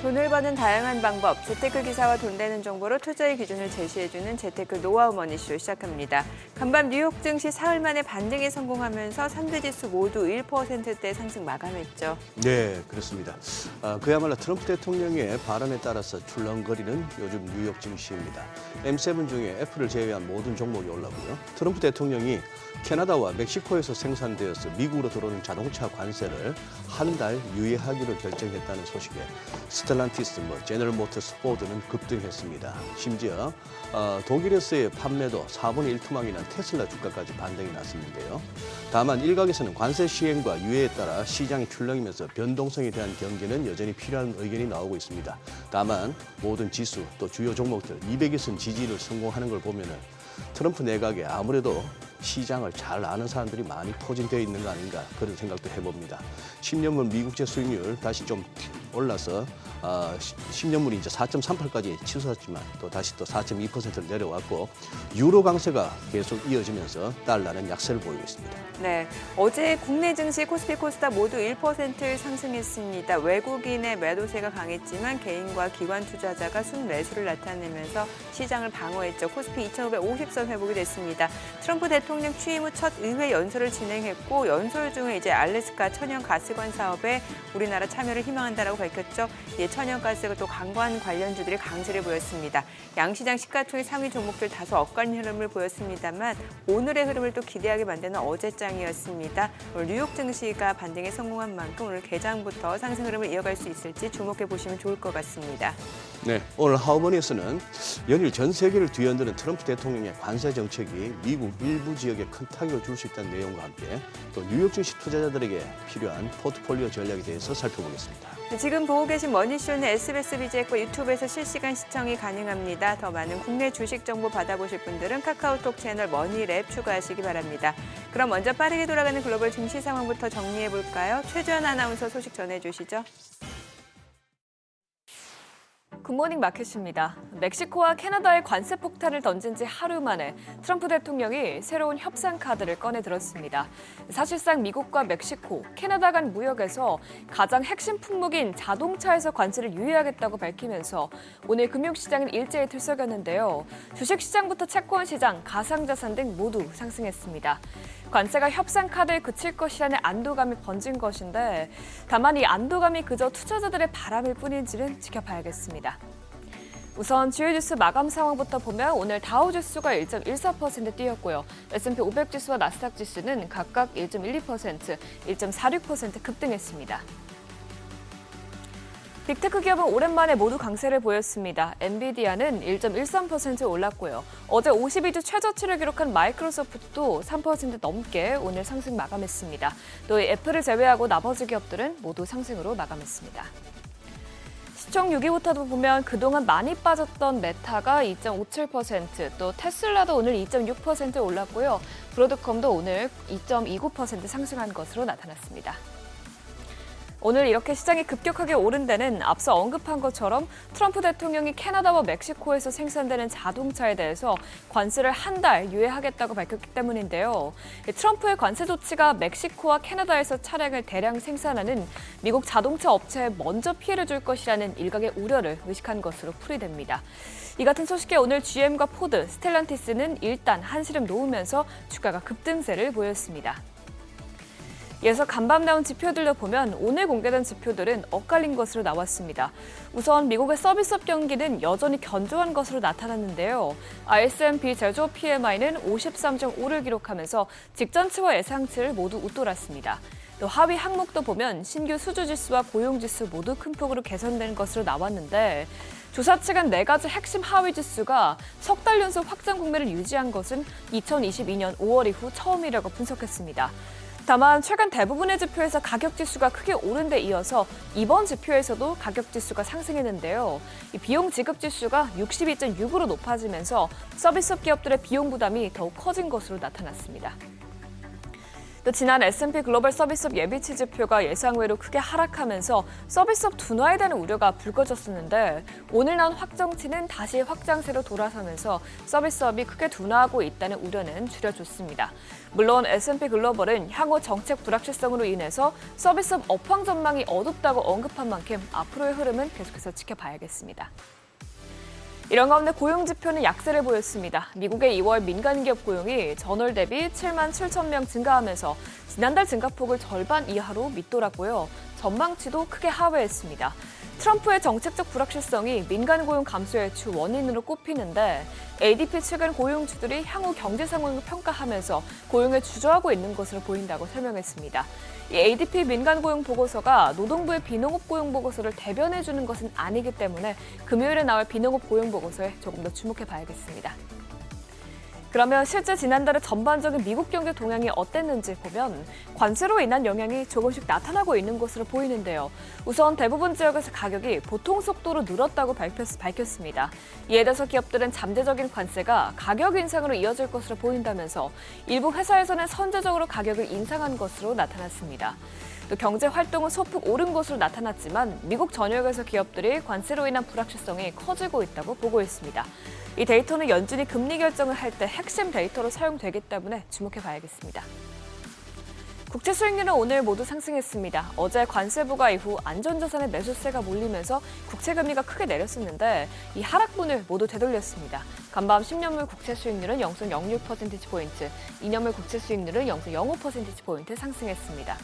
돈을 버는 다양한 방법, 재테크 기사와 돈 되는 정보로 투자의 기준을 제시해주는 재테크 노하우 머니쇼 시작합니다. 간밤 뉴욕 증시 사흘 만에 반등에 성공하면서 3대 지수 모두 1%대 상승 마감했죠. 네, 그렇습니다. 그야말로 트럼프 대통령의 발언에 따라서 출렁거리는 요즘 뉴욕 증시입니다. M7 중에 애플을 제외한 모든 종목이 올랐고요. 트럼프 대통령이 캐나다와 멕시코에서 생산되어서 미국으로 들어오는 자동차 관세를 한 달 유예하기로 결정했다는 소식에 스텔란티스, 제너럴 모터스, 포드는 급등했습니다. 심지어 독일에서의 판매도 4분의 1토막이 난 테슬라 주가까지 반등이 났었는데요. 다만 일각에서는 관세 시행과 유예에 따라 시장이 출렁이면서 변동성에 대한 경계는 여전히 필요한 의견이 나오고 있습니다. 다만 모든 지수 또 주요 종목들 200선 지지를 성공하는 걸 보면은 트럼프 내각에 아무래도 시장을 잘 아는 사람들이 많이 포진되어 있는 거 아닌가 그런 생각도 해봅니다. 10년물 미국제 수익률 다시 좀 올라서 10년물이 이제 4.38까지 치솟았지만 또 다시 또 4.2%로 내려왔고 유로 강세가 계속 이어지면서 달러는 약세를 보이고 있습니다. 네, 어제 국내 증시 코스피 코스닥 모두 1% 상승했습니다. 외국인의 매도세가 강했지만 개인과 기관 투자자가 순매수를 나타내면서 시장을 방어했죠. 코스피 2,550선 회복이 됐습니다. 트럼프 대통령 취임 후 첫 의회 연설을 진행했고 연설 중에 이제 알래스카 천연 가스관 사업에 우리나라 참여를 희망한다라고 밝혔죠. 천연가스가 또 관광 관련주들이 강세를 보였습니다. 양시장 시가총액 상위 종목들 다소 엇갈린 흐름을 보였습니다만 오늘의 흐름을 또 기대하게 만드는 어제장이었습니다. 오늘 뉴욕 증시가 반등에 성공한 만큼 오늘 개장부터 상승 흐름을 이어갈 수 있을지 주목해 보시면 좋을 것 같습니다. 네, 오늘 하우머니에서는 연일 전 세계를 뒤흔드는 트럼프 대통령의 관세 정책이 미국 일부 지역에 큰 타격을 줄 수 있다는 내용과 함께 또 뉴욕 증시 투자자들에게 필요한 포트폴리오 전략에 대해서 살펴보겠습니다. 지금 보고 계신 머니쇼는 SBS 비즈액과 유튜브에서 실시간 시청이 가능합니다. 더 많은 국내 주식 정보 받아보실 분들은 카카오톡 채널 머니랩 추가하시기 바랍니다. 그럼 먼저 빠르게 돌아가는 글로벌 증시 상황부터 정리해볼까요? 최주연 아나운서 소식 전해주시죠. 굿모닝 마켓입니다. 멕시코와 캐나다의 관세 폭탄을 던진 지 하루 만에 트럼프 대통령이 새로운 협상 카드를 꺼내들었습니다. 사실상 미국과 멕시코, 캐나다 간 무역에서 가장 핵심 품목인 자동차에서 관세를 유예하겠다고 밝히면서 오늘 금융시장은 일제히 들썩였는데요. 주식시장부터 채권 시장, 가상자산 등 모두 상승했습니다. 관세가 협상 카드에 그칠 것이라는 안도감이 번진 것인데 다만 이 안도감이 그저 투자자들의 바람일 뿐인지는 지켜봐야겠습니다. 우선 주요 지수 마감 상황부터 보면 오늘 다우 지수가 1.14% 뛰었고요. S&P 500 지수와 나스닥 지수는 각각 1.12%, 1.46% 급등했습니다. 빅테크 기업은 오랜만에 모두 강세를 보였습니다. 엔비디아는 1.13% 올랐고요. 어제 52주 최저치를 기록한 마이크로소프트도 3% 넘게 오늘 상승 마감했습니다. 또 애플을 제외하고 나머지 기업들은 모두 상승으로 마감했습니다. 시총 6위부터도 보면 그동안 많이 빠졌던 메타가 2.57%, 또 테슬라도 오늘 2.6% 올랐고요. 브로드컴도 오늘 2.29% 상승한 것으로 나타났습니다. 오늘 이렇게 시장이 급격하게 오른 데는 앞서 언급한 것처럼 트럼프 대통령이 캐나다와 멕시코에서 생산되는 자동차에 대해서 관세를 한 달 유예하겠다고 밝혔기 때문인데요. 트럼프의 관세 조치가 멕시코와 캐나다에서 차량을 대량 생산하는 미국 자동차 업체에 먼저 피해를 줄 것이라는 일각의 우려를 의식한 것으로 풀이됩니다. 이 같은 소식에 오늘 GM과 포드, 스텔란티스는 일단 한시름 놓으면서 주가가 급등세를 보였습니다. 이어서 간밤 나온 지표들로 보면 오늘 공개된 지표들은 엇갈린 것으로 나왔습니다. 우선 미국의 서비스업 경기는 여전히 견조한 것으로 나타났는데요. S&P 제조업 PMI는 53.5를 기록하면서 직전치와 예상치를 모두 웃돌았습니다. 또 하위 항목도 보면 신규 수주지수와 고용지수 모두 큰 폭으로 개선된 것으로 나왔는데 조사 측은 4가지 핵심 하위 지수가 석 달 연속 확장 국면을 유지한 것은 2022년 5월 이후 처음이라고 분석했습니다. 다만 최근 대부분의 지표에서 가격지수가 크게 오른 데 이어서 이번 지표에서도 가격지수가 상승했는데요. 이 비용 지급지수가 62.6으로 높아지면서 서비스업 기업들의 비용 부담이 더욱 커진 것으로 나타났습니다. 또 지난 S&P 글로벌 서비스업 예비치 지표가 예상외로 크게 하락하면서 서비스업 둔화에 대한 우려가 불거졌었는데 오늘 나온 확정치는 다시 확장세로 돌아서면서 서비스업이 크게 둔화하고 있다는 우려는 줄여줬습니다. 물론 S&P 글로벌은 향후 정책 불확실성으로 인해서 서비스업 업황 전망이 어둡다고 언급한 만큼 앞으로의 흐름은 계속해서 지켜봐야겠습니다. 이런 가운데 고용 지표는 약세를 보였습니다. 미국의 2월 민간 기업 고용이 전월 대비 7만 7천 명 증가하면서 지난달 증가폭을 절반 이하로 밑돌았고요. 전망치도 크게 하회했습니다. 트럼프의 정책적 불확실성이 민간 고용 감소의 주 원인으로 꼽히는데 ADP 최근 고용주들이 향후 경제 상황을 평가하면서 고용을 주저하고 있는 것으로 보인다고 설명했습니다. 이 ADP 민간 고용 보고서가 노동부의 비농업 고용 보고서를 대변해주는 것은 아니기 때문에 금요일에 나올 비농업 고용 보고서에 조금 더 주목해 봐야겠습니다. 그러면 실제 지난달의 전반적인 미국 경제 동향이 어땠는지 보면 관세로 인한 영향이 조금씩 나타나고 있는 것으로 보이는데요. 우선 대부분 지역에서 가격이 보통 속도로 늘었다고 밝혔습니다. 이에 대해서 기업들은 잠재적인 관세가 가격 인상으로 이어질 것으로 보인다면서 일부 회사에서는 선제적으로 가격을 인상한 것으로 나타났습니다. 또 경제 활동은 소폭 오른 것으로 나타났지만 미국 전역에서 기업들이 관세로 인한 불확실성이 커지고 있다고 보고 있습니다. 이 데이터는 연준이 금리 결정을 할 때 핵심 데이터로 사용되기 때문에 주목해 봐야겠습니다. 국채 수익률은 오늘 모두 상승했습니다. 어제 관세 부과 이후 안전자산의 매수세가 몰리면서 국채 금리가 크게 내렸었는데 이 하락분을 모두 되돌렸습니다. 간밤 10년물 국채 수익률은 0.06%포인트, 2년물 국채 수익률은 0.05%포인트 상승했습니다.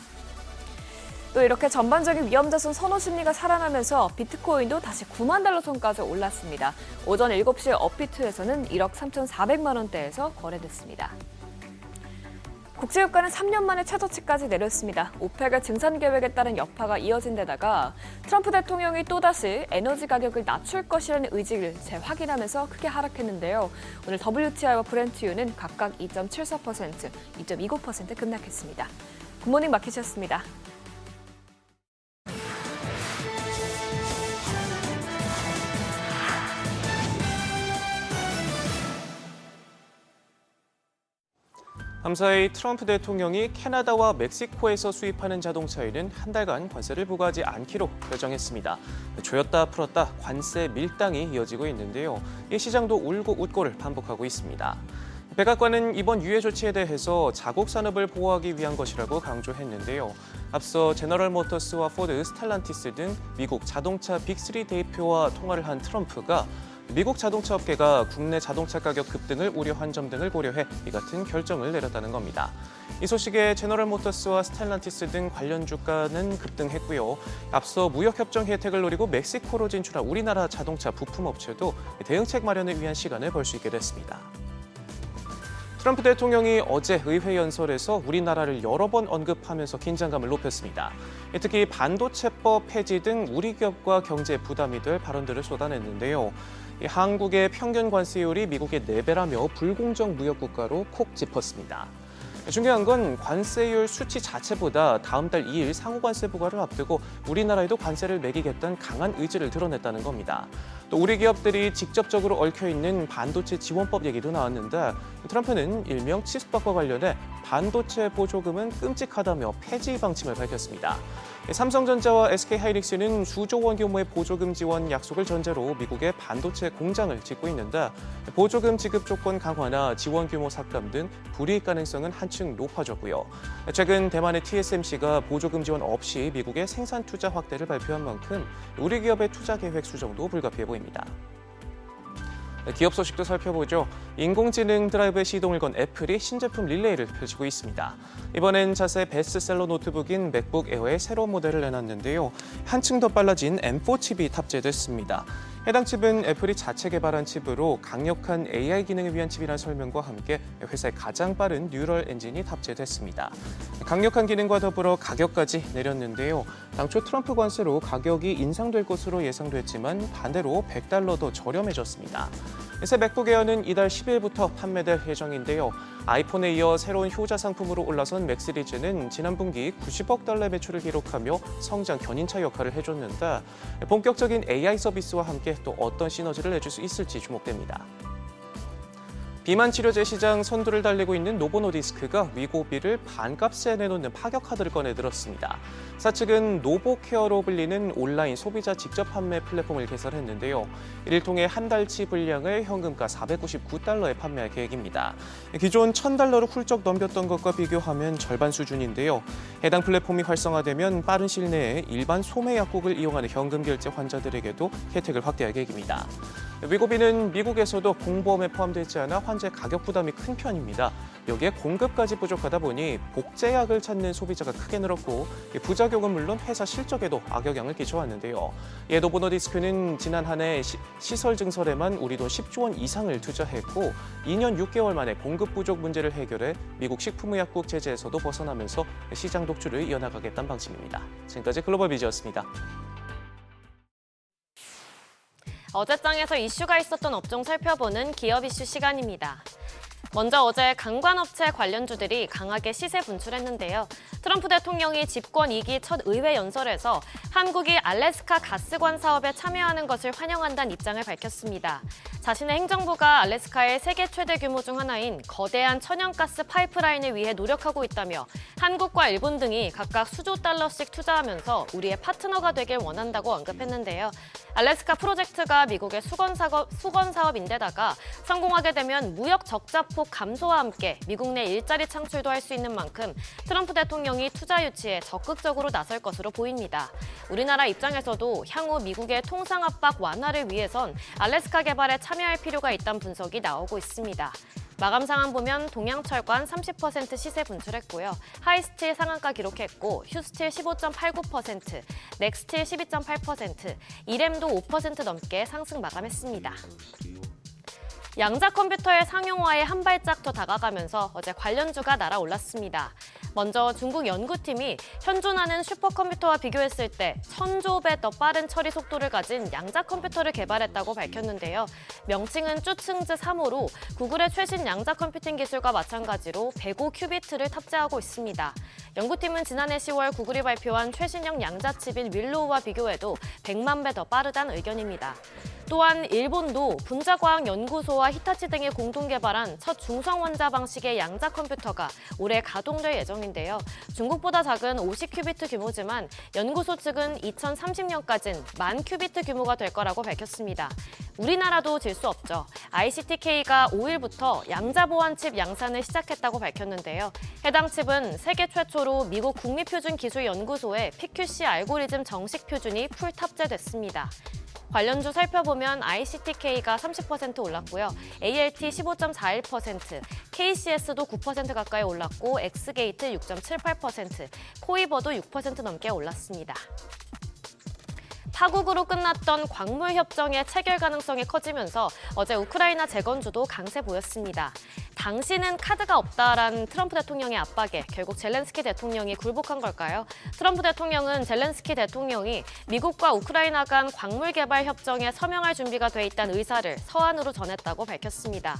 또 이렇게 전반적인 위험자산 선호 심리가 살아나면서 비트코인도 다시 9만 달러 선까지 올랐습니다. 오전 7시에 업비트에서는 1억 3,400만 원대에서 거래됐습니다. 국제유가는 3년 만에 최저치까지 내렸습니다. 오펙의 증산 계획에 따른 여파가 이어진 데다가 트럼프 대통령이 또다시 에너지 가격을 낮출 것이라는 의지를 재확인하면서 크게 하락했는데요. 오늘 WTI와 브렌트유는 각각 2.74%, 2.29% 급락했습니다. 굿모닝 마켓이었습니다. 감사의 트럼프 대통령이 캐나다와 멕시코에서 수입하는 자동차에는 한 달간 관세를 부과하지 않기로 결정했습니다. 조였다 풀었다 관세 밀당이 이어지고 있는데요. 이 시장도 울고 웃고를 반복하고 있습니다. 백악관은 이번 유예 조치에 대해서 자국 산업을 보호하기 위한 것이라고 강조했는데요. 앞서 제너럴 모터스와 포드, 스텔란티스 등 미국 자동차 빅3 대표와 통화를 한 트럼프가 미국 자동차 업계가 국내 자동차 가격 급등을 우려한 점 등을 고려해 이 같은 결정을 내렸다는 겁니다. 이 소식에 제너럴 모터스와 스텔란티스 등 관련 주가는 급등했고요. 앞서 무역협정 혜택을 노리고 멕시코로 진출한 우리나라 자동차 부품업체도 대응책 마련을 위한 시간을 벌 수 있게 됐습니다. 트럼프 대통령이 어제 의회 연설에서 우리나라를 여러 번 언급하면서 긴장감을 높였습니다. 특히 반도체법 폐지 등 우리 기업과 경제 부담이 될 발언들을 쏟아냈는데요. 한국의 평균 관세율이 미국의 4배라며 불공정 무역 국가로 콕 짚었습니다. 중요한 건 관세율 수치 자체보다 다음 달 2일 상호관세 부과를 앞두고 우리나라에도 관세를 매기겠다는 강한 의지를 드러냈다는 겁니다. 또 우리 기업들이 직접적으로 얽혀있는 반도체 지원법 얘기도 나왔는데 트럼프는 일명 칩스법과 관련해 반도체 보조금은 끔찍하다며 폐지 방침을 밝혔습니다. 삼성전자와 SK하이닉스는 수조 원 규모의 보조금 지원 약속을 전제로 미국의 반도체 공장을 짓고 있는데 보조금 지급 조건 강화나 지원 규모 삭감 등 불이익 가능성은 한층 높아졌고요. 최근 대만의 TSMC가 보조금 지원 없이 미국의 생산 투자 확대를 발표한 만큼 우리 기업의 투자 계획 수정도 불가피해 보입니다. 기업 소식도 살펴보죠. 인공지능 드라이브의 시동을 건 애플이 신제품 릴레이를 펼치고 있습니다. 이번엔 차세 베스트셀러 노트북인 맥북 에어의 새로운 모델을 내놨는데요. 한층 더 빨라진 M4 칩이 탑재됐습니다. 해당 칩은 애플이 자체 개발한 칩으로 강력한 AI 기능을 위한 칩이라는 설명과 함께 회사의 가장 빠른 뉴럴 엔진이 탑재됐습니다. 강력한 기능과 더불어 가격까지 내렸는데요. 당초 트럼프 관세로 가격이 인상될 것으로 예상됐지만 반대로 $100 더 저렴해졌습니다. 새 맥북 에어는 이달 10일부터 판매될 예정인데요. 아이폰에 이어 새로운 효자 상품으로 올라선 맥 시리즈는 지난 분기 $90억 매출을 기록하며 성장 견인차 역할을 해줬는데 본격적인 AI 서비스와 함께 또 어떤 시너지를 내줄 수 있을지 주목됩니다. 비만 치료제 시장 선두를 달리고 있는 노보노디스크가 위고비를 반값에 내놓는 파격 카드를 꺼내 들었습니다. 사측은 노보케어로 불리는 온라인 소비자 직접 판매 플랫폼을 개설했는데요. 이를 통해 한 달치 분량을 현금가 499달러에 판매할 계획입니다. 기존 $1,000를 훌쩍 넘겼던 것과 비교하면 절반 수준인데요. 해당 플랫폼이 활성화되면 빠른 시일 내에 일반 소매 약국을 이용하는 현금 결제 환자들에게도 혜택을 확대할 계획입니다. 위고비는 미국에서도 공보험에 포함되지 않아 환자 가격 부담이 큰 편입니다. 여기에 공급까지 부족하다 보니 복제약을 찾는 소비자가 크게 늘었고 부작용은 물론 회사 실적에도 악영향을 끼쳐왔는데요. 노보노디스크는 지난 한 해 시설 증설에만 우리 돈 10조 원 이상을 투자했고 2년 6개월 만에 공급 부족 문제를 해결해 미국 식품의약국 제재에서도 벗어나면서 시장 독주를 이어나가겠다는 방침입니다. 지금까지 글로벌 비즈였습니다. 어제장에서 이슈가 있었던 업종 살펴보는 기업 이슈 시간입니다. 먼저 어제 관광업체 관련주들이 강하게 시세 분출했는데요. 트럼프 대통령이 집권 2기 첫 의회 연설에서 한국이 알래스카 가스관 사업에 참여하는 것을 환영한다는 입장을 밝혔습니다. 자신의 행정부가 알래스카의 세계 최대 규모 중 하나인 거대한 천연가스 파이프라인을 위해 노력하고 있다며 한국과 일본 등이 각각 수조 달러씩 투자하면서 우리의 파트너가 되길 원한다고 언급했는데요. 알래스카 프로젝트가 미국의 수건 사업인데다가 성공하게 되면 무역 적자폭 감소와 함께 미국 내 일자리 창출도 할 수 있는 만큼 트럼프 대통령이 투자 유치에 적극적으로 나설 것으로 보입니다. 우리나라 입장에서도 향후 미국의 통상 압박 완화를 위해선 알래스카 개발에 참여할 필요가 있다는 분석이 나오고 있습니다. 마감 상황 보면 동양철관 30% 시세 분출했고요. 하이스틸 상한가 기록했고 휴스틸 15.89%, 넥스틸 12.8%, 이램도 5% 넘게 상승 마감했습니다. 양자 컴퓨터의 상용화에 한 발짝 더 다가가면서 어제 관련주가 날아올랐습니다. 먼저 중국 연구팀이 현존하는 슈퍼컴퓨터와 비교했을 때 1000조 배 더 빠른 처리 속도를 가진 양자 컴퓨터를 개발했다고 밝혔는데요. 명칭은 쭈층즈 3호로 구글의 최신 양자 컴퓨팅 기술과 마찬가지로 105 큐비트를 탑재하고 있습니다. 연구팀은 지난해 10월 구글이 발표한 최신형 양자칩인 윌로우와 비교해도 100만 배 더 빠르다는 의견입니다. 또한 일본도 분자과학연구소와 히타치 등이 공동 개발한 첫 중성원자 방식의 양자 컴퓨터가 올해 가동될 예정인데요. 중국보다 작은 50큐비트 규모지만 연구소 측은 2030년까지는 10,000큐비트 규모가 될 거라고 밝혔습니다. 우리나라도 질 수 없죠. ICTK가 5일부터 양자 보안칩 양산을 시작했다고 밝혔는데요. 해당 칩은 세계 최초로 미국 국립표준기술연구소의 PQC 알고리즘 정식 표준이 풀 탑재됐습니다. 관련주 살펴보면 ICTK가 30% 올랐고요. ALT 15.41%, KCS도 9% 가까이 올랐고 엑스게이트 6.78%, 코이버도 6% 넘게 올랐습니다. 파국으로 끝났던 광물 협정의 체결 가능성이 커지면서 어제 우크라이나 재건주도 강세 보였습니다. 당신은 카드가 없다라는 트럼프 대통령의 압박에 결국 젤렌스키 대통령이 굴복한 걸까요? 트럼프 대통령은 젤렌스키 대통령이 미국과 우크라이나 간 광물 개발 협정에 서명할 준비가 돼 있다는 의사를 서한으로 전했다고 밝혔습니다.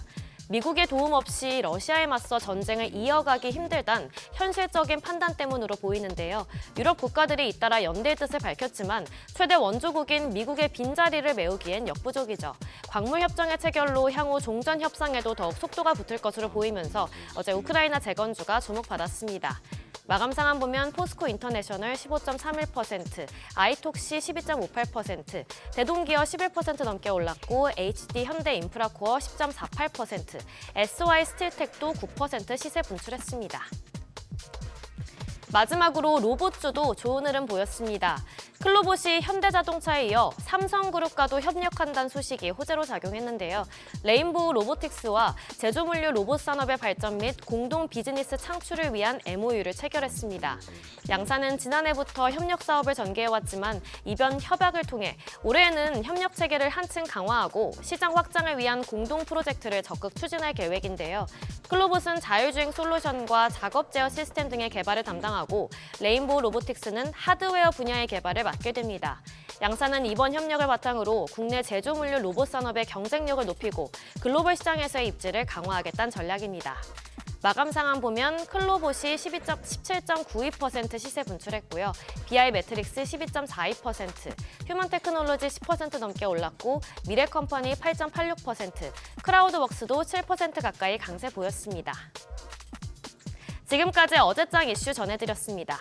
미국의 도움 없이 러시아에 맞서 전쟁을 이어가기 힘들단 현실적인 판단 때문으로 보이는데요. 유럽 국가들이 잇따라 연대의 뜻을 밝혔지만 최대 원조국인 미국의 빈자리를 메우기엔 역부족이죠. 광물협정의 체결로 향후 종전 협상에도 더욱 속도가 붙을 것으로 보이면서 어제 우크라이나 재건주가 주목받았습니다. 마감 상황 보면 포스코 인터내셔널 15.31%, 아이톡시 12.58%, 대동기어 11% 넘게 올랐고 HD 현대인프라코어 10.48%, SY 스틸텍도 9% 시세 분출했습니다. 마지막으로 로봇주도 좋은 흐름 보였습니다. 클로봇이 현대자동차에 이어 삼성그룹과도 협력한다는 소식이 호재로 작용했는데요. 레인보우 로보틱스와 제조물류 로봇 산업의 발전 및 공동 비즈니스 창출을 위한 MOU를 체결했습니다. 양사는 지난해부터 협력 사업을 전개해왔지만 이번 협약을 통해 올해에는 협력 체계를 한층 강화하고 시장 확장을 위한 공동 프로젝트를 적극 추진할 계획인데요. 클로봇은 자율주행 솔루션과 작업 제어 시스템 등의 개발을 담당하고 레인보우 로보틱스는 하드웨어 분야의 개발을 맡게 됩니다. 양사는 이번 협력을 바탕으로 국내 제조물류 로봇 산업의 경쟁력을 높이고 글로벌 시장에서의 입지를 강화하겠다는 전략입니다. 마감 상황 보면 클로봇이 17.92% 시세 분출했고요. BI 매트릭스 12.42%, 휴먼 테크놀로지 10% 넘게 올랐고 미래컴퍼니 8.86%, 크라우드웍스도 7% 가까이 강세 보였습니다. 지금까지 어제장 이슈 전해드렸습니다.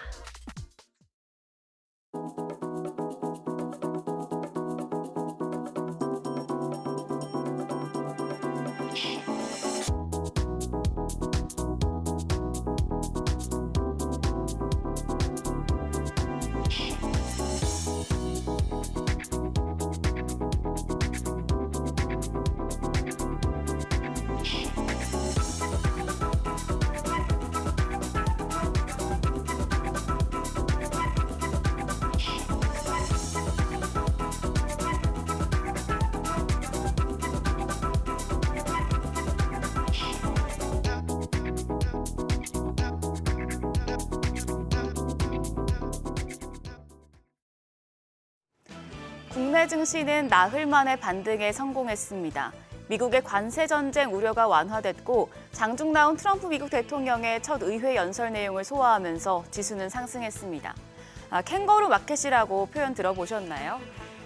국내 증시는 나흘 만에 반등에 성공했습니다. 미국의 관세 전쟁 우려가 완화됐고 장중 나온 트럼프 미국 대통령의 첫 의회 연설 내용을 소화하면서 지수는 상승했습니다. 캥거루 마켓이라고 표현 들어보셨나요?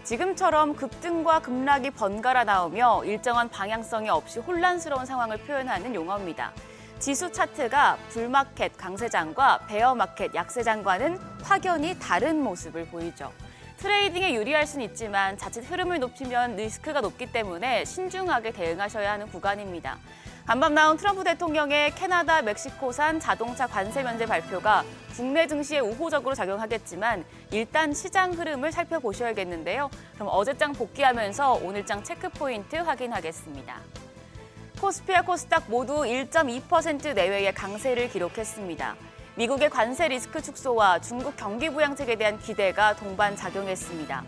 지금처럼 급등과 급락이 번갈아 나오며 일정한 방향성이 없이 혼란스러운 상황을 표현하는 용어입니다. 지수 차트가 불마켓 강세장과 베어마켓 약세장과는 확연히 다른 모습을 보이죠. 트레이딩에 유리할 수는 있지만 자칫 흐름을 높이면 리스크가 높기 때문에 신중하게 대응하셔야 하는 구간입니다. 간밤 나온 트럼프 대통령의 캐나다, 멕시코산 자동차 관세 면제 발표가 국내 증시에 우호적으로 작용하겠지만 일단 시장 흐름을 살펴보셔야겠는데요. 그럼 어제장 복귀하면서 오늘장 체크포인트 확인하겠습니다. 코스피와 코스닥 모두 1.2% 내외의 강세를 기록했습니다. 미국의 관세 리스크 축소와 중국 경기 부양책에 대한 기대가 동반 작용했습니다.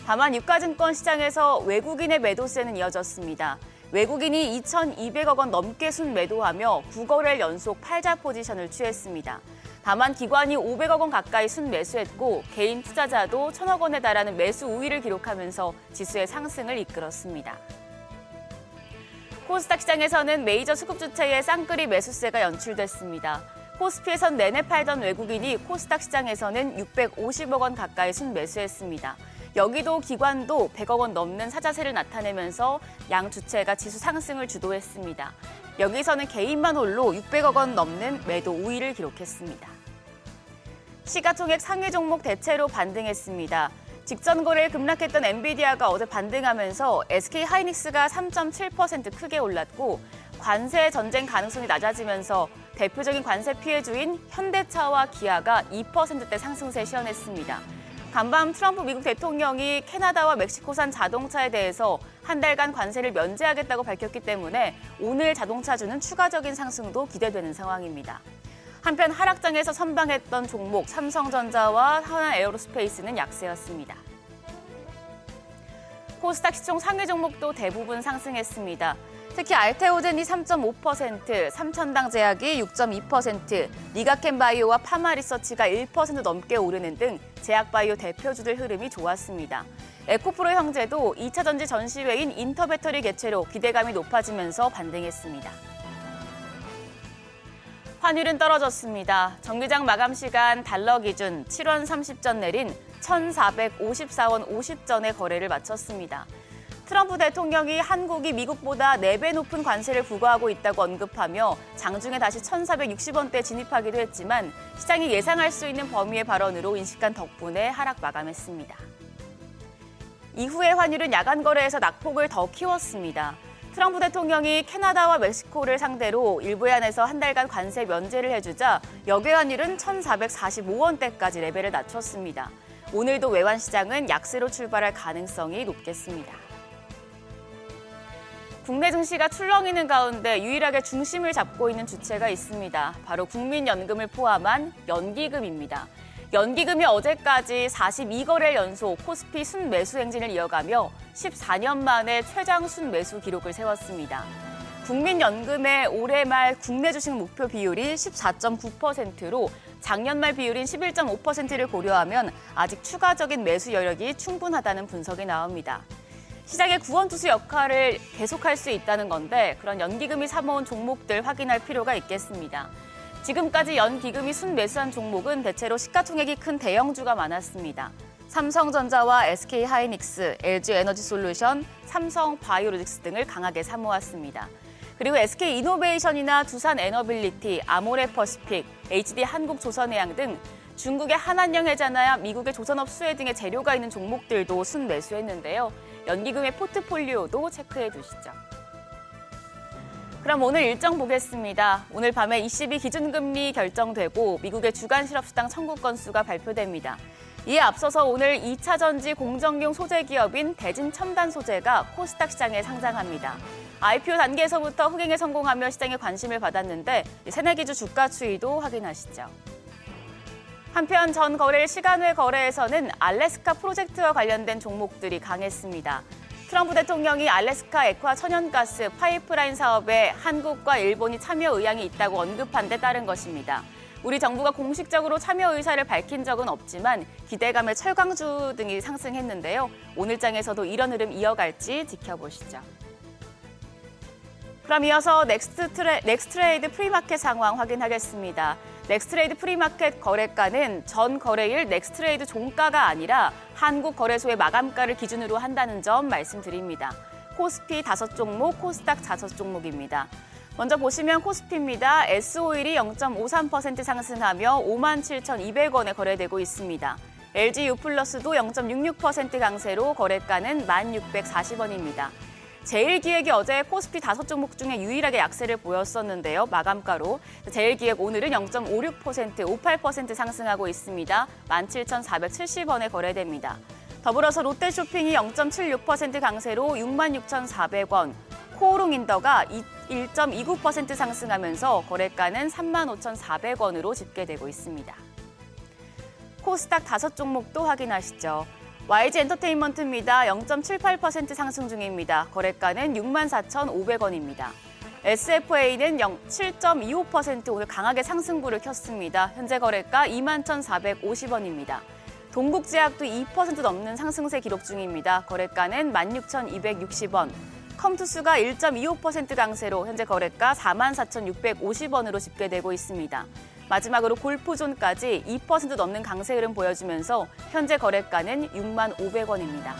다만 유가증권 시장에서 외국인의 매도세는 이어졌습니다. 외국인이 2,200억 원 넘게 순매도하며 9거래일 연속 팔자 포지션을 취했습니다. 다만 기관이 500억 원 가까이 순매수했고 개인 투자자도 1,000억 원에 달하는 매수 우위를 기록하면서 지수의 상승을 이끌었습니다. 코스닥 시장에서는 메이저 수급 주체의 쌍끌이 매수세가 연출됐습니다. 코스피에선 내내 팔던 외국인이 코스닥 시장에서는 650억 원 가까이 순매수했습니다. 여기도 기관도 100억 원 넘는 사자세를 나타내면서 양 주체가 지수 상승을 주도했습니다. 여기서는 개인만 홀로 600억 원 넘는 매도 우위를 기록했습니다. 시가총액 상위 종목 대체로 반등했습니다. 직전 거래일 급락했던 엔비디아가 어제 반등하면서 SK하이닉스가 3.7% 크게 올랐고 관세 전쟁 가능성이 낮아지면서 대표적인 관세 피해주인 현대차와 기아가 2%대 상승세 시현했습니다. 간밤 트럼프 미국 대통령이 캐나다와 멕시코산 자동차에 대해서 한 달간 관세를 면제하겠다고 밝혔기 때문에 오늘 자동차주는 추가적인 상승도 기대되는 상황입니다. 한편 하락장에서 선방했던 종목 삼성전자와 하나에어로스페이스는 약세였습니다. 코스닥 시총 상위 종목도 대부분 상승했습니다. 특히 알테오젠이 3.5%, 삼천당 제약이 6.2%, 리가켄바이오와 파마리서치가 1% 넘게 오르는 등 제약바이오 대표주들 흐름이 좋았습니다. 에코프로 형제도 2차 전지 전시회인 인터배터리 개최로 기대감이 높아지면서 반등했습니다. 환율은 떨어졌습니다. 정기장 마감 시간 달러 기준 7원 30전 내린 1,454원 50전의 거래를 마쳤습니다. 트럼프 대통령이 한국이 미국보다 4배 높은 관세를 부과하고 있다고 언급하며 장중에 다시 1,460원대 진입하기도 했지만 시장이 예상할 수 있는 범위의 발언으로 인식한 덕분에 하락 마감했습니다. 이후에 환율은 야간 거래에서 낙폭을 더 키웠습니다. 트럼프 대통령이 캐나다와 멕시코를 상대로 일부에 한해서 한 달간 관세 면제를 해주자 역외 환율은 1,445원대까지 레벨을 낮췄습니다. 오늘도 외환 시장은 약세로 출발할 가능성이 높겠습니다. 국내 증시가 출렁이는 가운데 유일하게 중심을 잡고 있는 주체가 있습니다. 바로 국민연금을 포함한 연기금입니다. 연기금이 어제까지 42거래일 연속 코스피 순매수 행진을 이어가며 14년 만에 최장 순매수 기록을 세웠습니다. 국민연금의 올해 말 국내 주식 목표 비율이 14.9%로 작년 말 비율인 11.5%를 고려하면 아직 추가적인 매수 여력이 충분하다는 분석이 나옵니다. 시장의 구원투수 역할을 계속할 수 있다는 건데 그런 연기금이 사모은 종목들 확인할 필요가 있겠습니다. 지금까지 연기금이 순매수한 종목은 대체로 시가총액이 큰 대형주가 많았습니다. 삼성전자와 SK하이닉스, LG에너지솔루션, 삼성바이오로직스 등을 강하게 사모았습니다. 그리고 SK이노베이션이나 두산에너빌리티, 아모레퍼시픽, HD한국조선해양 등 중국의 한한영해자나 미국의 조선업 수혜 등의 재료가 있는 종목들도 순매수했는데요. 연기금의 포트폴리오도 체크해 두시죠. 그럼 오늘 일정 보겠습니다. 오늘 밤에 ECB 기준금리 결정되고 미국의 주간 실업수당 청구 건수가 발표됩니다. 이에 앞서서 오늘 2차 전지 공정용 소재 기업인 대진첨단소재가 코스닥 시장에 상장합니다. IPO 단계에서부터 흥행에 성공하며 시장에 관심을 받았는데 새내기주 주가 추이도 확인하시죠. 한편 전 거래일 시간외 거래에서는 알래스카 프로젝트와 관련된 종목들이 강했습니다. 트럼프 대통령이 알래스카 액화 천연가스 파이프라인 사업에 한국과 일본이 참여 의향이 있다고 언급한 데 따른 것입니다. 우리 정부가 공식적으로 참여 의사를 밝힌 적은 없지만 기대감에 철강주 등이 상승했는데요. 오늘 장에서도 이런 흐름 이어갈지 지켜보시죠. 그럼 이어서 넥스트레이드 프리마켓 상황 확인하겠습니다. 넥스트레이드 프리마켓 거래가는 전 거래일 넥스트레이드 종가가 아니라 한국거래소의 마감가를 기준으로 한다는 점 말씀드립니다. 코스피 5종목, 코스닥 5종목입니다. 먼저 보시면 코스피입니다. S오일이 0.53% 상승하며 57,200원에 거래되고 있습니다. LG유플러스도 0.66% 강세로 거래가는 1,640원입니다. 제일기획이 어제 코스피 5종목 중에 유일하게 약세를 보였었는데요. 마감가로. 제일기획 오늘은 0.56%, 58% 상승하고 있습니다. 17,470원에 거래됩니다. 더불어서 롯데쇼핑이 0.76% 강세로 66,400원, 코오롱인더가 1.29% 상승하면서 거래가는 35,400원으로 집계되고 있습니다. 코스닥 5종목도 확인하시죠. YG엔터테인먼트입니다. 0.78% 상승 중입니다. 거래가는 64,500원입니다. SFA는 7.25% 오늘 강하게 상승부를 켰습니다. 현재 거래가 21,450원입니다. 동국제약도 2% 넘는 상승세 기록 중입니다. 거래가는 16,260원. 컴투스가 1.25% 강세로 현재 거래가 44,650원으로 집계되고 있습니다. 마지막으로 골프존까지 2% 넘는 강세 흐름 보여주면서 현재 거래가는 65,500원입니다.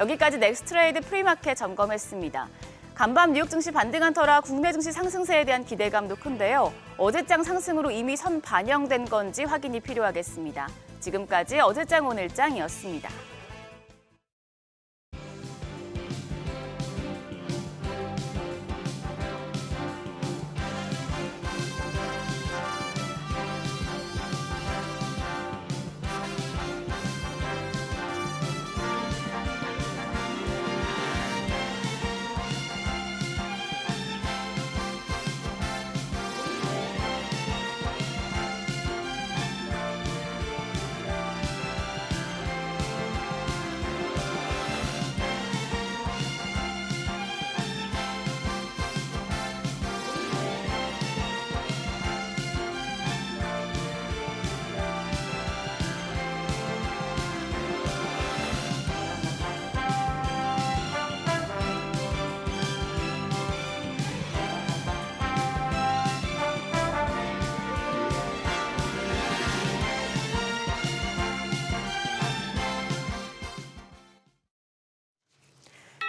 여기까지 넥스트레이드 프리마켓 점검했습니다. 간밤 뉴욕 증시 반등한 터라 국내 증시 상승세에 대한 기대감도 큰데요. 어제장 상승으로 이미 선 반영된 건지 확인이 필요하겠습니다. 지금까지 어제장 오늘장이었습니다.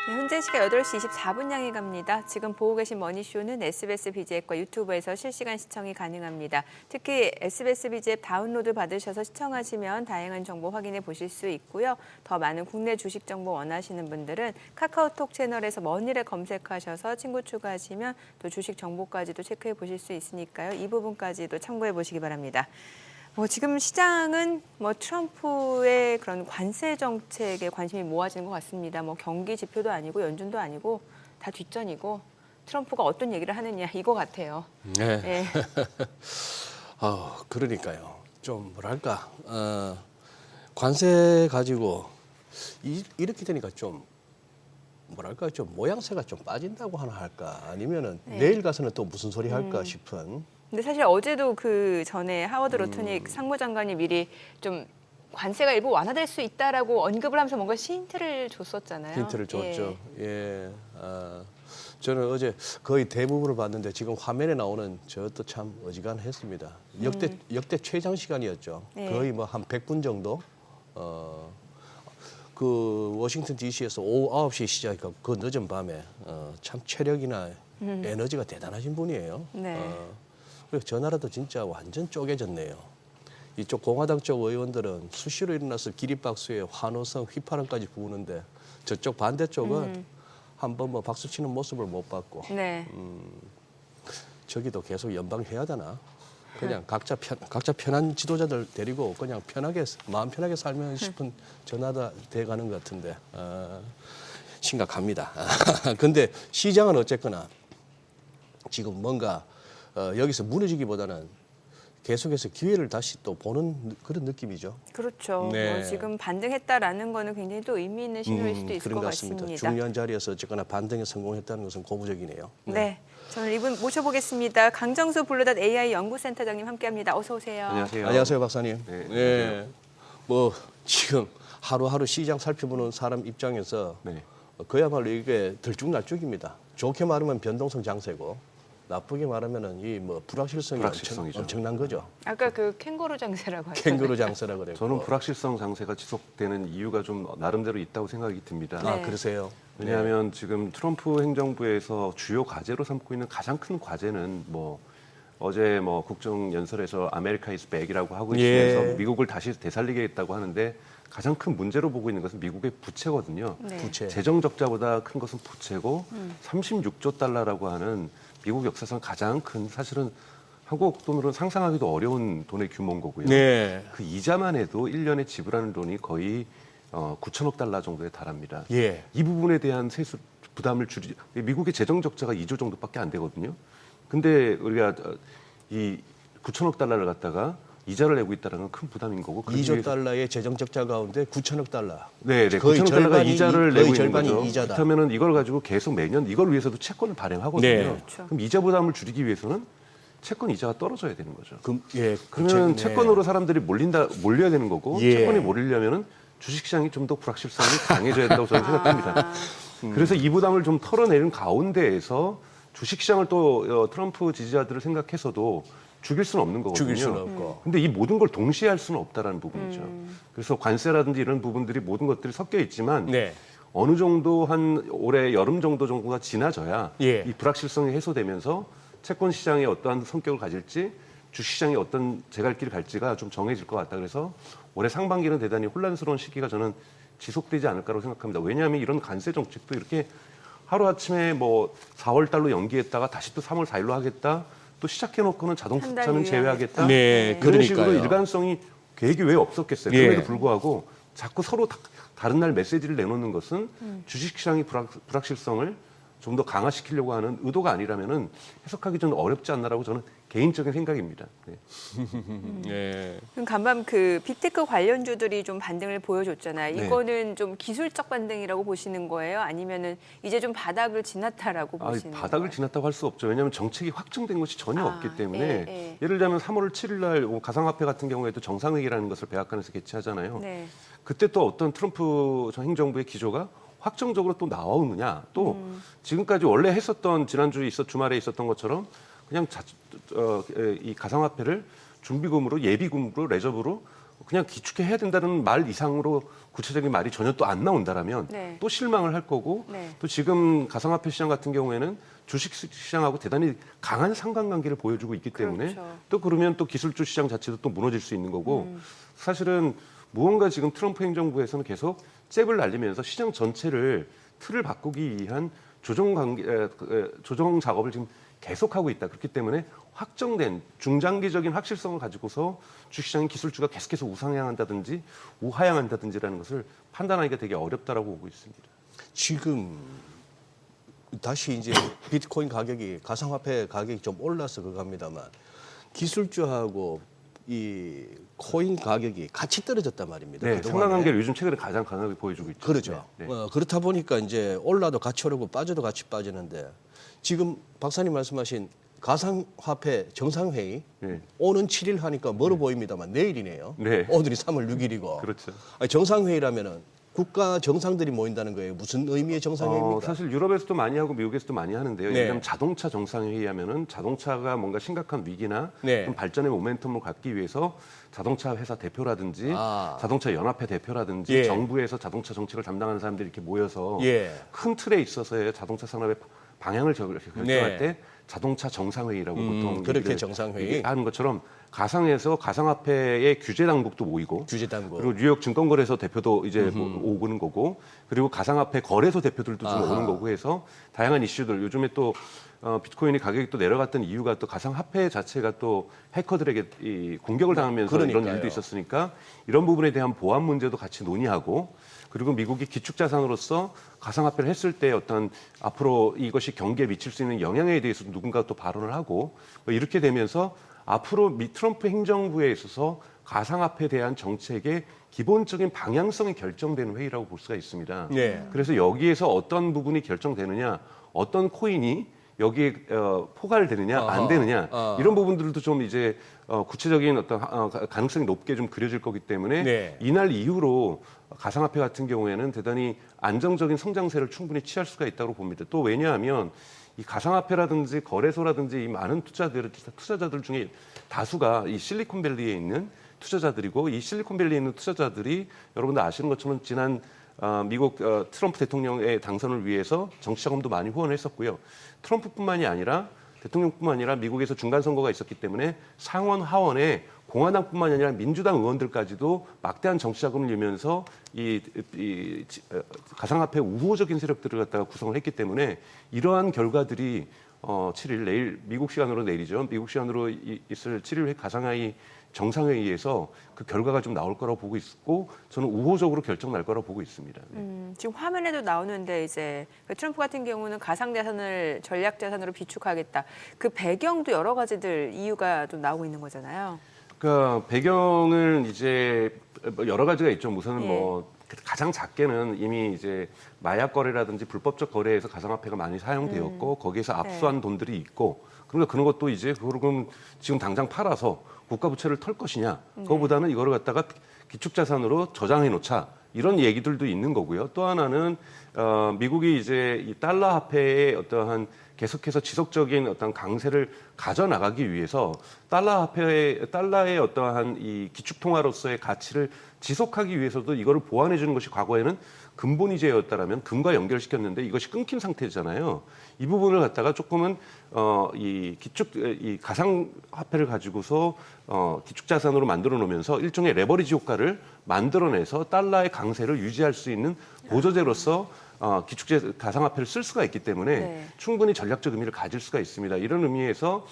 네, 현재 시각 8시 24분 향해 갑니다. 지금 보고 계신 머니쇼는 SBS BG앱과 유튜브에서 실시간 시청이 가능합니다. 특히 SBS BG앱 다운로드 받으셔서 시청하시면 다양한 정보 확인해 보실 수 있고요. 더 많은 국내 주식 정보 원하시는 분들은 카카오톡 채널에서 머니를 검색하셔서 친구 추가하시면 또 주식 정보까지도 체크해 보실 수 있으니까요. 이 부분까지도 참고해 보시기 바랍니다. 지금 시장은 트럼프의 그런 관세 정책에 관심이 모아지는 것 같습니다. 경기 지표도 아니고 연준도 아니고 다 뒷전이고 트럼프가 어떤 얘기를 하느냐 이거 같아요. 네. 네. 그러니까요. 좀 뭐랄까 관세 가지고 이렇게 되니까 좀 뭐랄까 좀 모양새가 좀 빠진다고 하나 할까 아니면은 네. 내일 가서는 또 무슨 소리 할까 싶은. 근데 사실 어제도 그 전에 하워드 로트닉 상무장관이 미리 좀 관세가 일부 완화될 수 있다라고 언급을 하면서 뭔가 힌트를 줬었잖아요. 힌트를 예. 줬죠. 예. 저는 어제 거의 대부분을 봤는데 지금 화면에 나오는 저것도 참 어지간했습니다. 역대 최장 시간이었죠. 네. 거의 뭐 한 100분 정도. 그 워싱턴 D.C.에서 오후 9시에 시작했고 그 늦은 밤에 참 체력이나 에너지가 대단하신 분이에요. 네. 그리고 저 나라도 진짜 완전 쪼개졌네요. 이쪽 공화당 쪽 의원들은 수시로 일어나서 기립박수에 환호성, 휘파람까지 부으는데 저쪽 반대쪽은 한번 뭐 박수 치는 모습을 못 봤고 네. 저기도 계속 연방해야 되나? 그냥 각자 편한 지도자들 데리고 그냥 편하게 마음 편하게 살면 싶은 전화가 돼가는 것 같은데 심각합니다. 근데 시장은 어쨌거나 지금 뭔가 여기서 무너지기보다는 계속해서 기회를 다시 또 보는 그런 느낌이죠. 그렇죠. 네. 뭐 지금 반등했다라는 거는 굉장히 또 의미 있는 신호일 수도 있을 그런 것 것 같습니다. 같습니다. 중요한 자리에서 어쨌거나 반등에 성공했다는 것은 고무적이네요. 네. 저는 이분 모셔보겠습니다. 강정수 블루닷 AI 연구센터장님 함께합니다. 어서 오세요. 안녕하세요. 안녕하세요, 박사님. 네, 예. 뭐 지금 하루하루 시장 살펴보는 사람 입장에서 네. 그야말로 이게 들쭉날쭉입니다. 좋게 말하면 변동성 장세고 나쁘게 말하면은 이 뭐 불확실성이 불확실성이죠. 엄청난 거죠. 아까 그 캥거루 장세라고 하셨죠. 캥거루 장세라 그래요. 저는 불확실성 장세가 지속되는 이유가 좀 나름대로 있다고 생각이 듭니다. 아, 네. 그러세요? 왜냐하면 지금 트럼프 행정부에서 주요 과제로 삼고 있는 가장 큰 과제는 뭐 어제 뭐 국정연설에서 아메리카 이즈 백이라고 하고 예. 있으면서 미국을 다시 되살리겠다고 하는데 가장 큰 문제로 보고 있는 것은 미국의 부채거든요. 네. 부채. 재정 적자보다 큰 것은 부채고 36조 달러라고 하는 미국 역사상 가장 큰 사실은 한국 돈으로는 상상하기도 어려운 돈의 규모인 거고요. 네. 그 이자만 해도 1년에 지불하는 돈이 거의 9천억 달러 정도에 달합니다. 예. 이 부분에 대한 세수 부담을 줄이 미국의 재정 적자가 2조 정도밖에 안 되거든요. 근데 우리가 이 9천억 달러를 갖다가 이자를 내고 있다는 건 큰 부담인 거고. 2조 달러의 재정 적자 가운데 9천억 달러. 네, 거의 9천억 달러가 절반이 이자를 거의 내고 있는 절반이 거죠. 이자다. 그렇다면은 이걸 가지고 계속 매년 이걸 위해서도 채권을 발행하거든요. 네. 그렇죠. 그럼 이자 부담을 줄이기 위해서는 채권 이자가 떨어져야 되는 거죠. 예. 그러면 네. 채권으로 사람들이 몰려야 되는 거고 예. 채권이 몰리려면은 주식시장이 좀 더 불확실성이 강해져야 된다고 저는 생각합니다. 그래서 이 부담을 좀 털어내는 가운데에서 주식시장을 또 트럼프 지지자들을 생각해서도 죽일 수는 없는 거거든요. 죽일 수는 없고. 근데 이 모든 걸 동시에 할 수는 없다라는 부분이죠. 그래서 관세라든지 이런 부분들이 모든 것들이 섞여 있지만 네. 어느 정도 한 올해 여름 정도가 지나져야 예. 이 불확실성이 해소되면서 채권 시장이 어떠한 성격을 가질지 주식시장이 어떤 제갈길을 갈지가 좀 정해질 것 같다. 그래서 올해 상반기는 대단히 혼란스러운 시기가 저는 지속되지 않을까라고 생각합니다. 왜냐하면 이런 관세 정책도 이렇게 하루아침에 뭐 4월 달로 연기했다가 다시 또 3월 4일로 하겠다. 또 시작해놓고는 한달 자동차는 후에 제외하겠다. 네, 그런 식으로 그러니까요. 일관성이 계획이 왜 없었겠어요. 예. 그럼에도 불구하고 자꾸 서로 다른 날 메시지를 내놓는 것은 주식시장의 불확실성을 좀 더 강화시키려고 하는 의도가 아니라면은 해석하기 좀 어렵지 않나라고 저는 개인적인 생각입니다. 네. 네. 그럼 간밤 그 빅테크 관련주들이 좀 반등을 보여줬잖아요. 네. 이거는 좀 기술적 반등이라고 보시는 거예요? 아니면은 이제 좀 바닥을 지났다라고 보시는 거예요? 바닥을 지났다고 할 수 없죠. 왜냐하면 정책이 확정된 것이 전혀 아, 없기 때문에 예. 예를 들면 3월 7일 날 가상화폐 같은 경우에도 정상회의라는 것을 백악관에서 개최하잖아요. 네. 그때 또 어떤 트럼프 전 행정부의 기조가 확정적으로 또 나오느냐. 또 지금까지 원래 했었던 지난주에 주말에 있었던 것처럼 그냥 이 가상화폐를 준비금으로 예비금으로 레저브로 그냥 기축해 해야 된다는 말 이상으로 구체적인 말이 전혀 또 안 나온다라면 네. 또 실망을 할 거고 네. 또 지금 가상화폐 시장 같은 경우에는 주식 시장하고 대단히 강한 상관관계를 보여주고 있기 때문에 그렇죠. 또 그러면 또 기술주 시장 자체도 또 무너질 수 있는 거고 사실은 무언가 지금 트럼프 행정부에서는 계속 잽을 날리면서 시장 전체를 틀을 바꾸기 위한 조정 작업을 지금 계속하고 있다. 그렇기 때문에 확정된 중장기적인 확실성을 가지고서 주식시장의 기술주가 계속해서 우상향한다든지 우하향한다든지라는 것을 판단하기가 되게 어렵다라고 보고 있습니다. 지금 다시 이제 비트코인 가격이 가상화폐 가격이 좀 올라서 그겁니다만 기술주하고 이 코인 가격이 같이 떨어졌단 말입니다. 네, 그동안에. 상관관계를 요즘 최근에 가장 강하게 보여주고 있죠. 그렇죠. 네, 네. 그렇다 보니까 이제 올라도 같이 오르고 빠져도 같이 빠지는데 지금 박사님 말씀하신 가상화폐 정상회의 네. 오는 7일 하니까 멀어 보입니다만 내일이네요. 네. 오늘이 3월 6일이고. 그렇죠. 정상회의라면은 국가 정상들이 모인다는 거예요. 무슨 의미의 정상회의입니까? 사실 유럽에서도 많이 하고 미국에서도 많이 하는데요. 네. 예를 들면 자동차 정상회의 하면은 자동차가 뭔가 심각한 위기나 네. 좀 발전의 모멘텀을 갖기 위해서 자동차 회사 대표라든지 자동차 연합회 대표라든지 예. 정부에서 자동차 정책을 담당하는 사람들이 이렇게 모여서 예. 큰 틀에 있어서의 자동차 산업의 방향을 결정할 네. 때 자동차 정상회의라고 보통 그렇게 얘기를 정상회의. 하는 것처럼 가상에서 가상화폐의 규제 당국도 모이고 규제 당국. 그리고 뉴욕 증권거래소 대표도 이제 오는 거고 그리고 가상화폐 거래소 대표들도 좀 오는 거고 해서 다양한 이슈들 요즘에 또 비트코인이 가격이 또 내려갔던 이유가 또 가상화폐 자체가 또 해커들에게 이 공격을 당하면서 이런 그러니까요. 일도 있었으니까 이런 부분에 대한 보안 문제도 같이 논의하고 그리고 미국이 기축자산으로서 가상화폐를 했을 때 어떤 앞으로 이것이 경기에 미칠 수 있는 영향에 대해서 누군가 또 발언을 하고 이렇게 되면서 앞으로 트럼프 행정부에 있어서 가상화폐에 대한 정책의 기본적인 방향성이 결정되는 회의라고 볼 수가 있습니다. 네. 그래서 여기에서 어떤 부분이 결정되느냐, 어떤 코인이 여기에 포괄되느냐, 안 되느냐 이런 부분들도 좀 이제 구체적인 어떤 가능성이 높게 좀 그려질 거기 때문에 네. 이날 이후로 가상화폐 같은 경우에는 대단히 안정적인 성장세를 충분히 취할 수가 있다고 봅니다. 또 왜냐하면 이 가상화폐라든지 거래소라든지 이 많은 투자자들 중에 다수가 이 실리콘밸리에 있는 투자자들이고 이 실리콘밸리에 있는 투자자들이 여러분들 아시는 것처럼 지난 미국 트럼프 대통령의 당선을 위해서 정치자금도 많이 후원을 했었고요. 트럼프뿐만이 아니라 대통령뿐만 아니라 미국에서 중간 선거가 있었기 때문에 상원 하원에 공화당뿐만이 아니라 민주당 의원들까지도 막대한 정치자금을 내면서 이 가상화폐 우호적인 세력들을 갖다가 구성을 했기 때문에 이러한 결과들이 7일 내일 미국 시간으로 내일이죠. 미국 시간으로 있을 7일 가상화의 정상회의에서 그 결과가 좀 나올 거라고 보고 있고 저는 우호적으로 결정 날 거라고 보고 있습니다. 지금 화면에도 나오는데 이제 트럼프 같은 경우는 가상자산을 전략자산으로 비축하겠다. 그 배경도 여러 가지들 이유가 좀 나오고 있는 거잖아요. 그러니까 배경은 이제 여러 가지가 있죠. 우선은 예. 뭐 가장 작게는 이미 이제 마약 거래라든지 불법적 거래에서 가상화폐가 많이 사용되었고 거기에서 압수한 돈들이 있고 그러니까 그런 것도 이제 그럼 지금 당장 팔아서 국가 부채를 털 것이냐 그거보다는 이거를 갖다가 기축자산으로 저장해 놓자 이런 얘기들도 있는 거고요. 또 하나는 미국이 이제 이 달러 화폐의 어떠한 계속해서 지속적인 어떤 강세를 가져나가기 위해서 달러의 어떠한 이 기축통화로서의 가치를 지속하기 위해서도 이거를 보완해 주는 것이 과거에는 근본이제였다라면 금과 연결시켰는데 이것이 끊긴 상태잖아요. 이 부분을 갖다가 조금은 이 가상화폐를 가지고서 기축자산으로 만들어 놓으면서 일종의 레버리지 효과를 만들어내서 달러의 강세를 유지할 수 있는 보조제로서 가상화폐를 쓸 수가 있기 때문에 네. 충분히 충분히 전략적 의미를 가질 수가 있습니다. 이런 의미에서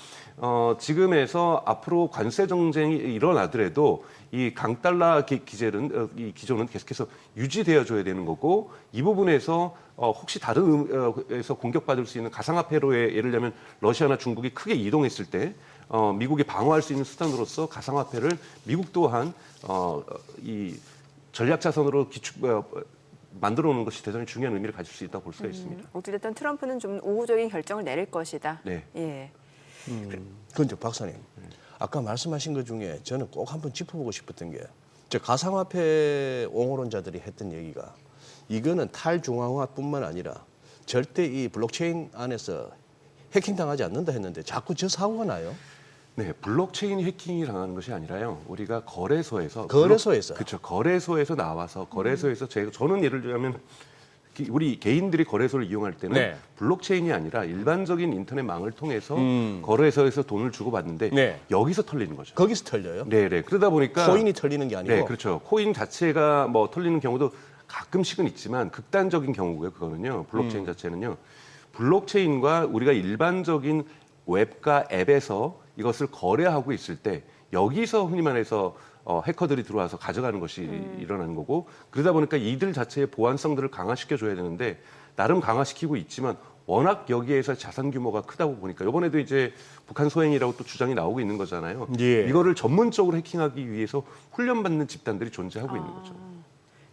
지금에서 앞으로 관세 정쟁이 일어나더라도 이 강달러 기제는 이 기조는 계속해서 유지되어 줘야 되는 거고 이 부분에서 혹시 다른 에서 공격받을 수 있는 가상화폐로의 예를 들면 러시아나 중국이 크게 이동했을 때 미국이 방어할 수 있는 수단으로서 가상화폐를 미국 또한 이 전략 자산으로 만들어 오는 것이 대단히 중요한 의미를 가질 수 있다고 볼 수가 있습니다. 어찌됐든 트럼프는 좀 우호적인 결정을 내릴 것이다. 네. 예. 그런데 박사님, 아까 말씀하신 것 중에 저는 꼭 한번 짚어보고 싶었던 게 저 가상화폐 옹호론자들이 했던 얘기가 이거는 탈중앙화뿐만 아니라 절대 이 블록체인 안에서 해킹당하지 않는다 했는데 자꾸 저 사고가 나요. 네, 블록체인 해킹이 당하는 것이 아니라요. 우리가 거래소에서 그렇죠. 거래소에서 나와서 거래소에서 저는 예를 들면 우리 개인들이 거래소를 이용할 때는 네. 블록체인이 아니라 일반적인 인터넷망을 통해서 거래소에서 돈을 주고받는데 네. 여기서 털리는 거죠. 거기서 털려요? 네. 그러다 보니까 코인이 털리는 게 아니고. 네, 그렇죠. 코인 자체가 뭐 털리는 경우도 가끔씩은 있지만 극단적인 경우고요. 그거는요. 블록체인 자체는요. 블록체인과 우리가 일반적인 웹과 앱에서 이것을 거래하고 있을 때 여기서 흔히 말해서 해커들이 들어와서 가져가는 것이 일어나는 거고 그러다 보니까 이들 자체의 보안성들을 강화시켜 줘야 되는데 나름 강화시키고 있지만 워낙 여기에서 자산 규모가 크다고 보니까 이번에도 이제 북한 소행이라고 또 주장이 나오고 있는 거잖아요. 예. 이거를 전문적으로 해킹하기 위해서 훈련받는 집단들이 존재하고 있는 거죠.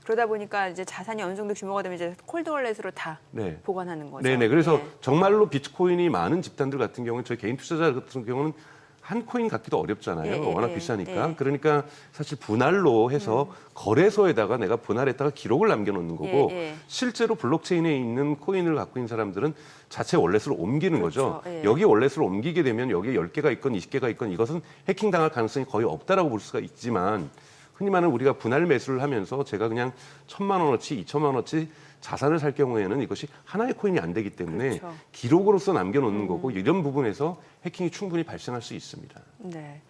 그러다 보니까 이제 자산이 어느 정도 규모가 되면 이제 콜드월렛으로 다 네. 보관하는 거죠. 네네. 그래서 예. 정말로 비트코인이 많은 집단들 같은 경우는 저희 개인 투자자 같은 경우는 한 코인 갖기도 어렵잖아요. 예, 예, 워낙 예, 비싸니까. 예. 그러니까 사실 분할로 해서 거래소에다가 내가 분할했다가 기록을 남겨놓는 거고 예, 예. 실제로 블록체인에 있는 코인을 갖고 있는 사람들은 자체 월렛으로 옮기는 그렇죠. 거죠. 예. 여기 월렛으로 옮기게 되면 여기에 10개가 있건 20개가 있건 이것은 해킹당할 가능성이 거의 없다라고 볼 수가 있지만 흔히 말하는 우리가 분할 매수를 하면서 제가 그냥 1,000만 원어치, 2,000만 원어치 자산을 살 경우에는 이것이 하나의 코인이 안 되기 때문에 그렇죠. 기록으로서 남겨놓는 거고 이런 부분에서 해킹이 충분히 발생할 수 있습니다. 네.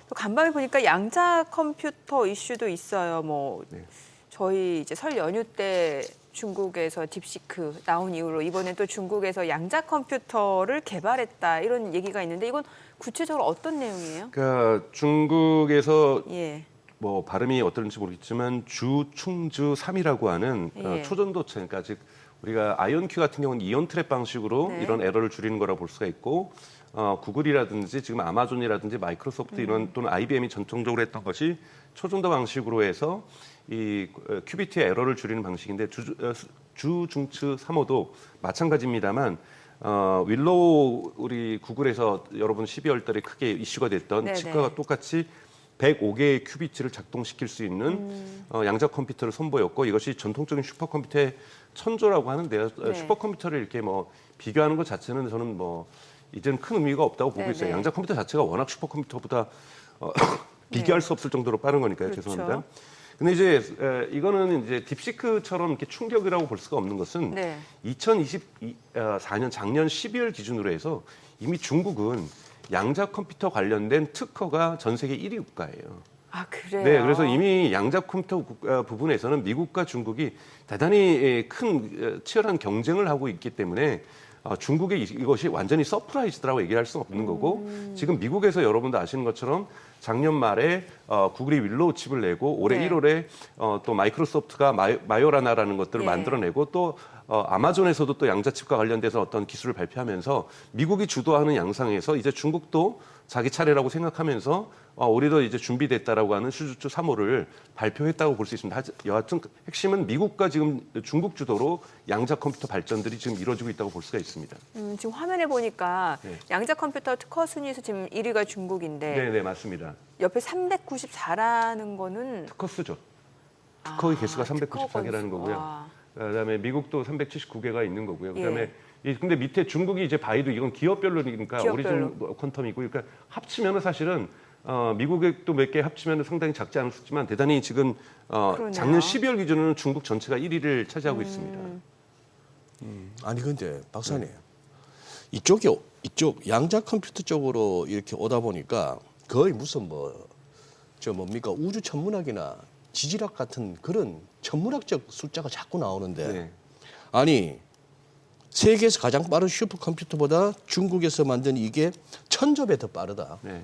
또 간밤에 보니까 양자 컴퓨터 이슈도 있어요. 뭐 네. 저희 이제 설 연휴 때 중국에서 딥시크 나온 이후로 이번에 또 중국에서 양자 컴퓨터를 개발했다 이런 얘기가 있는데 이건 구체적으로 어떤 내용이에요? 그러니까 중국에서 예. 뭐 발음이 어떨지 모르겠지만 주충주 3이라고 하는 예. 초전도체, 그러니까 즉 우리가 아이온큐 같은 경우는 이온 트랩 방식으로 네. 이런 에러를 줄이는 거라고 볼 수가 있고 구글이라든지 지금 아마존이라든지 마이크로소프트 이런 또는 IBM이 전통적으로 했던 것이 초전도 방식으로 해서 이 큐비트의 에러를 줄이는 방식인데 주중추 3호도 마찬가지입니다만 윌로우 우리 구글에서 여러분 12월 달에 크게 이슈가 됐던 네네. 칩과 똑같이 105개의 큐비트를 작동시킬 수 있는 양자 컴퓨터를 선보였고 이것이 전통적인 슈퍼컴퓨터의 천조라고 하는데요. 네. 슈퍼컴퓨터를 이렇게 뭐 비교하는 것 자체는 저는 뭐 이제는 큰 의미가 없다고 보고 네네. 있어요. 양자 컴퓨터 자체가 워낙 슈퍼컴퓨터보다 비교할 수 없을 정도로 빠른 거니까요. 그렇죠. 죄송합니다. 근데 이제 이거는 이제 딥시크처럼 이렇게 충격이라고 볼 수가 없는 것은 네. 2024년 작년 12월 기준으로 해서 이미 중국은 양자 컴퓨터 관련된 특허가 전 세계 1위 국가예요. 아 그래요? 네, 그래서 이미 양자 컴퓨터 부분에서는 미국과 중국이 대단히 큰 치열한 경쟁을 하고 있기 때문에 중국의 이것이 완전히 서프라이즈라고 얘기할 수는 없는 거고 지금 미국에서 여러분도 아시는 것처럼 작년 말에 구글이 윌로우 칩을 내고 올해 네. 1월에 또 마이크로소프트가 마요라나라는 것들을 예. 만들어내고 또 아마존에서도 또 양자칩과 관련돼서 어떤 기술을 발표하면서 미국이 주도하는 양상에서 이제 중국도 자기 차례라고 생각하면서 우리도 이제 준비됐다라고 하는 슈즈추 3호를 발표했다고 볼 수 있습니다. 여하튼 핵심은 미국과 지금 중국 주도로 양자 컴퓨터 발전들이 지금 이루어지고 있다고 볼 수가 있습니다. 지금 화면에 보니까 네. 양자 컴퓨터 특허 순위에서 지금 1위가 중국인데 네, 맞습니다. 옆에 394라는 거는 특허수죠. 특허의 개수가 특허 394개라는 건수. 거고요. 와. 그다음에 미국도 379개가 있는 거고요. 그다음에 예. 근데 밑에 중국이 이제 바이두 이건 기업별로니까 기업별로. 오리진 퀀텀이고 그러니까 합치면은 사실은 미국에 또 몇 개 합치면은 상당히 작지 않을 수 있지만 대단히 지금 그러네요. 작년 12월 기준으로는 중국 전체가 1위를 차지하고 있습니다. 아니 근데 박사님 이쪽 양자 컴퓨터 쪽으로 이렇게 오다 보니까 거의 무슨 뭡니까 우주 천문학이나 지질학 같은 그런 천문학적 숫자가 자꾸 나오는데 네. 아니 세계에서 가장 빠른 슈퍼컴퓨터보다 중국에서 만든 이게 1000배 더 빠르다. 네.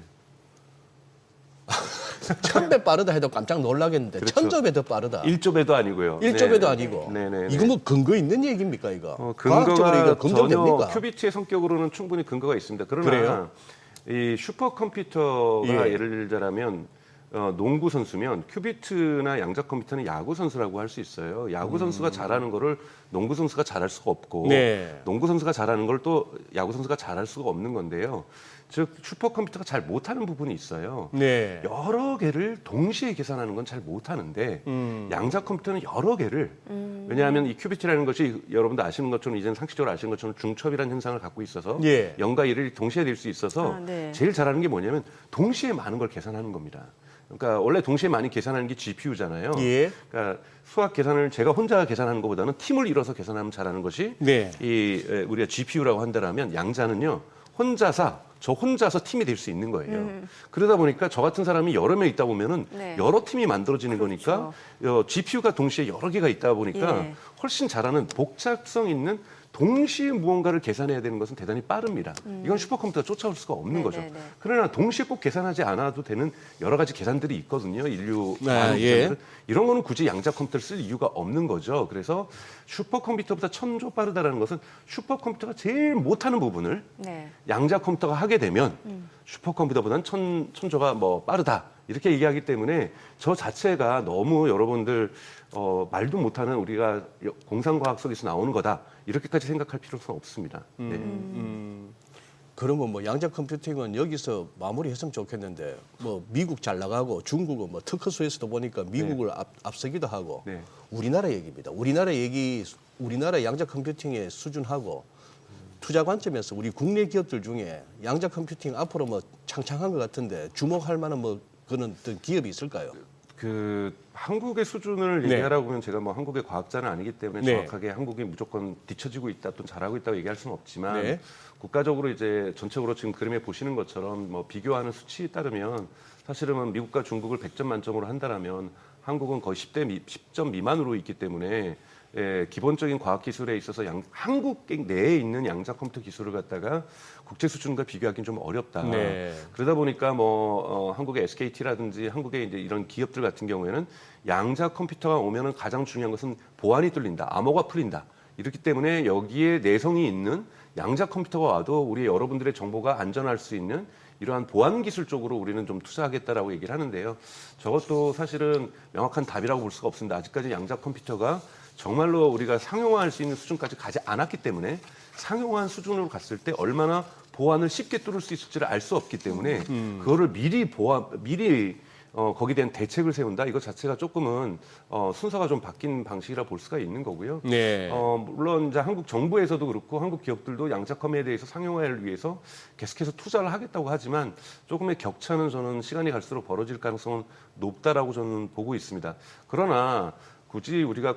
1000배 빠르다 해도 깜짝 놀라겠는데 그렇죠. 1000배 더 빠르다. 1조배도 아니고요. 1조배도 네. 아니고. 네. 이거 뭐 근거 있는 얘기입니까 이거? 근거가 과학적으로 이거 전혀 검증됩니까? 큐비트의 성격으로는 충분히 근거가 있습니다. 그러나 그래요? 이 슈퍼컴퓨터가 예. 예를 들자면 농구 선수면 큐비트나 양자 컴퓨터는 야구 선수라고 할 수 있어요. 야구 선수가 잘하는 거를 농구 선수가 잘할 수가 없고 네. 농구 선수가 잘하는 걸 또 야구 선수가 잘할 수가 없는 건데요. 즉 슈퍼컴퓨터가 잘 못하는 부분이 있어요. 네. 여러 개를 동시에 계산하는 건 잘 못하는데 양자 컴퓨터는 여러 개를 왜냐하면 이 큐비트라는 것이 여러분도 아시는 것처럼 이제는 상식적으로 아시는 것처럼 중첩이라는 현상을 갖고 있어서 예. 0과 1이 동시에 될 수 있어서 네. 제일 잘하는 게 뭐냐면 동시에 많은 걸 계산하는 겁니다. 그러니까 원래 동시에 많이 계산하는 게 GPU잖아요. 예. 그러니까 수학 계산을 제가 혼자 계산하는 것보다는 팀을 이뤄서 계산하면 잘하는 것이 네. 우리가 GPU라고 한다면 양자는요. 저 혼자서 팀이 될 수 있는 거예요. 그러다 보니까 저 같은 사람이 여러 명 있다 보면은 네. 여러 팀이 만들어지는 그렇죠. 거니까 GPU가 동시에 여러 개가 있다 보니까 예. 훨씬 잘하는 복잡성 있는 동시에 무언가를 계산해야 되는 것은 대단히 빠릅니다. 이건 슈퍼컴퓨터가 쫓아올 수가 없는 거죠. 네네네. 그러나 동시에 꼭 계산하지 않아도 되는 여러 가지 계산들이 있거든요. 인류 네, 많은 예. 계산들. 이런 거는 굳이 양자 컴퓨터를 쓸 이유가 없는 거죠. 그래서 슈퍼컴퓨터보다 1000조 빠르다라는 것은 슈퍼컴퓨터가 제일 못하는 부분을 네. 양자 컴퓨터가 하게 되면 슈퍼컴퓨터보다는 천조가 빠르다. 이렇게 얘기하기 때문에 저 자체가 너무 여러분들 말도 못하는 우리가 공상과학 속에서 나오는 거다 이렇게까지 생각할 필요성은 없습니다. 네. 그러면 뭐 양자 컴퓨팅은 여기서 마무리했으면 좋겠는데 뭐 미국 잘 나가고 중국은 뭐 특허수에서도 보니까 미국을 앞서기도 하고 네. 우리나라 얘기입니다. 우리나라 양자 컴퓨팅의 수준하고 투자 관점에서 우리 국내 기업들 중에 양자 컴퓨팅 앞으로 뭐 창창한 것 같은데 주목할 만한 뭐 그런 어떤 기업이 있을까요? 그 한국의 수준을 네. 얘기하라고 하면 제가 뭐 한국의 과학자는 아니기 때문에 네. 정확하게 한국이 무조건 뒤처지고 있다 또는 잘하고 있다고 얘기할 수는 없지만 네. 국가적으로 이제 전체적으로 지금 그림에 보시는 것처럼 뭐 비교하는 수치에 따르면 사실은 미국과 중국을 100점 만점으로 한다라면 한국은 거의 10점 미만으로 있기 때문에 기본적인 과학 기술에 있어서 한국 내에 있는 양자 컴퓨터 기술을 갖다가 국제 수준과 비교하기는 좀 어렵다. 네. 그러다 보니까 한국의 SKT라든지 한국의 이제 이런 기업들 같은 경우에는 양자 컴퓨터가 오면은 가장 중요한 것은 보안이 뚫린다, 암호가 풀린다. 이렇기 때문에 여기에 내성이 있는 양자 컴퓨터가 와도 우리 여러분들의 정보가 안전할 수 있는 이러한 보안 기술 쪽으로 우리는 좀 투자하겠다라고 얘기를 하는데요. 저것도 사실은 명확한 답이라고 볼 수가 없습니다. 아직까지 양자 컴퓨터가 정말로 우리가 상용화할 수 있는 수준까지 가지 않았기 때문에 상용화한 수준으로 갔을 때 얼마나 보안을 쉽게 뚫을 수 있을지를 알 수 없기 때문에 그거를 미리 거기에 대한 대책을 세운다. 이것 자체가 조금은 순서가 좀 바뀐 방식이라 볼 수가 있는 거고요. 네. 물론 이제 한국 정부에서도 그렇고 한국 기업들도 양자컴에 대해서 상용화를 위해서 계속해서 투자를 하겠다고 하지만 조금의 격차는 저는 시간이 갈수록 벌어질 가능성은 높다라고 저는 보고 있습니다. 그러나 굳이 우리가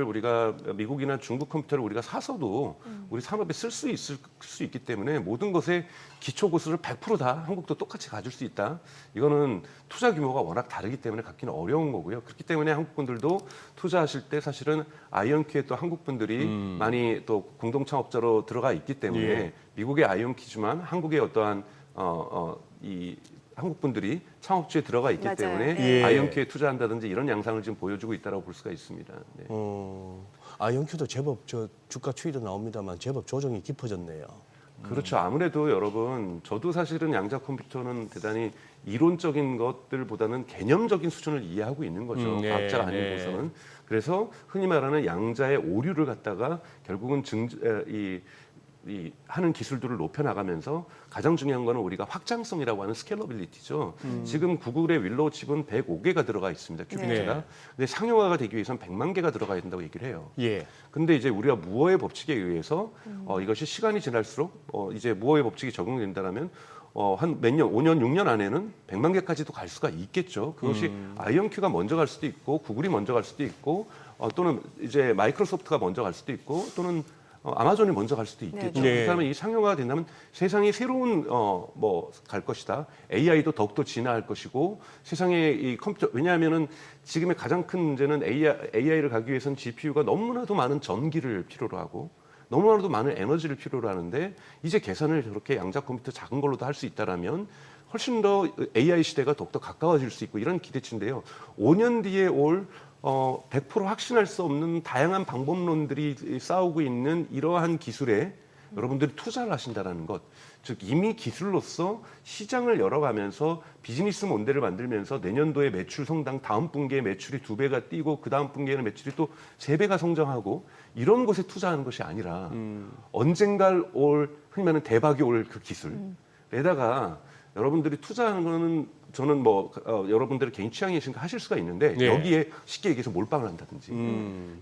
우리가 미국이나 중국 컴퓨터를 우리가 사서도 우리 산업에 쓸 수 있기 때문에 모든 것의 기초 고수를 100% 다 한국도 똑같이 가질 수 있다. 이거는 투자 규모가 워낙 다르기 때문에 갖기는 어려운 거고요. 그렇기 때문에 한국 분들도 투자하실 때 사실은 아이언큐에 또 한국 분들이 많이 또 공동 창업자로 들어가 있기 때문에 예. 미국의 아이언큐지만 한국의 어떠한 이 한국 분들이 창업주에 들어가 있기 맞아요. 때문에 예. 아이언큐에 투자한다든지 이런 양상을 지금 보여주고 있다고 볼 수가 있습니다. 네. 아이언큐도 제법 주가 추이도 나옵니다만 제법 조정이 깊어졌네요. 그렇죠. 아무래도 여러분, 저도 사실은 양자 컴퓨터는 대단히 이론적인 것들보다는 개념적인 수준을 이해하고 있는 거죠. 네, 과학자가 네. 아니고서는. 그래서 흔히 말하는 양자의 오류를 갖다가 결국은 하는 기술들을 높여나가면서 가장 중요한 거는 우리가 확장성이라고 하는 스케일러빌리티죠. 지금 구글의 윌로우 칩은 105개가 들어가 있습니다. 큐비트가. 네. 근데 상용화가 되기 위해서는 100만 개가 들어가야 된다고 얘기를 해요. 예. 근데 이제 우리가 무어의 법칙에 의해서 이것이 시간이 지날수록 이제 무어의 법칙이 적용된다면 한 몇 년, 5년, 6년 안에는 100만 개까지도 갈 수가 있겠죠. 그것이 아이언큐가 먼저 갈 수도 있고, 구글이 먼저 갈 수도 있고, 또는 이제 마이크로소프트가 먼저 갈 수도 있고, 또는 아마존이 먼저 갈 수도 있겠죠. 네. 그렇다면 이 상용화가 된다면 세상이 새로운 갈 것이다. AI도 더욱더 진화할 것이고 세상의 이 컴퓨터 왜냐하면은 지금의 가장 큰 문제는 AI를 가기 위해서는 GPU가 너무나도 많은 전기를 필요로 하고 너무나도 많은 에너지를 필요로 하는데 이제 계산을 저렇게 양자 컴퓨터 작은 걸로도 할 수 있다라면 훨씬 더 AI 시대가 더욱더 가까워질 수 있고 이런 기대치인데요. 5년 뒤에 올 100% 확신할 수 없는 다양한 방법론들이 싸우고 있는 이러한 기술에 여러분들이 투자를 하신다는 것, 즉 이미 기술로서 시장을 열어가면서 비즈니스 모델을 만들면서 내년도에 매출 성장, 다음 분기에 매출이 2배가 뛰고 그 다음 분기에는 매출이 또 3배가 성장하고 이런 것에 투자하는 것이 아니라 언젠가 흔히 말하는 대박이 올 그 기술에다가 여러분들이 투자하는 거는 저는 여러분들의 개인 취향이신가 하실 수가 있는데 네. 여기에 쉽게 얘기해서 몰빵을 한다든지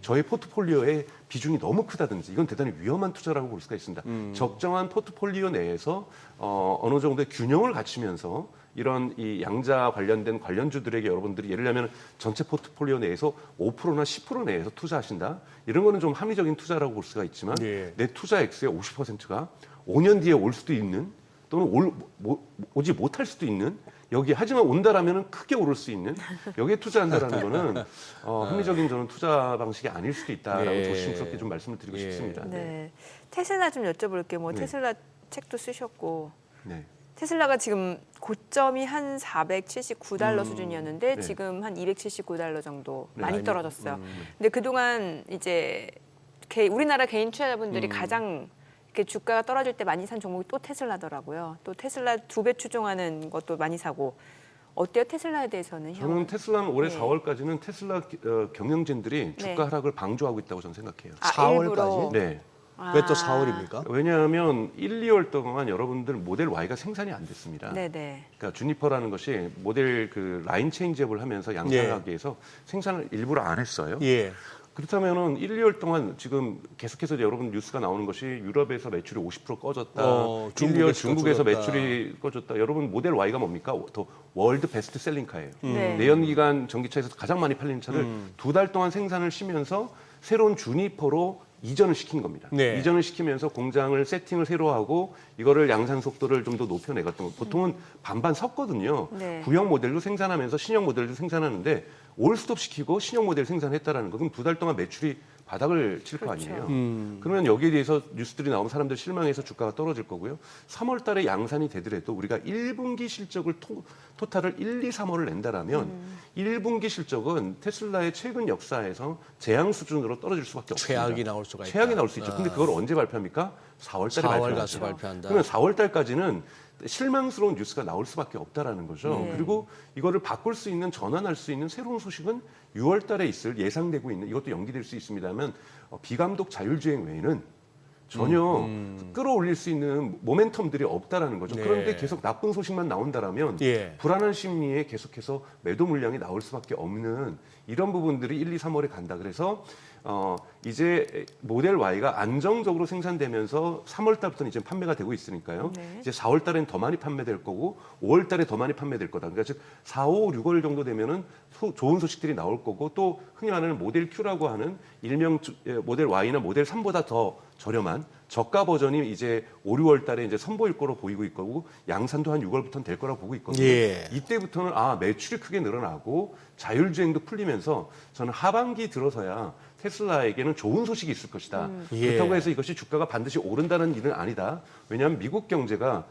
저의 포트폴리오의 비중이 너무 크다든지 이건 대단히 위험한 투자라고 볼 수가 있습니다. 적정한 포트폴리오 내에서 어느 정도의 균형을 갖추면서 이런 이 양자 관련된 관련주들에게 여러분들이 예를 들면 전체 포트폴리오 내에서 5%나 10% 내에서 투자하신다. 이런 거는 좀 합리적인 투자라고 볼 수가 있지만 네. 내 투자 액수의 50%가 5년 뒤에 올 수도 있는 또는 오지 못할 수도 있는 여기 하지만 온다라면은 크게 오를 수 있는 여기에 투자한다라는 거는 합리적인 저는 투자 방식이 아닐 수도 있다라고 네. 조심스럽게 좀 말씀을 드리고 예. 싶습니다. 네. 테슬라 좀 여쭤볼게요. 뭐 네. 테슬라 책도 쓰셨고 네. 테슬라가 지금 고점이 한 479달러 수준이었는데 네. 지금 한 279달러 정도 네. 많이 떨어졌어요. 근데 그동안 이제 우리나라 개인 투자자분들이 가장 이렇게 주가가 떨어질 때 많이 산 종목이 또 테슬라더라고요. 또 테슬라 2배 추종하는 것도 많이 사고 어때요? 테슬라에 대해서는 저는 형은? 테슬라는 올해 네. 4월까지는 테슬라 경영진들이 주가 네. 하락을 방조하고 있다고 저는 생각해요. 아, 4월까지? 일부러. 네. 왜 또 4월입니까? 왜냐하면 1, 2월 동안 여러분들 모델 Y가 생산이 안 됐습니다. 네네. 그러니까 주니퍼라는 것이 모델 그 라인 체인지업을 하면서 양산하기 위해서 생산을 일부러 안 했어요. 예. 그렇다면은 1, 2월 동안 지금 계속해서 여러분 뉴스가 나오는 것이 유럽에서 매출이 50% 꺼졌다. 1, 2월 중국에서 줄었다. 매출이 꺼졌다. 여러분 모델 Y가 뭡니까? 더 월드 베스트 셀링카예요. 네. 내연기관 전기차에서 가장 많이 팔리는 차를 2달 동안 생산을 쉬면서 새로운 주니퍼로 이전을 시킨 겁니다. 네. 이전을 시키면서 공장을 세팅을 새로 하고 이거를 양산 속도를 좀 더 높여내갔던 거. 보통은 반반 섰거든요. 네. 구형 모델도 생산하면서 신형 모델도 생산하는데 올스톱 시키고 신형 모델 생산했다라는 거. 그럼 2달 동안 매출이 바닥을 칠 거 그렇죠. 아니에요. 그러면 여기에 대해서 뉴스들이 나오면 사람들 실망해서 주가가 떨어질 거고요. 3월 달에 양산이 되더라도 우리가 1분기 실적을 토탈을 1, 2, 3월을 낸다라면 1분기 실적은 테슬라의 최근 역사에서 재앙 수준으로 떨어질 수밖에 없습니다. 최악이 나올 수가 있다. 최악이 나올 수 있죠. 근데 그걸 언제 발표합니까? 4월 달에 4월 가서 발표하죠. 발표한다. 그러면 4월 달까지는 실망스러운 뉴스가 나올 수밖에 없다라는 거죠. 네. 그리고 이거를 바꿀 수 있는 전환할 수 있는 새로운 소식은 6월 달에 있을 예상되고 있는 이것도 연기될 수 있습니다만 비감독 자율주행 외에는 전혀 끌어올릴 수 있는 모멘텀들이 없다라는 거죠. 네. 그런데 계속 나쁜 소식만 나온다라면 예. 불안한 심리에 계속해서 매도 물량이 나올 수밖에 없는 이런 부분들이 1, 2, 3월에 간다. 그래서 이제 모델 Y가 안정적으로 생산되면서 3월 달부터는 이제 판매가 되고 있으니까요. 네. 이제 4월 달엔 더 많이 판매될 거고 5월 달에 더 많이 판매될 거다. 그러니까 즉 4, 5, 6월 정도 되면은 좋은 소식들이 나올 거고 또 흔히 말하는 모델 Q라고 하는 일명 모델 Y나 모델 3보다 더 저렴한 저가 버전이 이제 5, 6월 달에 이제 선보일 거로 보이고 있고 양산도 한 6월부터는 될 거라고 보고 있거든요. 예. 이때부터는 매출이 크게 늘어나고 자율주행도 풀리면서 저는 하반기 들어서야 테슬라에게는 좋은 소식이 있을 것이다. 예. 그렇다고 해서 이것이 주가가 반드시 오른다는 일은 아니다. 왜냐하면 미국 경제가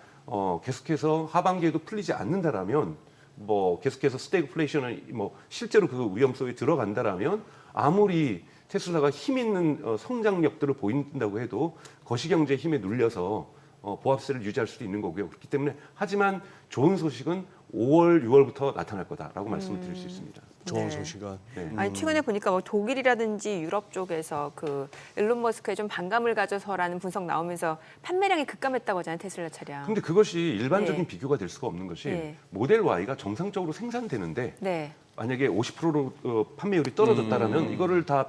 계속해서 하반기에도 풀리지 않는다라면 뭐 계속해서 스태그플레이션을 뭐 실제로 그 위험 속에 들어간다라면 아무리 테슬라가 힘 있는 성장력들을 보인다고 해도 거시경제의 힘에 눌려서 보합세를 유지할 수도 있는 거고요. 그렇기 때문에 하지만 좋은 소식은 5월, 6월부터 나타날 거다라고 말씀을 드릴 수 있습니다. 좋은 네. 소식은. 네. 아니 최근에 보니까 뭐 독일이라든지 유럽 쪽에서 그 일론 머스크에 좀 반감을 가져서라는 분석 나오면서 판매량이 급감했다고 하잖아요, 테슬라 차량. 근데 그것이 일반적인 네. 비교가 될 수가 없는 것이 네. 모델 Y가 정상적으로 생산되는데 네. 만약에 50%로 판매율이 떨어졌다라면 이거를 다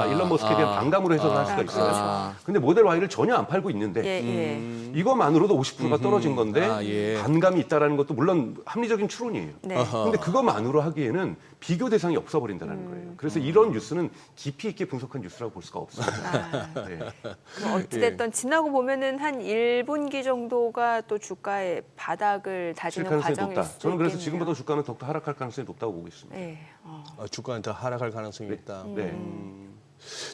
일론 머스크에 대한 반감으로 해석을 할 수가 있어요. 그렇죠. 근데 모델 Y를 전혀 안 팔고 있는데 예, 예. 이것만으로도 50%가 떨어진 건데 예. 반감이 있다라는 것도 물론 합리적인 추론이에요. 네. 근데 그것만으로 하기에는 비교 대상이 없어버린다는 거예요. 그래서 이런 뉴스는 깊이 있게 분석한 뉴스라고 볼 수가 없습니다. 네. 그럼 어찌됐든 지나고 보면은 한 1분기 정도가 또 주가의 바닥을 실 다지는 가능성이 과정일 높다. 수도 저는 그래서 있겠네요. 지금보다 주가는 더욱더 하락할 가능성이 높다고 보고 있습니다. 네. 주가는 더 하락할 가능성이 있다. 네.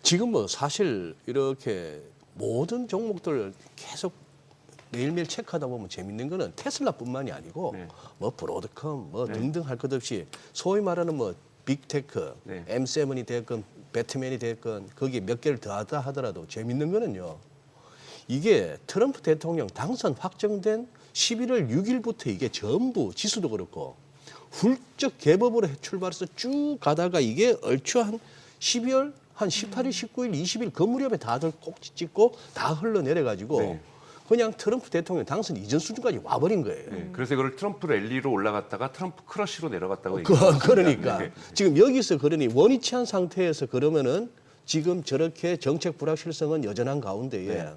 지금 뭐 사실 이렇게 모든 종목들 계속 매일매일 체크하다 보면 재밌는 거는 테슬라뿐만이 아니고 네. 뭐 브로드컴 뭐 네. 등등 할 것 없이 소위 말하는 뭐 빅테크, 네. M7이 됐건 배트맨이 됐건 거기에 몇 개를 더하다 하더라도 재밌는 거는요. 이게 트럼프 대통령 당선 확정된 11월 6일부터 이게 전부 지수도 그렇고 훌쩍 개법으로 출발해서 쭉 가다가 이게 얼추 한 12월 한 18일, 19일, 20일 그 무렵에 다들 꼭지 찍고 다 흘러내려가지고 네. 그냥 트럼프 대통령 당선 이전 수준까지 와버린 거예요. 네. 그래서 이거를 트럼프 랠리로 올라갔다가 트럼프 크러쉬로 내려갔다고 그러니까 네. 지금 여기서 그러니 원위치한 상태에서 그러면은 지금 저렇게 정책 불확실성은 여전한 가운데에 네.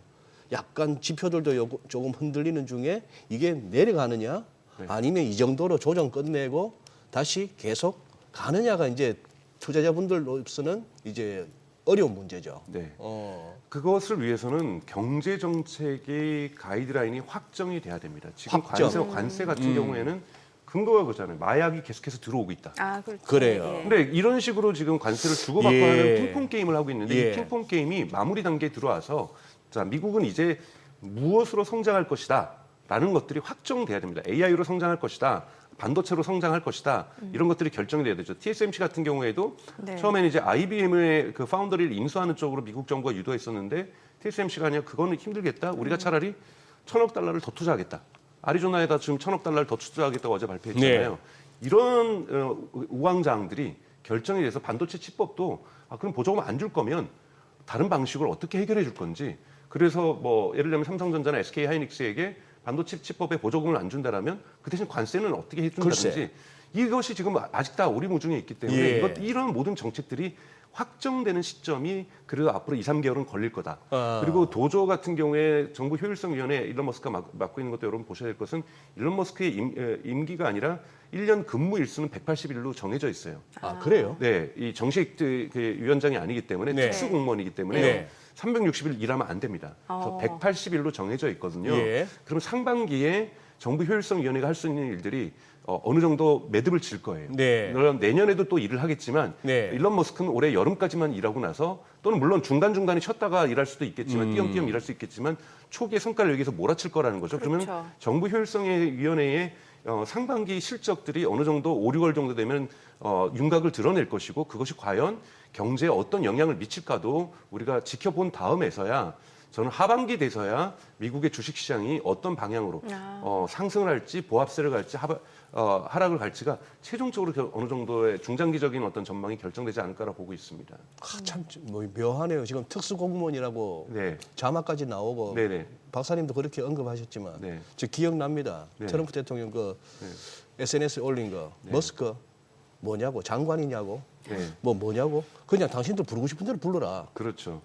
약간 지표들도 조금 흔들리는 중에 이게 내려가느냐 네. 아니면 이 정도로 조정 끝내고 다시 계속 가느냐가 이제 투자자분들로서는 이제 어려운 문제죠. 네. 어. 그것을 위해서는 경제 정책의 가이드라인이 확정이 돼야 됩니다. 지금 확정. 관세 같은 경우에는 근거가 그렇잖아요. 마약이 계속해서 들어오고 있다. 그렇죠. 그래요. 예. 근데 이런 식으로 지금 관세를 주고받고 예. 하는 핑퐁 게임을 하고 있는데 예. 이 핑퐁 게임이 마무리 단계에 들어와서 자 미국은 이제 무엇으로 성장할 것이다 라는 것들이 확정돼야 됩니다. AI로 성장할 것이다. 반도체로 성장할 것이다. 이런 것들이 결정이 돼야 되죠. TSMC 같은 경우에도 네. 처음에는 이제 IBM의 그 파운더리를 인수하는 쪽으로 미국 정부가 유도했었는데 TSMC가 아니야 그거는 힘들겠다. 우리가 차라리 1,000억 달러를 더 투자하겠다. 아리조나에다 지금 1,000억 달러를 더 투자하겠다고 어제 발표했잖아요. 네. 이런 우왕좌왕들이 결정에 대해서 반도체 칩법도 그럼 보조금 안 줄 거면 다른 방식으로 어떻게 해결해 줄 건지 그래서 뭐 예를 들면 삼성전자나 SK 하이닉스에게 반도체 칩법에 보조금을 안 준다라면 그 대신 관세는 어떻게 해준다든지 글쎄. 이것이 지금 아직 다 오리무중에 있기 때문에 예. 이런 모든 정책들이 확정되는 시점이 그래도 앞으로 2, 3개월은 걸릴 거다. 아. 그리고 도조 같은 경우에 정부 효율성위원회 일론 머스크가 맡고 있는 것도 여러분 보셔야 될 것은 일론 머스크의 임기가 아니라 1년 근무 일수는 180일로 정해져 있어요. 아, 그래요? 네, 이 정식 그 위원장이 아니기 때문에 네. 특수 공무원이기 때문에 네. 360일 일하면 안 됩니다. 그래서 180일로 정해져 있거든요. 예. 그럼 상반기에 정부 효율성위원회가 할 수 있는 일들이 어느 정도 매듭을 질 거예요. 네. 물론 내년에도 또 일을 하겠지만 네. 일론 머스크는 올해 여름까지만 일하고 나서 또는 물론 중간중간에 쉬었다가 일할 수도 있겠지만 띄엄띄엄 일할 수 있겠지만 초기에 성과를 여기서 몰아칠 거라는 거죠. 그렇죠. 그러면 정부 효율성위원회의 상반기 실적들이 어느 정도 5, 6월 정도 되면 윤곽을 드러낼 것이고 그것이 과연 경제에 어떤 영향을 미칠까도 우리가 지켜본 다음에서야 저는 하반기 돼서야 미국의 주식시장이 어떤 방향으로 상승을 할지 보합세를 갈지 하락을 갈지가 최종적으로 어느 정도의 중장기적인 어떤 전망이 결정되지 않을까라고 보고 있습니다. 참 뭐 묘하네요. 지금 특수공무원이라고 네. 자막까지 나오고 네네. 박사님도 그렇게 언급하셨지만 네. 저 기억납니다. 네. 트럼프 대통령 그 네. SNS에 올린 거 머스크 뭐냐고 장관이냐고 네. 뭐냐고 그냥 당신들 부르고 싶은 대로 불러라. 그렇죠.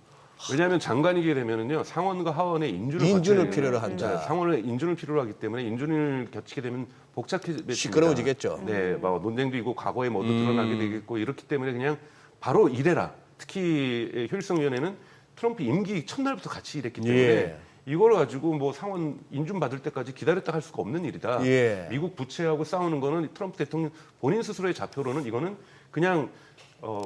왜냐하면 장관이게 되면은요 상원과 하원의 인준을 인준을 거쳐야 필요로 돼요. 한다. 네, 상원의 인준을 필요로 하기 때문에 인준을 겹치게 되면 복잡해집니다. 시끄러워지겠죠. 네, 막 논쟁도 있고 과거에 뭐도 드러나게 되겠고 이렇기 때문에 그냥 바로 일해라. 특히 효율성위원회는 트럼프 임기 첫날부터 같이 일했기 때문에 예. 이걸 가지고 뭐 상원 인준 받을 때까지 기다렸다 할 수가 없는 일이다. 예. 미국 부채하고 싸우는 거는 트럼프 대통령 본인 스스로의 좌표로는 이거는 그냥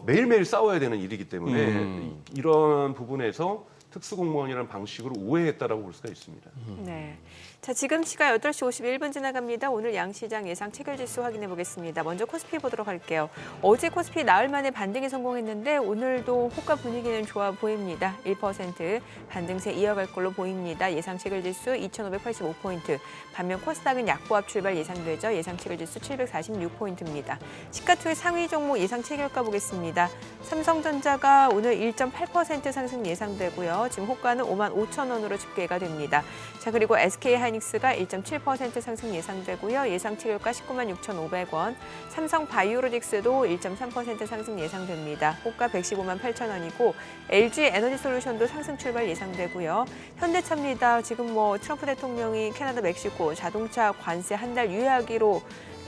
매일매일 싸워야 되는 일이기 때문에 이런 부분에서 특수공무원이라는 방식으로 우회했다라고 볼 수가 있습니다. 네. 자, 지금 시각 8시 51분 지나갑니다. 오늘 양시장 예상 체결지수 확인해 보겠습니다. 먼저 코스피 보도록 할게요. 어제 코스피 나흘 만에 반등에 성공했는데 오늘도 호가 분위기는 좋아 보입니다. 1% 반등세 이어갈 걸로 보입니다. 예상 체결지수 2,585포인트. 반면 코스닥은 약보합 출발 예상되죠. 예상 체결지수 746포인트입니다. 시가총액 상위 종목 예상 체결가 보겠습니다. 삼성전자가 오늘 1.8% 상승 예상되고요. 지금 호가는 55,000원으로 집계가 됩니다. 자, 그리고 SK 하이닉스가 1.7% 상승 예상되고요. 예상 체결가 196,500원. 삼성 바이오로직스도 1.3% 상승 예상됩니다. 호가 115만8천원이고 LG 에너지 솔루션도 상승 출발 예상되고요. 현대차입니다. 지금 뭐 트럼프 대통령이 캐나다, 멕시코 자동차 관세 한 달 유예하기로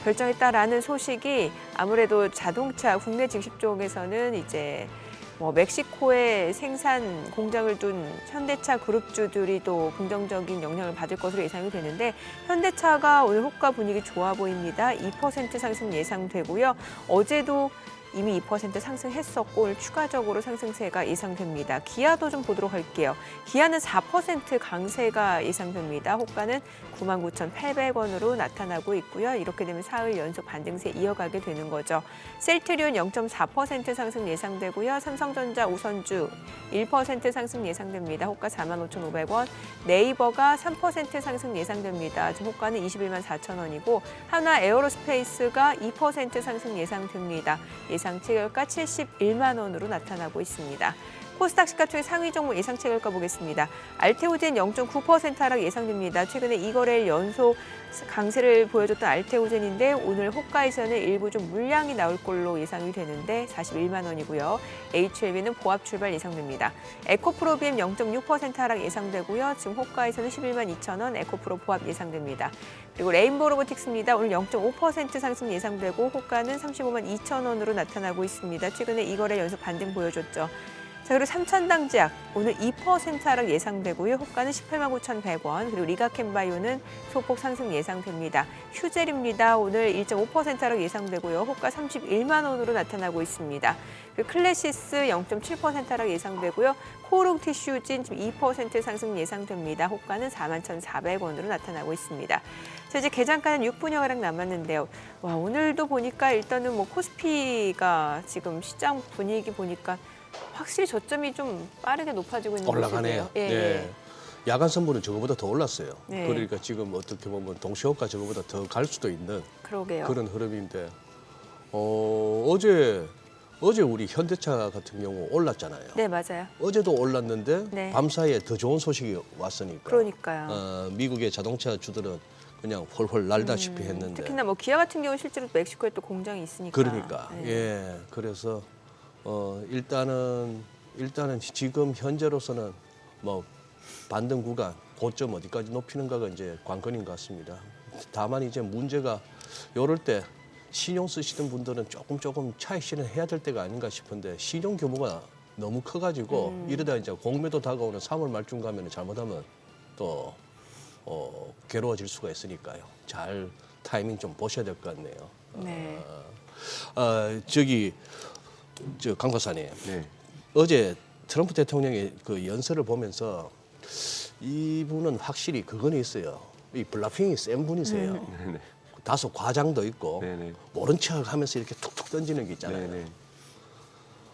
결정했다라는 소식이 아무래도 자동차 국내 증시 쪽에서는 이제 뭐 멕시코에 생산 공장을 둔 현대차 그룹주들이 또 긍정적인 영향을 받을 것으로 예상이 되는데 현대차가 오늘 호가 분위기 좋아 보입니다. 2% 상승 예상되고요. 어제도 이미 2% 상승했었고 오늘 추가적으로 상승세가 예상됩니다. 기아도 좀 보도록 할게요. 기아는 4% 강세가 예상됩니다. 호가는 99,800원으로 나타나고 있고요. 이렇게 되면 사흘 연속 반등세 이어가게 되는 거죠. 셀트리온 0.4% 상승 예상되고요. 삼성전자 우선주 1% 상승 예상됩니다. 호가 45,500원. 네이버가 3% 상승 예상됩니다. 지금 호가는 214,000원이고 하나 에어로스페이스가 2% 상승 예상됩니다. 예상 체결가 71만 원으로 나타나고 있습니다. 코스닥 시가총액 상위 종목 예상 체결가 보겠습니다. 알테오젠 0.9% 하락 예상됩니다. 최근에 2거래일 연속 강세를 보여줬던 알테오젠인데 오늘 호가에서는 일부 좀 물량이 나올 걸로 예상이 되는데 41만 원이고요. HLB는 보합 출발 예상됩니다. 에코프로비엠 0.6% 하락 예상되고요. 지금 호가에서는 11만 2천 원, 에코프로 보합 예상됩니다. 그리고 레인보우 로보틱스입니다. 오늘 0.5% 상승 예상되고 호가는 35만 2천 원으로 나타나고 있습니다. 최근에 2거래일 연속 반등 보여줬죠. 자, 그리고 삼천당제약 오늘 2% 하락 예상되고요. 호가는 18만 9,100원. 그리고 리가캠바이오는 소폭 상승 예상됩니다. 휴젤입니다. 오늘 1.5% 하락 예상되고요. 호가 31만 원으로 나타나고 있습니다. 그리고 클래시스 0.7% 하락 예상되고요. 코오롱 티슈진 지금 2% 상승 예상됩니다. 호가는 41,400원으로 나타나고 있습니다. 자, 이제 개장가는 6분여 가량 남았는데요. 와, 오늘도 보니까 일단은 뭐 코스피가 지금 시장 분위기 보니까 확실히 저점이 좀 빠르게 높아지고 있는 올라가네요. 모습이에요. 예, 네. 예. 야간 선물은 저거보다 더 올랐어요. 네. 그러니까 지금 어떻게 보면 동시호가 저거보다 더 갈 수도 있는 그러게요. 그런 흐름인데 어제 우리 현대차 같은 경우 올랐잖아요. 네, 맞아요. 어제도 올랐는데 네. 밤사이에 더 좋은 소식이 왔으니까. 그러니까요. 미국의 자동차 주들은 그냥 훨훨 날다시피 했는데. 특히나 뭐 기아 같은 경우 실제로 멕시코에 또 공장이 있으니까. 그러니까 네. 예, 그래서 일단은 지금 현재로서는 뭐 반등 구간 고점 어디까지 높이는가가 이제 관건인 것 같습니다. 다만 이제 문제가 이럴 때 신용 쓰시던 분들은 조금 차익 실현해야 될 때가 아닌가 싶은데 신용 규모가 너무 커가지고 이러다 이제 공매도 다가오는 3월 말쯤 가면 잘못하면 또 괴로워질 수가 있으니까요. 잘 타이밍 좀 보셔야 될 것 같네요. 네. 강 박사님. 네. 어제 트럼프 대통령의 그 연설을 보면서 이분은 확실히 그거는 있어요. 이 블라핑이 센 분이세요. 네네. 다소 과장도 있고 네네. 모른 척하면서 이렇게 툭툭 던지는 게 있잖아요. 네네.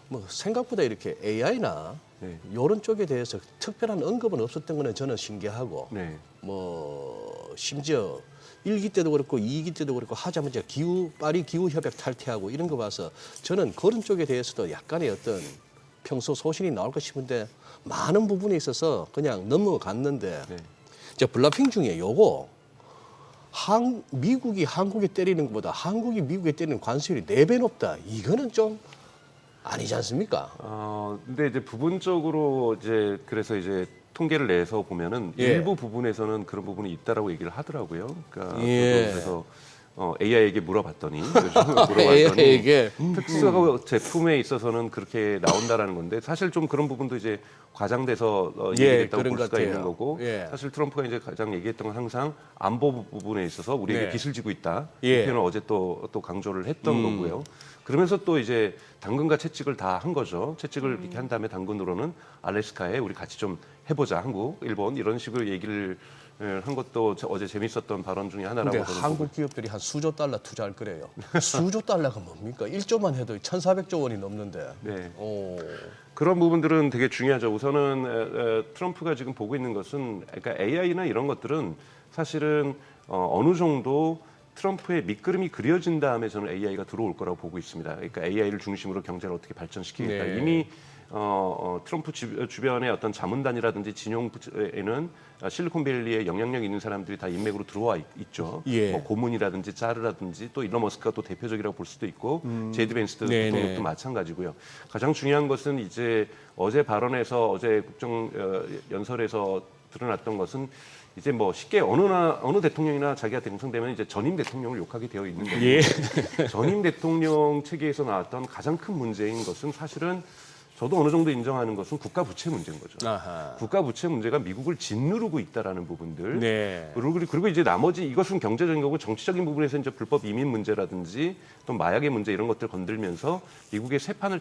뭐 생각보다 이렇게 AI나 네. 이런 쪽에 대해서 특별한 언급은 없었던 거는 저는 신기하고 네. 뭐 심지어 1기 때도 그렇고 2기 때도 그렇고 하자마자 파리 기후 협약 탈퇴하고 이런 거 봐서 저는 그런 쪽에 대해서도 약간의 어떤 평소 소신이 나올까 싶은데 많은 부분에 있어서 그냥 넘어갔는데 네. 이제 블라핑 중에 요거 미국이 한국에 때리는 것보다 한국이 미국에 때리는 관세율이 4배 높다. 이거는 좀 아니지 않습니까? 근데 이제 부분적으로 이제 그래서 이제 통계를 내서 보면은 예. 일부 부분에서는 그런 부분이 있다라고 얘기를 하더라고요. 그러니까 예. 저도 그래서 AI에게 물어봤더니 물어봤더니 이게 특수 제품에 있어서는 그렇게 나온다라는 건데 사실 좀 그런 부분도 이제 과장돼서 예, 얘기했다고 그런 볼 것 수가 같아요. 있는 거고 예. 사실 트럼프가 이제 가장 얘기했던 건 항상 안보 부분에 있어서 우리에게 네. 빚을 지고 있다. 예. 이 표현을 어제 또 강조를 했던 거고요. 그러면서 또 이제 당근과 채찍을 다 한 거죠. 채찍을 이렇게 한 다음에 당근으로는 알래스카에 우리 같이 좀 해보자. 한국, 일본 이런 식으로 얘기를 한 것도 어제 재밌었던 발언 중에 하나라고 근데 저는 한국 기업들이 한 수조 달러 투자할 거래요. 수조 달러가 뭡니까? 1조만 해도 1,400조 원이 넘는데. 네. 오. 그런 부분들은 되게 중요하죠. 우선은 트럼프가 지금 보고 있는 것은 그러니까 AI나 이런 것들은 사실은 어느 정도 트럼프의 밑그림이 그려진 다음에 저는 AI가 들어올 거라고 보고 있습니다. 그러니까 AI를 중심으로 경제를 어떻게 발전시키겠다. 네. 이미 트럼프 주변의 어떤 자문단이라든지 진영에는 실리콘밸리에 영향력 있는 사람들이 다 인맥으로 들어와 있죠. 예. 뭐 고문이라든지 짜르라든지 또 일론 머스크가 또 대표적이라고 볼 수도 있고 제이드 벤스 네네. 대통령도 마찬가지고요. 가장 중요한 것은 이제 어제 발언에서 어제 국정 연설에서 드러났던 것은 이제 뭐 쉽게 어느 대통령이나 자기가 당선되면 이제 전임 대통령을 욕하게 되어 있는 거예요. 예. 전임 대통령 체계에서 나왔던 가장 큰 문제인 것은 사실은 저도 어느 정도 인정하는 것은 국가 부채 문제인 거죠. 아하. 국가 부채 문제가 미국을 짓누르고 있다라는 부분들. 네. 그리고 이제 나머지 이것은 경제적인 거고 정치적인 부분에서 이제 불법 이민 문제라든지 또 마약의 문제 이런 것들 건들면서 미국의 새 판을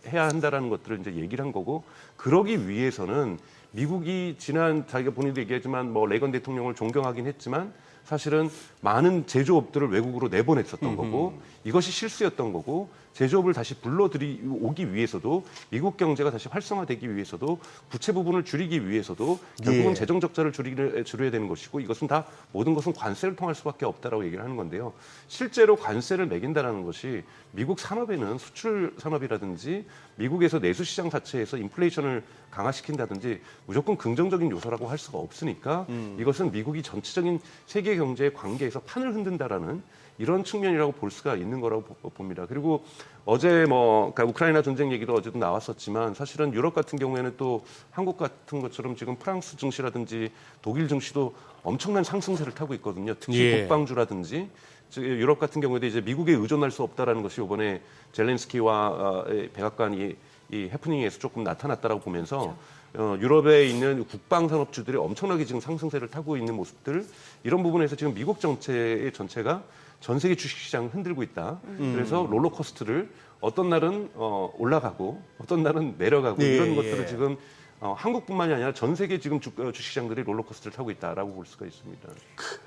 해야 한다라는 것들을 이제 얘기를 한 거고 그러기 위해서는 미국이 지난 자기가 본인도 얘기하지만 뭐 레건 대통령을 존경하긴 했지만 사실은 많은 제조업들을 외국으로 내보냈었던 거고 이것이 실수였던 거고 제조업을 다시 불러들이오기 위해서도 미국 경제가 다시 활성화되기 위해서도 부채 부분을 줄이기 위해서도 결국은 예. 재정 적자를 줄여야 되는 것이고 이것은 다 모든 것은 관세를 통할 수밖에 없다라고 얘기를 하는 건데요. 실제로 관세를 매긴다는 것이 미국 산업에는 수출 산업이라든지 미국에서 내수 시장 자체에서 인플레이션을 강화시킨다든지 무조건 긍정적인 요소라고 할 수가 없으니까 이것은 미국이 전체적인 세계 경제의 관계에서 판을 흔든다라는 이런 측면이라고 볼 수가 있는 거라고 봅니다. 그리고 어제 그러니까 우크라이나 전쟁 얘기도 어제도 나왔었지만 사실은 유럽 같은 경우에는 또 한국 같은 것처럼 지금 프랑스 증시라든지 독일 증시도 엄청난 상승세를 타고 있거든요. 특히 예. 국방주라든지 유럽 같은 경우에도 이제 미국에 의존할 수 없다라는 것이 이번에 젤렌스키와 백악관이 이 해프닝에서 조금 나타났다라고 보면서 유럽에 있는 국방 산업주들이 엄청나게 지금 상승세를 타고 있는 모습들 이런 부분에서 지금 미국 정체의 전체가 전 세계 주식시장을 흔들고 있다. 그래서 롤러코스터를 어떤 날은 올라가고 어떤 날은 내려가고 예, 이런 예. 것들을 지금 한국뿐만이 아니라 전 세계 지금 주식시장들이 롤러코스터를 타고 있다라고 볼 수가 있습니다.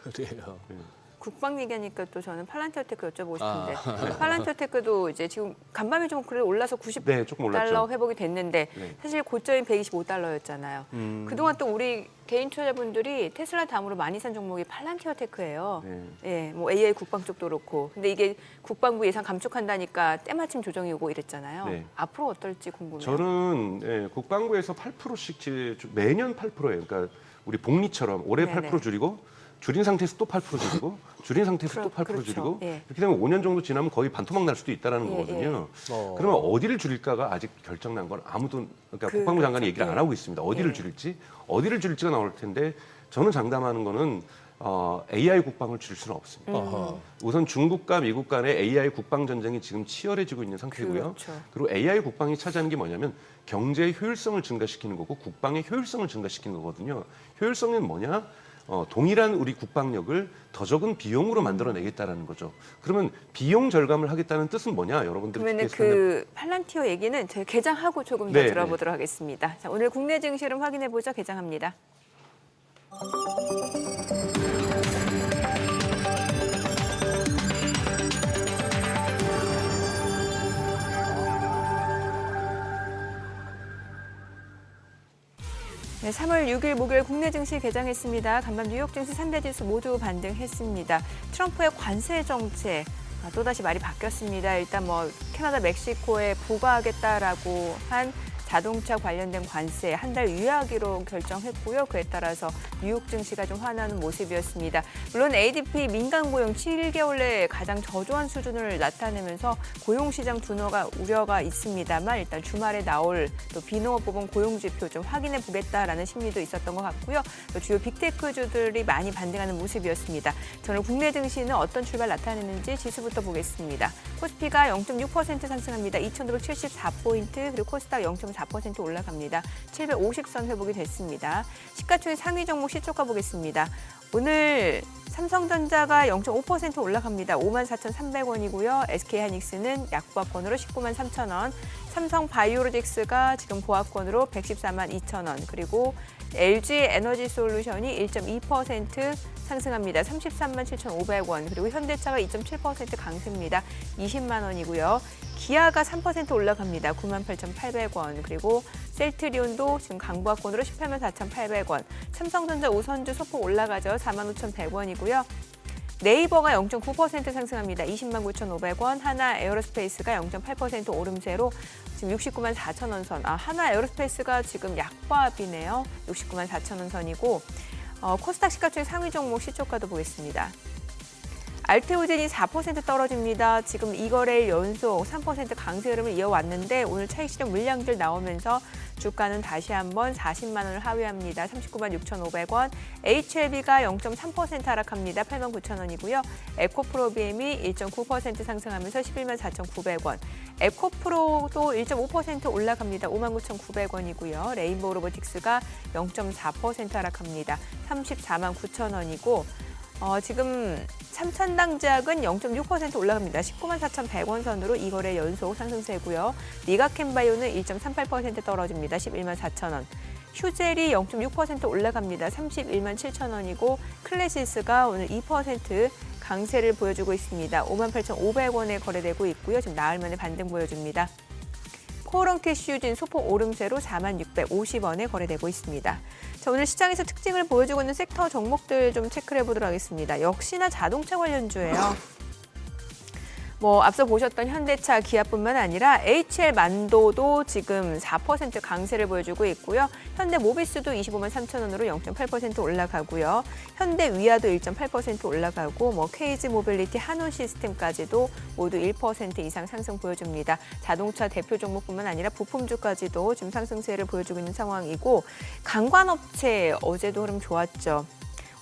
그래요. 국방 얘기하니까 또 저는 팔란티어테크 여쭤보고 싶은데 팔란티어테크도 이제 지금 간밤에 좀 그래도 올라서 90 네, 조금 올랐죠. 달러 회복이 됐는데 네. 사실 고점이 125달러였잖아요. 그동안 또 우리 개인 투자자분들이 테슬라 다음으로 많이 산 종목이 팔란티어테크예요. 네. 예, 뭐 AI 국방 쪽도 그렇고. 근데 이게 국방부 예산 감축한다니까 때마침 조정이 오고 이랬잖아요. 네. 앞으로 어떨지 궁금해요. 저는 국방부에서 8%씩 매년 8%예요. 그러니까 우리 복리처럼 올해 네네. 8% 줄이고 줄인 상태에서 또 8% 줄이고 줄인 상태에서 또 8% 그렇죠. 줄이고 예. 이렇게 되면 5년 정도 지나면 거의 반토막 날 수도 있다는 예, 거거든요. 어. 그러면 어디를 줄일까가 아직 결정난 건 아무도 그러니까 국방부 장관이 얘기를 안 예. 하고 있습니다. 어디를 예. 줄일지 어디를 줄일지가 나올 텐데 저는 장담하는 거는 AI 국방을 줄일 수는 없습니다. 어허. 우선 중국과 미국 간의 AI 국방 전쟁이 지금 치열해지고 있는 상태고요. 그렇죠. 그리고 AI 국방이 차지하는 게 뭐냐면 경제의 효율성을 증가시키는 거고 국방의 효율성을 증가시키는 거거든요. 효율성은 뭐냐? 동일한 우리 국방력을 더 적은 비용으로 만들어내겠다라는 거죠. 그러면 비용 절감을 하겠다는 뜻은 뭐냐? 여러분들이 그러면 TTS 그 팔란티어 얘기는 저희 개장하고 조금 더 네, 들어보도록 하겠습니다. 자, 오늘 국내 증시 흐름 확인해 보죠. 개장합니다. 네, 3월 6일 목요일 국내 증시 개장했습니다. 간밤 뉴욕 증시 3대 지수 모두 반등했습니다. 트럼프의 관세 정책 또다시 말이 바뀌었습니다. 일단 뭐 캐나다, 멕시코에 부과하겠다라고 한 자동차 관련된 관세 한 달 유예하기로 결정했고요. 그에 따라서 뉴욕 증시가 좀 환호하는 모습이었습니다. 물론 ADP 민간 고용 7개월 내에 가장 저조한 수준을 나타내면서 고용시장 둔화가 우려가 있습니다만 일단 주말에 나올 또 비농업 부분 고용 지표 좀 확인해 보겠다라는 심리도 있었던 것 같고요. 또 주요 빅테크주들이 많이 반등하는 모습이었습니다. 오늘 국내 증시는 어떤 출발 나타냈는지 지수부터 보겠습니다. 코스피가 0.6% 상승합니다. 2,574포인트 그리고 코스닥 0.4% 올라갑니다. 750선 회복이 됐습니다. 시가총액 상위 종목 시초가 보겠습니다. 오늘 삼성전자가 0.5% 올라갑니다. 54,300원이고요. SK하이닉스는 약보합권으로 19만 3,000원. 삼성바이오로직스가 지금 보합권으로 114만 2,000원. 그리고 LG에너지솔루션이 1.2% 상승합니다. 33만 7,500원. 그리고 현대차가 2.7% 강세입니다. 20만 원이고요. 기아가 3% 올라갑니다. 9만 8,800원. 그리고 셀트리온도 지금 강보합권으로 18만 4,800원. 삼성전자 우선주 소폭 올라가죠. 4만 5,100원이고요. 네이버가 0.9% 상승합니다. 20만 9,500원. 하나 에어로스페이스가 0.8% 오름세로 지금 69만 4천원 선. 하나 에어로스페이스가 지금 약보합이네요. 69만 4천원 선이고 코스닥 시가총액 상위 종목 시초가도 보겠습니다. 알테오젠이 4% 떨어집니다. 지금 2거래일 연속 3% 강세 흐름을 이어왔는데 오늘 차익 실현 물량들 나오면서 주가는 다시 한번 40만 원을 하회합니다. 39만 6,500원. HLB가 0.3% 하락합니다. 8만 9천 원이고요. 에코프로비엠이 1.9% 상승하면서 11만 4,900원. 에코프로도 1.5% 올라갑니다. 5만 9,900원이고요. 레인보우 로보틱스가 0.4% 하락합니다. 34만 9천 원이고 지금 삼천당제약은 0.6% 올라갑니다. 19만 4,100원 선으로 2거래 연속 상승세고요. 니가캔바이오는 1.38% 떨어집니다. 11만 4천 원. 휴젤이 0.6% 올라갑니다. 31만 7천 원이고 클래시스가 오늘 2% 강세를 보여주고 있습니다. 5만 8,500원에 거래되고 있고요. 지금 나흘 만에 반등 보여줍니다. 코오롱캐슈진 소폭 오름세로 4만 650원에 거래되고 있습니다. 자, 오늘 시장에서 특징을 보여주고 있는 섹터 종목들 좀 체크를 해보도록 하겠습니다. 역시나 자동차 관련주예요. 앞서 보셨던 현대차, 기아뿐만 아니라 HL만도도 지금 4% 강세를 보여주고 있고요. 현대모비스도 25만 3천 원으로 0.8% 올라가고요. 현대위아도 1.8% 올라가고 KG모빌리티, 한온시스템까지도 모두 1% 이상 상승 보여줍니다. 자동차 대표 종목뿐만 아니라 부품주까지도 지금 상승세를 보여주고 있는 상황이고 관광업체 어제도 흐름 좋았죠.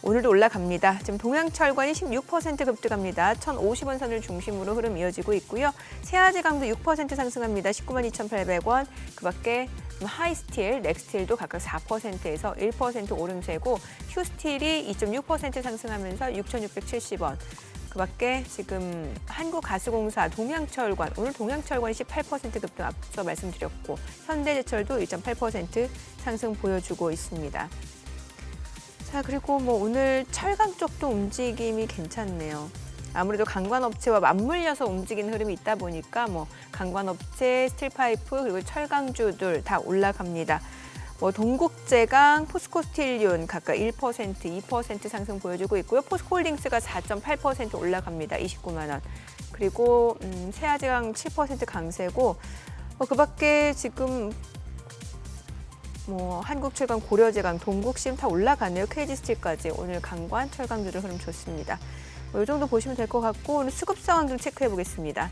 오늘도 올라갑니다. 지금 동양철관이 16% 급등합니다. 1,050원 선을 중심으로 흐름 이어지고 있고요. 세아지강도 6% 상승합니다. 19만 2,800원. 그밖에 하이스틸, 넥스틸도 각각 4%에서 1% 오름세고 휴스틸이 2.6% 상승하면서 6,670원. 그밖에 지금 한국가스공사, 동양철관, 오늘 동양철관이 18% 급등 앞서 말씀드렸고 현대제철도 1.8% 상승 보여주고 있습니다. 자, 그리고 뭐 오늘 철강 쪽도 움직임이 괜찮네요. 아무래도 강관업체와 맞물려서 움직이는 흐름이 있다 보니까 뭐 강관업체, 스틸파이프 그리고 철강주들 다 올라갑니다. 뭐 동국제강, 포스코스틸륜 각각 1%, 2% 상승 보여주고 있고요. 포스코홀딩스가 4.8% 올라갑니다. 29만 원. 그리고 세아제강 7% 강세고 그밖에 지금 뭐 한국철강, 고려제강, 동국심 다 올라가네요. KG스틸까지 오늘 강관, 철강주들 흐름 좋습니다. 이 정도 보시면 될 것 같고 오늘 수급 상황 좀 체크해 보겠습니다.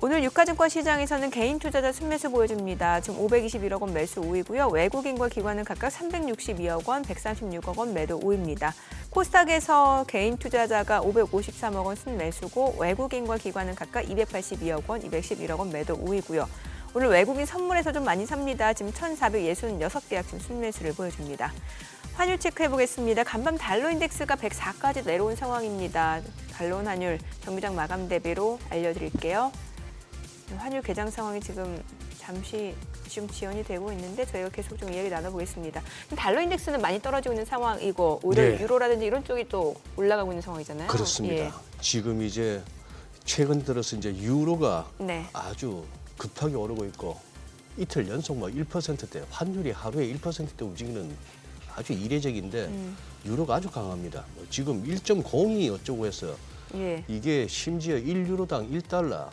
오늘 유가증권 시장에서는 개인 투자자 순매수 보여줍니다. 지금 521억 원 매수 우이고요. 외국인과 기관은 각각 362억 원, 136억 원 매도 우입니다. 코스닥에서 개인 투자자가 553억 원 순매수고 외국인과 기관은 각각 282억 원, 211억 원 매도 우이고요. 오늘 외국인 선물에서 좀 많이 삽니다. 지금 1,466계약 지금 순매수를 보여줍니다. 환율 체크해 보겠습니다. 간밤 달러 인덱스가 104까지 내려온 상황입니다. 달러원 환율 정비장 마감 대비로 알려드릴게요. 환율 개장 상황이 지금 잠시 좀 지연이 되고 있는데 저희가 계속 좀 이야기 나눠보겠습니다. 달러 인덱스는 많이 떨어지고 있는 상황이고 오히려 네. 유로라든지 이런 쪽이 또 올라가고 있는 상황이잖아요. 그렇습니다. 예. 지금 이제 최근 들어서 이제 유로가 네. 아주 급하게 오르고 있고 이틀 연속 뭐 1%대 환율이 하루에 1%대 움직이는 아주 이례적인데 유로가 아주 강합니다. 뭐 지금 1.02 어쩌고 해서 예. 이게 심지어 1유로당 1달러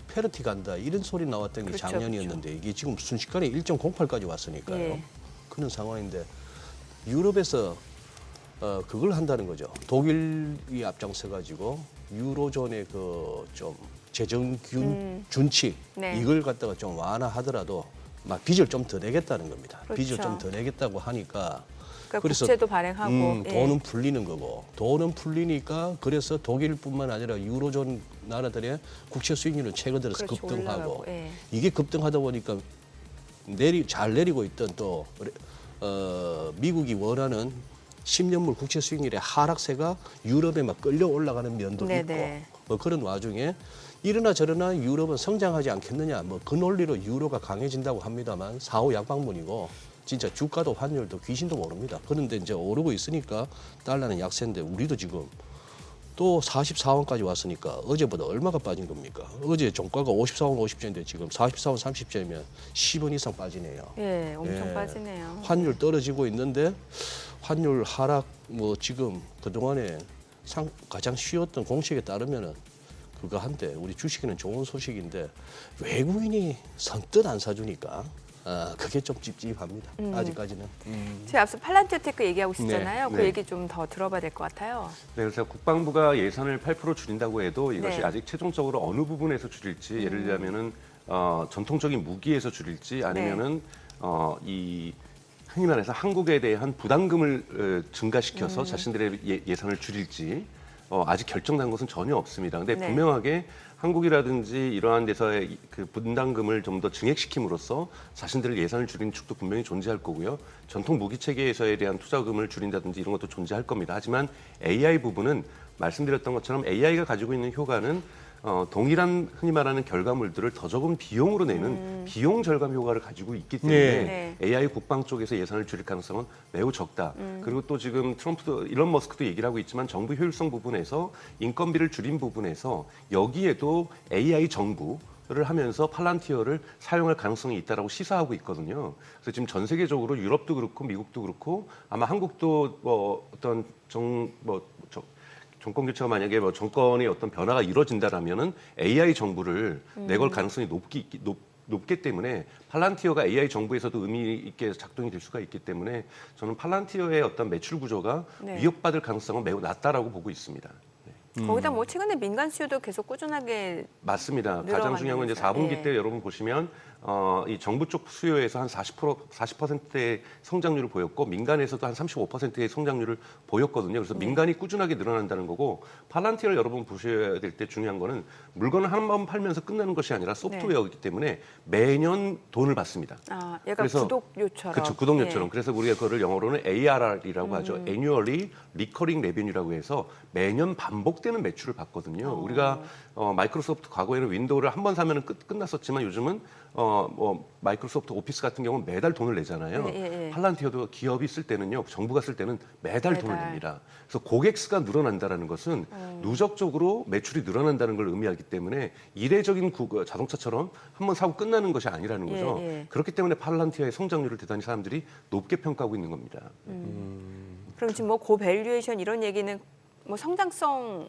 페르티 간다 이런 소리 나왔던 게 그렇죠, 작년이었는데 이게 지금 순식간에 1.08까지 왔으니까요. 예. 그런 상황인데 유럽에서 그걸 한다는 거죠. 독일이 앞장서 가지고 유로존의 그 좀 재정 준치 네. 이걸 갖다가 좀 완화하더라도 막 빚을 좀 더 내겠다는 겁니다. 그렇죠. 빚을 좀 더 내겠다고 하니까 그러니까 그래서 국채도 발행하고 예. 돈은 풀리는 거고 돈은 풀리니까 그래서 독일뿐만 아니라 유로존 나라들의 국채 수익률은 최근 들어서 그렇죠, 급등하고 올라가고, 예. 이게 급등하다 보니까 잘 내리고 있던 또 미국이 원하는 10년물 국채 수익률의 하락세가 유럽에 막 끌려 올라가는 면도 네네. 있고 뭐 그런 와중에 이러나 저러나 유럽은 성장하지 않겠느냐 뭐 그 논리로 유로가 강해진다고 합니다만 사후 약방문이고 진짜 주가도 환율도 귀신도 모릅니다. 그런데 이제 오르고 있으니까 달러는 약세인데 우리도 지금 또 44원까지 왔으니까 어제보다 얼마가 빠진 겁니까? 어제 종가가 54원 50전인데 지금 44원 30전이면 10원 이상 빠지네요. 예, 엄청 예. 빠지네요. 환율 떨어지고 있는데 환율 하락 뭐 지금 그동안에 가장 쉬웠던 공식에 따르면은 그거 한데 우리 주식에는 좋은 소식인데 외국인이 선뜻 안 사주니까 그게 좀 찝찝합니다. 아직까지는. 제가 앞서 팔란티어테크 얘기하고 있었잖아요. 네, 그 네. 얘기 좀 더 들어봐야 될 것 같아요. 네, 그래서 국방부가 예산을 8% 줄인다고 해도 이것이 네. 아직 최종적으로 어느 부분에서 줄일지 예를 들자면은 전통적인 무기에서 줄일지 아니면은 이 흔히 말해서 한국에 대한 부담금을 증가시켜서 자신들의 예산을 줄일지 아직 결정난 것은 전혀 없습니다. 근데 네. 분명하게 한국이라든지 이러한 데서의 그 분담금을 좀 더 증액시킴으로써 자신들의 예산을 줄이는 축도 분명히 존재할 거고요. 전통 무기 체계에서에 대한 투자금을 줄인다든지 이런 것도 존재할 겁니다. 하지만 AI 부분은 말씀드렸던 것처럼 AI가 가지고 있는 효과는 동일한 흔히 말하는 결과물들을 더 적은 비용으로 내는 비용 절감 효과를 가지고 있기 때문에 네. AI 국방 쪽에서 예산을 줄일 가능성은 매우 적다. 그리고 또 지금 일론 머스크도 얘기를 하고 있지만 정부 효율성 부분에서 인건비를 줄인 부분에서 여기에도 AI 정부를 하면서 팔란티어를 사용할 가능성이 있다라고 시사하고 있거든요. 그래서 지금 전 세계적으로 유럽도 그렇고 미국도 그렇고 아마 한국도 어떤 정권 교체가 만약에 정권의 어떤 변화가 이루어진다라면은 AI 정부를 내걸 가능성이 높기 때문에 팔란티어가 AI 정부에서도 의미 있게 작동이 될 수가 있기 때문에 저는 팔란티어의 어떤 매출 구조가 네. 위협받을 가능성은 매우 낮다라고 보고 있습니다. 거기다 뭐 최근에 민간 수요도 계속 꾸준하게 맞습니다. 늘어가는 가장 중요한 건 이제 거죠. 4분기 예. 때 여러분 보시면 이 정부 쪽 수요에서 한 40%의 성장률을 보였고 민간에서도 한 35%의 성장률을 보였거든요. 그래서 민간이 꾸준하게 늘어난다는 거고 팔란티어를 여러분 보셔야 될 때 중요한 거는 물건을 한 번 팔면서 끝나는 것이 아니라 소프트웨어이기 때문에 매년 돈을 받습니다. 약간 그래서 구독료처럼. 그렇죠. 구독료처럼. 예. 그래서 우리가 그거를 영어로는 ARR이라고 하죠. Annually Recurring Revenue라고 해서 매년 반복되는 매출을 받거든요. 우리가 마이크로소프트 과거에는 윈도우를 한 번 사면 끝났었지만 요즘은 마이크로소프트 오피스 같은 경우는 매달 돈을 내잖아요. 예. 팔란티어도 기업이 쓸 때는요, 정부가 쓸 때는 매달 돈을 냅니다. 그래서 고객 수가 늘어난다는 것은 누적적으로 매출이 늘어난다는 걸 의미하기 때문에 이례적인 자동차처럼 한번 사고 끝나는 것이 아니라는 거죠. 그렇기 때문에 팔란티어의 성장률을 대단히 사람들이 높게 평가하고 있는 겁니다. 그럼 지금 뭐 고밸류에이션 이런 얘기는 뭐 성장성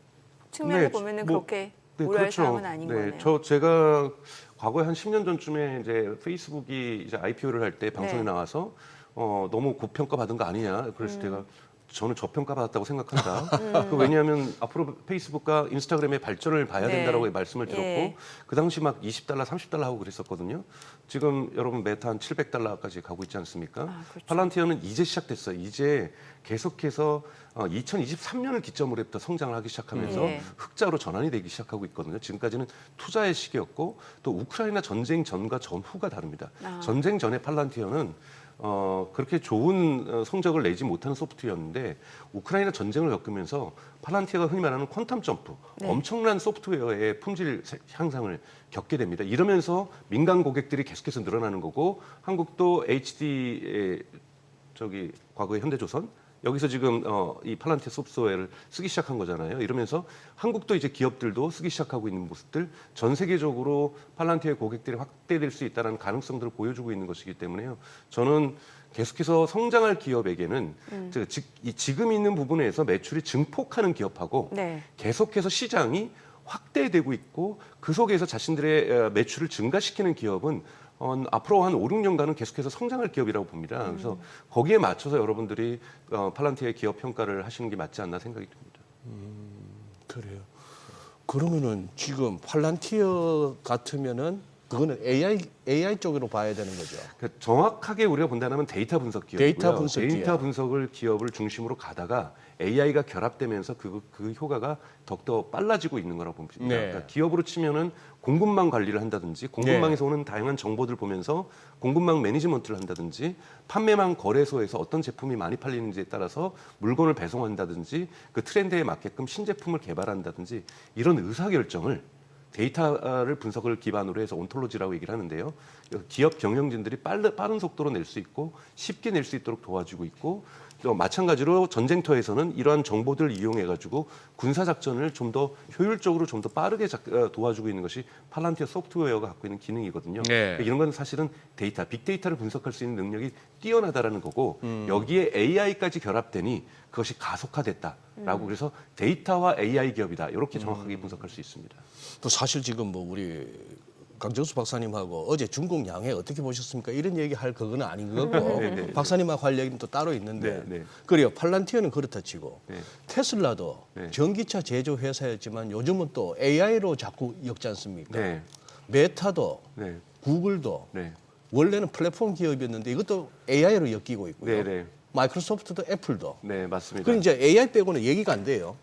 측면을 네, 보면은 뭐, 그렇게 네, 우려할 그렇죠. 사항은 아닌 거네요. 제가 과거에 한 10년 전쯤에 이제 페이스북이 이제 IPO를 할 때 방송에 네. 나와서 너무 고평가 받은 거 아니냐. 그래서 제가 저는 저평가 받았다고 생각한다. 왜냐하면 앞으로 페이스북과 인스타그램의 발전을 봐야 네. 된다라고 말씀을 드렸고 예. 그 당시 막 $20, $30 하고 그랬었거든요. 지금 여러분 메타 한 $700까지 가고 있지 않습니까? 그렇죠. 팔란티어는 이제 시작됐어요. 이제 계속해서 2023년을 기점으로 해부터 성장을 하기 시작하면서 예. 흑자로 전환이 되기 시작하고 있거든요. 지금까지는 투자의 시기였고 또 우크라이나 전쟁 전과 전후가 다릅니다. 전쟁 전에 팔란티어는 그렇게 좋은 성적을 내지 못하는 소프트웨어였는데 우크라이나 전쟁을 겪으면서 팔란티어가 흔히 말하는 퀀텀 점프, 엄청난 소프트웨어의 품질 향상을 겪게 됩니다. 이러면서 민간 고객들이 계속해서 늘어나는 거고 한국도 HD의 과거의 현대조선 여기서 지금 이 팔란티어 소프트웨어를 쓰기 시작한 거잖아요. 이러면서 한국도 이제 기업들도 쓰기 시작하고 있는 모습들, 전 세계적으로 팔란티어의 고객들이 확대될 수 있다는 가능성들을 보여주고 있는 것이기 때문에요. 저는 계속해서 성장할 기업에게는 지금 있는 부분에서 매출이 증폭하는 기업하고 네. 계속해서 시장이 확대되고 있고 그 속에서 자신들의 매출을 증가시키는 기업은 앞으로 한 5, 6년간은 계속해서 성장할 기업이라고 봅니다. 그래서 거기에 맞춰서 여러분들이 팔란티어의 기업 평가를 하시는 게 맞지 않나 생각이 듭니다. 그래요. 그러면은 지금 팔란티어 같으면은 그거는 AI 쪽으로 봐야 되는 거죠. 그러니까 정확하게 우리가 본다면 데이터 분석 기업이고요. 데이터 분석 기업. 데이터 분석을 기업을 중심으로 가다가 AI가 결합되면서 그 효과가 더욱더 빨라지고 있는 거라고 봅니다. 네. 그러니까 기업으로 치면은 공급망 관리를 한다든지 공급망에서 오는 다양한 정보들 보면서 공급망 매니지먼트를 한다든지 판매망 거래소에서 어떤 제품이 많이 팔리는지에 따라서 물건을 배송한다든지 그 트렌드에 맞게끔 신제품을 개발한다든지 이런 의사결정을 데이터를 분석을 기반으로 해서 온톨로지라고 얘기를 하는데요. 기업 경영진들이 빠른 속도로 낼 수 있고 쉽게 낼 수 있도록 도와주고 있고 또 마찬가지로 전쟁터에서는 이러한 정보들을 이용해가지고 군사작전을 좀 더 효율적으로 좀 더 빠르게 도와주고 있는 것이 팔란티어 소프트웨어가 갖고 있는 기능이거든요. 네. 이런 건 사실은 빅데이터를 분석할 수 있는 능력이 뛰어나다라는 거고 여기에 AI까지 결합되니 그것이 가속화됐다라고 그래서 데이터와 AI 기업이다. 이렇게 정확하게 분석할 수 있습니다. 또 사실 지금 뭐 우리 강정수 박사님하고 어제 중국 양해 어떻게 보셨습니까? 이런 얘기 할 그거는 아닌 거고 네. 박사님하고 할 얘기는 또 따로 있는데 네. 그래요. 팔란티어는 그렇다 치고 네. 테슬라도 네. 전기차 제조 회사였지만 요즘은 또 AI로 자꾸 엮지 않습니까? 네. 메타도 네. 구글도 네. 원래는 플랫폼 기업이었는데 이것도 AI로 엮이고 있고요. 네. 마이크로소프트도 애플도. 네, 맞습니다. 그 이제 AI 빼고는 얘기가 안 돼요.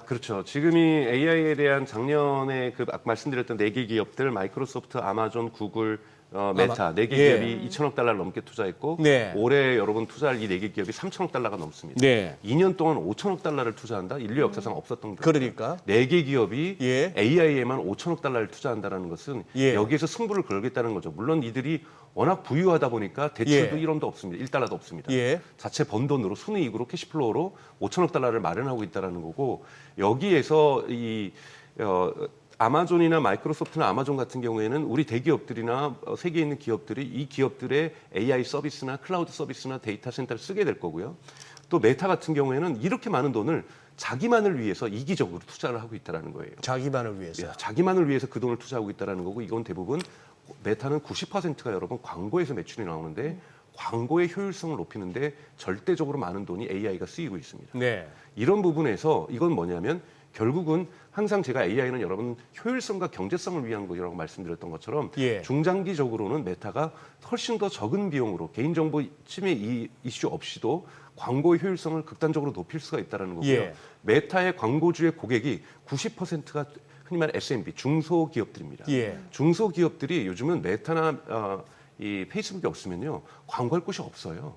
그렇죠. 지금이 AI에 대한 작년에 아까 말씀드렸던 4개 기업들 마이크로소프트, 아마존, 구글, 메타 4개 예. 기업이 $2천억 넘게 투자했고 네. 올해 여러분 투자할 이 4개 기업이 $3천억 넘습니다. 네. 2년 동안 $5천억 투자한다? 인류 역사상 없었던 거예요. 그러니까 4개 기업이 예. AI에만 $5천억 투자한다는 것은 예. 여기에서 승부를 걸겠다는 거죠. 물론 이들이 워낙 부유하다 보니까 대출도 예. 1원도 없습니다. $1도 없습니다. 예. 자체 번 돈으로 순이익으로 캐시플로우로 $5천억 마련하고 있다는 거고 여기에서 아마존이나 마이크로소프트나 아마존 같은 경우에는 우리 대기업들이나 세계에 있는 기업들이 이 기업들의 AI 서비스나 클라우드 서비스나 데이터 센터를 쓰게 될 거고요. 또 메타 같은 경우에는 이렇게 많은 돈을 자기만을 위해서 이기적으로 투자를 하고 있다는 거예요. 자기만을 위해서. 자기만을 위해서 그 돈을 투자하고 있다는 거고 이건 대부분 메타는 90%가 여러분 광고에서 매출이 나오는데 광고의 효율성을 높이는데 절대적으로 많은 돈이 AI가 쓰이고 있습니다. 네. 이런 부분에서 이건 뭐냐면 결국은 항상 제가 AI는 여러분 효율성과 경제성을 위한 거라고 말씀드렸던 것처럼 예. 중장기적으로는 메타가 훨씬 더 적은 비용으로 개인정보 침해 이슈 없이도 광고의 효율성을 극단적으로 높일 수가 있다는 거고요. 예. 메타의 광고주의 고객이 90%가 흔히 말하는 SMB 중소기업들입니다. 예. 중소기업들이 요즘은 메타나 이 페이스북이 없으면요 광고할 곳이 없어요.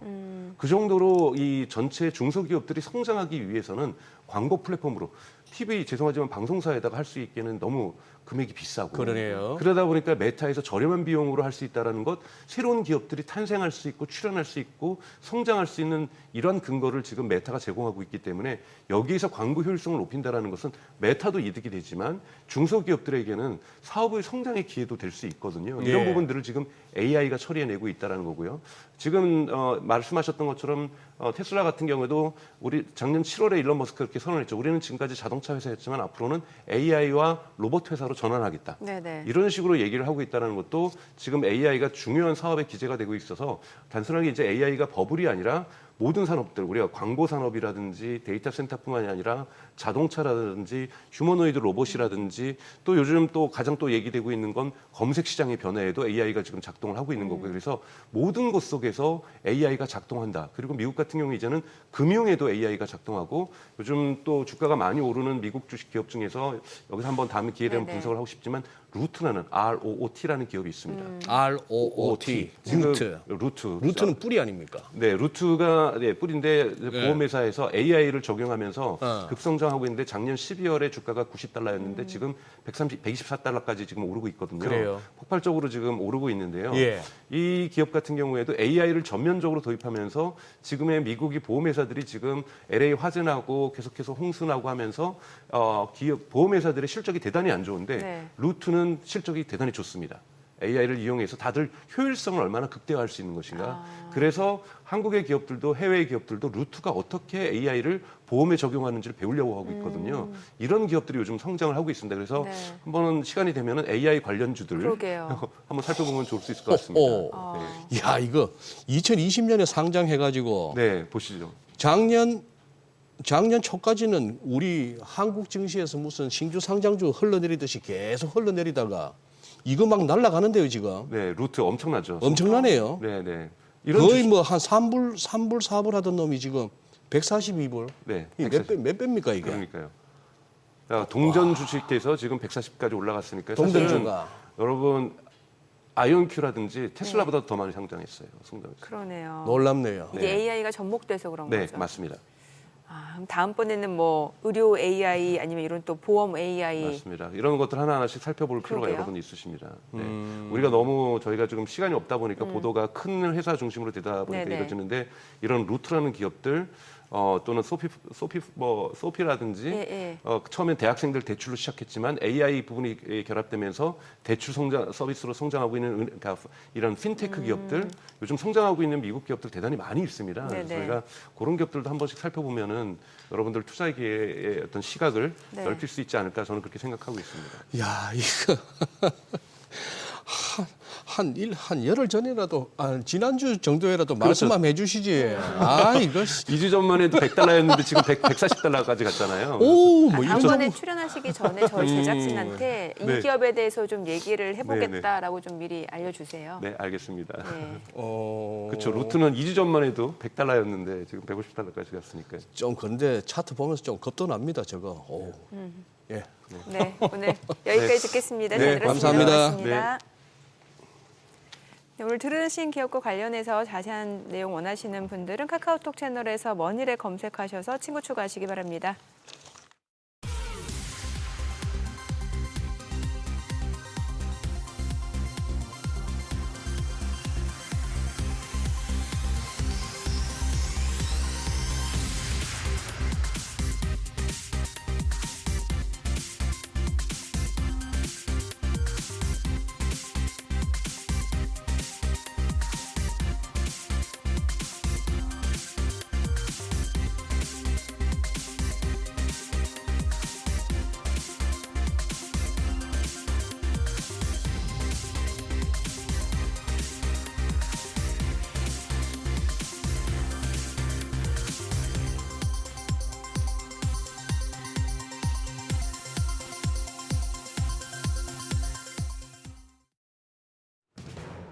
그 정도로 이 전체 중소기업들이 성장하기 위해서는 광고 플랫폼으로 TV 죄송하지만 방송사에다가 할 수 있기에는 너무 금액이 비싸고 그러네요. 그러다 보니까 메타에서 저렴한 비용으로 할 수 있다는 것, 새로운 기업들이 탄생할 수 있고 출현할 수 있고 성장할 수 있는 이런 근거를 지금 메타가 제공하고 있기 때문에 여기에서 광고 효율성을 높인다는 것은 메타도 이득이 되지만 중소기업들에게는 사업의 성장의 기회도 될 수 있거든요. 이런 예. 부분들을 지금 AI가 처리해내고 있다는 거고요. 지금 말씀하셨던 것처럼 테슬라 같은 경우에도 우리 작년 7월에 일론 머스크가 그렇게 선언했죠. 우리는 지금까지 자동차 회사였지만 앞으로는 AI와 로봇 회사로 전환하겠다. 네네. 이런 식으로 얘기를 하고 있다는 것도 지금 AI가 중요한 사업의 기재가 되고 있어서 단순하게 이제 AI가 버블이 아니라 모든 산업들, 우리가 광고 산업이라든지 데이터 센터뿐만이 아니라 자동차라든지 휴머노이드 로봇이라든지 또 요즘 또 가장 또 얘기되고 있는 건 검색 시장의 변화에도 AI가 지금 작동을 하고 있는 거고요. 그래서 모든 것 속에서 AI가 작동한다. 그리고 미국 같은 경우 이제는 금융에도 AI가 작동하고 요즘 또 주가가 많이 오르는 미국 주식 기업 중에서 여기서 한번 다음에 기회 되면 네네. 분석을 하고 싶지만 루트라는 ROOT라는 기업이 있습니다. ROOT. 지금 루트. 루트. 루트는 뿌리 아닙니까? 네, 루트가 뿌리인데 보험회사에서 AI를 적용하면서 어. 급성장하고 있는데 작년 12월에 주가가 90달러였는데 지금 124달러까지 지금 오르고 있거든요. 그래요. 폭발적으로 지금 오르고 있는데요. 예. 이 기업 같은 경우에도 AI를 전면적으로 도입하면서 지금의 미국이 보험회사들이 지금 LA 화재나고 계속해서 홍수나고 하면서 기업 보험회사들의 실적이 대단히 안 좋은데 네. 루트는 실적이 대단히 좋습니다. AI를 이용해서 다들 효율성을 얼마나 극대화할 수 있는 것인가. 그래서 한국의 기업들도 해외의 기업들도 루트가 어떻게 AI를 보험에 적용하는지를 배우려고 하고 있거든요. 이런 기업들이 요즘 성장을 하고 있습니다. 그래서 네. 한번 시간이 되면은 AI 관련주들 그러게요. 한번 살펴보면 좋을 수 있을 것 같습니다. 야, 이거 2020년에 상장해가지고 네, 보시죠. 작년 초까지는 우리 한국 증시에서 무슨 신주 상장주 흘러내리듯이 계속 흘러내리다가 이거 막 날아가는데요, 지금. 네, 루트 엄청나죠. 엄청나네요. 네, 네. 거의 뭐 한 3불, 4불 하던 놈이 지금 142불. 네, 몇 배입니까, 이게? 그러니까요. 자, 동전 주식에서 지금 140까지 올라갔으니까 동전주가. 여러분 아이온큐라든지 테슬라보다 더 많이 상장했어요. 성장했어요. 그러네요. 놀랍네요. 이게 AI가 접목돼서 그런 네, 거죠. 맞습니다. 그럼 다음번에는 뭐 의료 AI 아니면 이런 또 보험 AI. 맞습니다. 이런 것들 하나하나씩 살펴볼 필요가 그러게요. 여러분 있으십니다. 네. 우리가 너무 저희가 지금 시간이 없다 보니까 보도가 큰 회사 중심으로 되다 보니까 네네. 이루어지는데 이런 루트라는 기업들 또는 소피라든지 예. 처음엔 대학생들 대출로 시작했지만 AI 부분이 결합되면서 대출 성장 서비스로 성장하고 있는 그러니까 이런 핀테크 기업들 요즘 성장하고 있는 미국 기업들 대단히 많이 있습니다. 그래서 네네. 저희가 그런 기업들도 한 번씩 살펴보면은 여러분들 투자 기회의 어떤 시각을 네. 넓힐 수 있지 않을까 저는 그렇게 생각하고 있습니다. 야, 이거 한 열흘 전이라도 지난주 정도에라도 말씀 한번 해주시지. 이거 2주 전만 해도 100달러였는데 지금 140달러까지 갔잖아요. 뭐 이거 다음번에 출연하시기 전에 저희 제작진한테 네. 이 기업에 대해서 좀 얘기를 해보겠다라고 좀 미리 알려주세요. 네, 알겠습니다. 네. 그렇죠. 루트는 2주 전만 해도 100달러였는데 지금 150달러까지 갔으니까. 좀 그런데 차트 보면서 좀 겁도 납니다, 저거. 예. 네, 오늘 여기까지 듣겠습니다. 네, 잘 들었습니다. 감사합니다. 고맙습니다. 네, 오늘 들으신 기업과 관련해서 자세한 내용 원하시는 분들은 카카오톡 채널에서 머니를 검색하셔서 친구 추가하시기 바랍니다.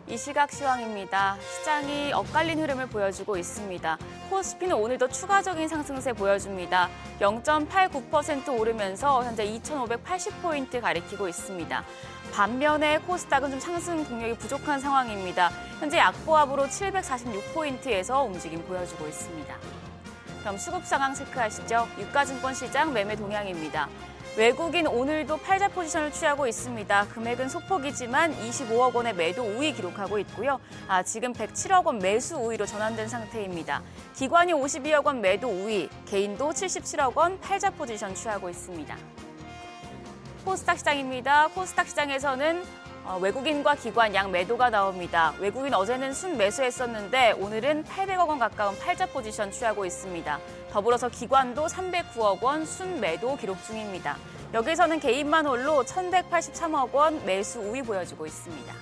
이 시각 시황입니다. 시장이 엇갈린 흐름을 보여주고 있습니다. 코스피는 오늘도 추가적인 상승세 보여줍니다. 0.89% 오르면서 현재 2,580포인트 가리키고 있습니다. 반면에 코스닥은 좀 상승 동력이 부족한 상황입니다. 현재 약보합으로 746포인트에서 움직임 보여주고 있습니다. 그럼 수급 상황 체크하시죠. 유가증권 시장 매매 동향입니다. 외국인 오늘도 팔자 포지션을 취하고 있습니다. 금액은 소폭이지만 25억 원의 매도 우위 기록하고 있고요. 지금 107억 원 매수 우위로 전환된 상태입니다. 기관이 52억 원 매도 우위, 개인도 77억 원 팔자 포지션 취하고 있습니다. 코스닥 시장입니다. 코스닥 시장에서는 외국인과 기관 양 매도가 나옵니다. 외국인 어제는 순 매수했었는데 오늘은 800억 원 가까운 팔자 포지션 취하고 있습니다. 더불어서 기관도 309억 원 순 매도 기록 중입니다. 여기서는 개인만 홀로 1,183억 원 매수 우위 보여주고 있습니다.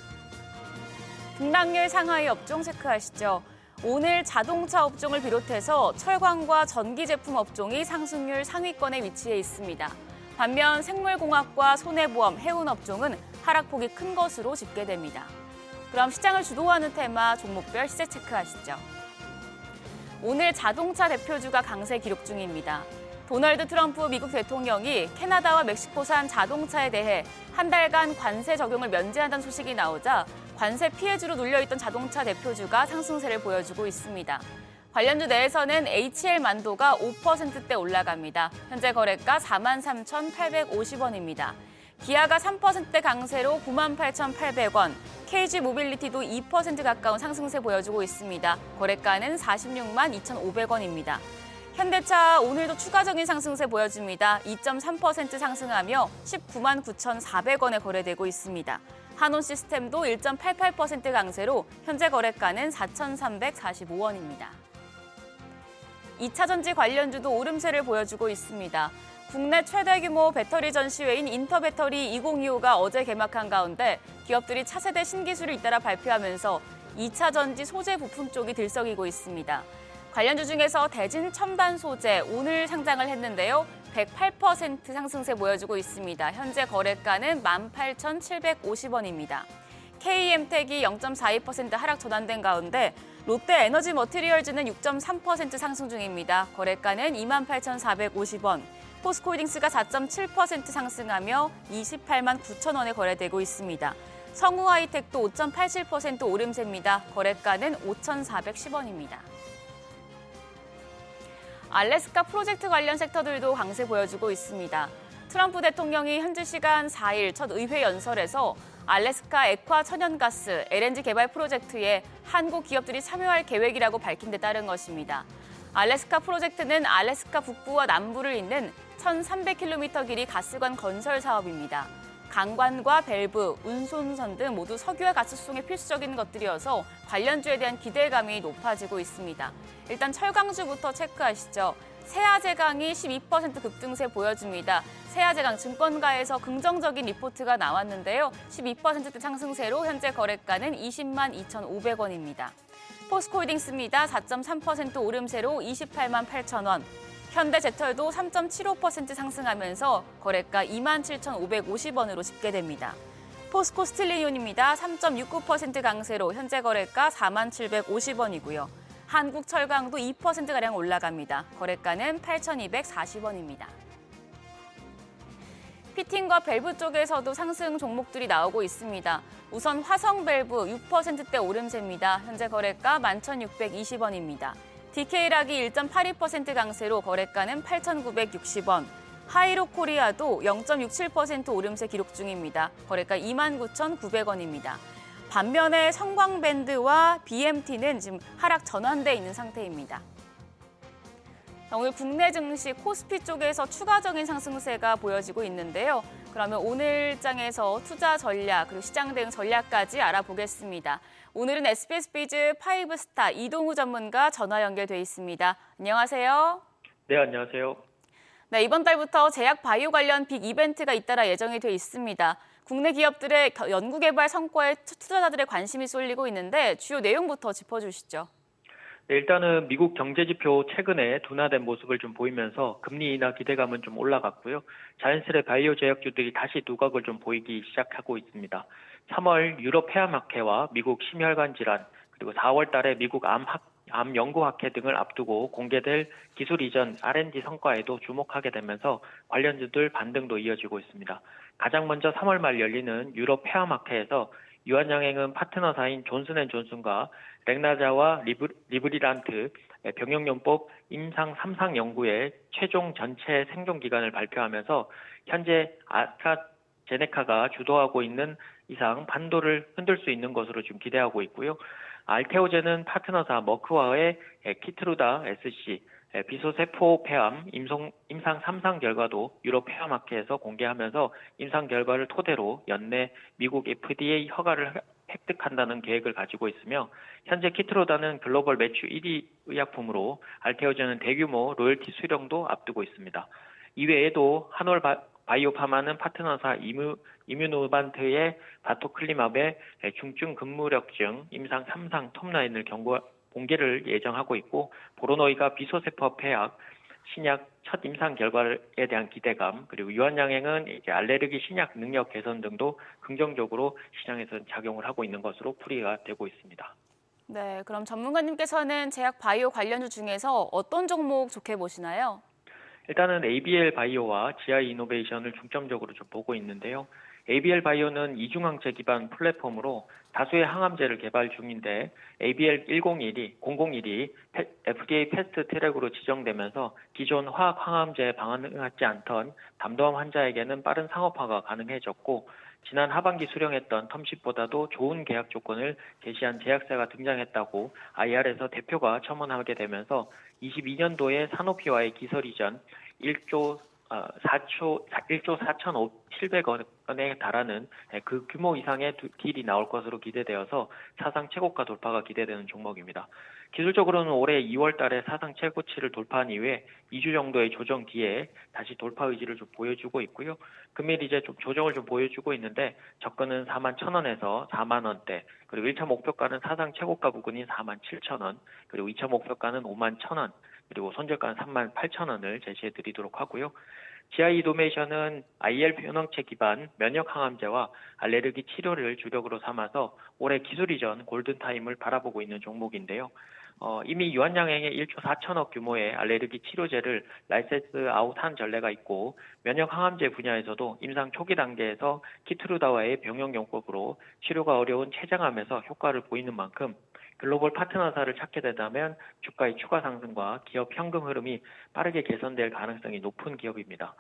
등락률 상하이 업종 체크하시죠. 오늘 자동차 업종을 비롯해서 철강과 전기 제품 업종이 상승률 상위권에 위치해 있습니다. 반면 생물공학과 손해보험, 해운 업종은 하락폭이 큰 것으로 집계됩니다. 그럼 시장을 주도하는 테마 종목별 시세 체크하시죠. 오늘 자동차 대표주가 강세 기록 중입니다. 도널드 트럼프 미국 대통령이 캐나다와 멕시코산 자동차에 대해 한 달간 관세 적용을 면제한다는 소식이 나오자 관세 피해주로 눌려있던 자동차 대표주가 상승세를 보여주고 있습니다. 관련주 내에서는 HL만도가 5%대 올라갑니다. 현재 거래가 43,850원입니다. 기아가 3%대 강세로 98,800원, KG모빌리티도 2% 가까운 상승세 보여주고 있습니다. 거래가는 46만 2,500원입니다. 현대차 오늘도 추가적인 상승세 보여줍니다. 2.3% 상승하며 19만 9,400원에 거래되고 있습니다. 한온시스템도 1.88% 강세로 현재 거래가는 4,345원입니다. 2차전지 관련주도 오름세를 보여주고 있습니다. 국내 최대 규모 배터리 전시회인 인터배터리 2025가 어제 개막한 가운데 기업들이 차세대 신기술을 잇따라 발표하면서 2차전지 소재 부품 쪽이 들썩이고 있습니다. 관련주 중에서 대진 첨단 소재 오늘 상장을 했는데요. 108% 상승세 보여주고 있습니다. 현재 거래가는 18,750원입니다. KM텍이 0.42% 하락 전환된 가운데 롯데 에너지 머티리얼즈는 6.3% 상승 중입니다. 거래가는 28,450원. 포스코홀딩스가 4.7% 상승하며 28만 9천 원에 거래되고 있습니다. 성우하이텍도 5.87% 오름세입니다. 거래가는 5,410원입니다. 알래스카 프로젝트 관련 섹터들도 강세 보여주고 있습니다. 트럼프 대통령이 현지 시간 4일 첫 의회 연설에서 알래스카 액화 천연가스 LNG 개발 프로젝트에 한국 기업들이 참여할 계획이라고 밝힌 데 따른 것입니다. 알래스카 프로젝트는 알래스카 북부와 남부를 잇는 1,300km 길이 가스관 건설 사업입니다. 강관과 밸브, 운송선 등 모두 석유와 가스 수송에 필수적인 것들이어서 관련주에 대한 기대감이 높아지고 있습니다. 일단 철강주부터 체크하시죠. 세아제강이 12% 급등세 보여줍니다. 세아제강 증권가에서 긍정적인 리포트가 나왔는데요. 12% 상승세로 현재 거래가는 20만 2,500원입니다. 포스코홀딩스입니다. 4.3% 오름세로 28만 8천 원. 현대제철도 3.75% 상승하면서 거래가 27,550원으로 집계됩니다. 포스코 스틸리온입니다. 3.69% 강세로 현재 거래가 4750원이고요. 한국철강도 2%가량 올라갑니다. 거래가는 8,240원입니다. 피팅과 밸브 쪽에서도 상승 종목들이 나오고 있습니다. 우선 화성밸브 6%대 오름세입니다. 현재 거래가 11,620원입니다. DK락이 1.82% 강세로 거래가는 8,960원. 하이로코리아도 0.67% 오름세 기록 중입니다. 거래가 29,900원입니다. 반면에 성광밴드와 BMT는 지금 하락 전환돼 있는 상태입니다. 오늘 국내 증시 코스피 쪽에서 추가적인 상승세가 보여지고 있는데요. 그러면 오늘 장에서 투자 전략 그리고 시장 대응 전략까지 알아보겠습니다. 오늘은 SBS-비즈 5스타 이동우 전문가 전화 연결돼 있습니다. 안녕하세요. 네, 안녕하세요. 네, 이번 달부터 제약 바이오 관련 빅 이벤트가 잇따라 예정이 돼 있습니다. 국내 기업들의 연구개발 성과에 투자자들의 관심이 쏠리고 있는데 주요 내용부터 짚어주시죠. 네, 일단은 미국 경제지표 최근에 둔화된 모습을 좀 보이면서 금리 인하 기대감은 좀 올라갔고요. 자연스레 바이오 제약주들이 다시 누각을 좀 보이기 시작하고 있습니다. 3월 유럽 폐암학회와 미국 심혈관 질환, 그리고 4월 달에 미국 암 연구학회 등을 앞두고 공개될 기술 이전 R&D 성과에도 주목하게 되면서 관련주들 반등도 이어지고 있습니다. 가장 먼저 3월 말 열리는 유럽 폐암학회에서 유한양행은 파트너사인 존슨앤존슨과 렉나자와 리브리란트, 병역용법 임상 3상 연구의 최종 전체 생존 기간을 발표하면서 현재 아스트라제네카가 주도하고 있는 이상 반도를 흔들 수 있는 것으로 지금 기대하고 있고요. 알테오젠은 파트너사 머크와의 키트루다 SC 비소세포 폐암 임상 3상 결과도 유럽 폐암학회에서 공개하면서 임상 결과를 토대로 연내 미국 FDA 허가를 획득한다는 계획을 가지고 있으며 현재 키트루다는 글로벌 매출 1위 의약품으로 알테오젠은 대규모 로열티 수령도 앞두고 있습니다. 이외에도 한올 바이오파마는 파트너사 이뮤노반트의 바토클리맙의 중증 근무력증 임상 3상 톱라인을 공개를 예정하고 있고 보로노이가 비소세포 폐약 신약 첫 임상 결과에 대한 기대감 그리고 유한양행은 이제 알레르기 신약 능력 개선 등도 긍정적으로 시장에서 작용을 하고 있는 것으로 풀이가 되고 있습니다. 네, 그럼 전문가님께서는 제약 바이오 관련주 중에서 어떤 종목 좋게 보시나요? 일단은 ABL 바이오와 GI 이노베이션을 중점적으로 좀 보고 있는데요. ABL 바이오는 이중항체 기반 플랫폼으로 다수의 항암제를 개발 중인데 ABL 001이 FDA 패스트 트랙으로 지정되면서 기존 화학 항암제에 반응하지 않던 담도암 환자에게는 빠른 상업화가 가능해졌고 지난 하반기 수령했던 텀십보다도 좋은 계약 조건을 제시한 제약사가 등장했다고 IR에서 대표가 첨언하게 되면서 22년도에 사노피와의 기설 이전 1조 4,700억원에 달하는 그 규모 이상의 딜이 나올 것으로 기대되어서 사상 최고가 돌파가 기대되는 종목입니다. 기술적으로는 올해 2월 달에 사상 최고치를 돌파한 이후에 2주 정도의 조정 뒤에 다시 돌파 의지를 좀 보여주고 있고요. 금일 이제 좀 조정을 좀 보여주고 있는데 접근은 41,000원에서 4만 원대, 그리고 1차 목표가는 사상 최고가 부근인 47,000원, 그리고 2차 목표가는 51,000원, 그리고 손절가는 38,000원을 제시해 드리도록 하고요. GI 이노베이션은 IL 변형체 기반 면역 항암제와 알레르기 치료를 주력으로 삼아서 올해 기술 이전 골든타임을 바라보고 있는 종목인데요. 이미 유한양행의 1조 4천억 규모의 알레르기 치료제를 라이센스 아웃한 전례가 있고 면역 항암제 분야에서도 임상 초기 단계에서 키트루다와의 병용용법으로 치료가 어려운 췌장암에서 효과를 보이는 만큼 글로벌 파트너사를 찾게 된다면 주가의 추가 상승과 기업 현금 흐름이 빠르게 개선될 가능성이 높은 기업입니다.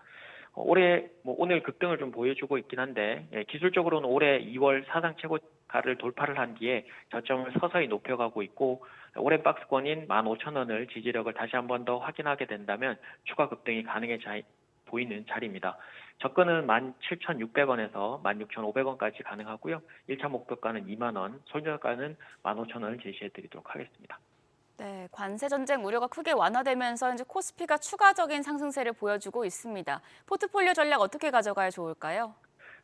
올해 오늘 급등을 좀 보여주고 있긴 한데 기술적으로는 올해 2월 사상 최고가를 돌파를 한 뒤에 저점을 서서히 높여가고 있고 오랜 박스권인 15,000원을 지지력을 다시 한 번 더 확인하게 된다면 추가 급등이 가능해 보이는 자리입니다. 접근은 17,600원에서 16,500원까지 가능하고요. 1차 목표가는 2만 원, 손절가는 15,000원을 제시해드리도록 하겠습니다. 네, 관세 전쟁 우려가 크게 완화되면서 이제 코스피가 추가적인 상승세를 보여주고 있습니다. 포트폴리오 전략 어떻게 가져가야 좋을까요?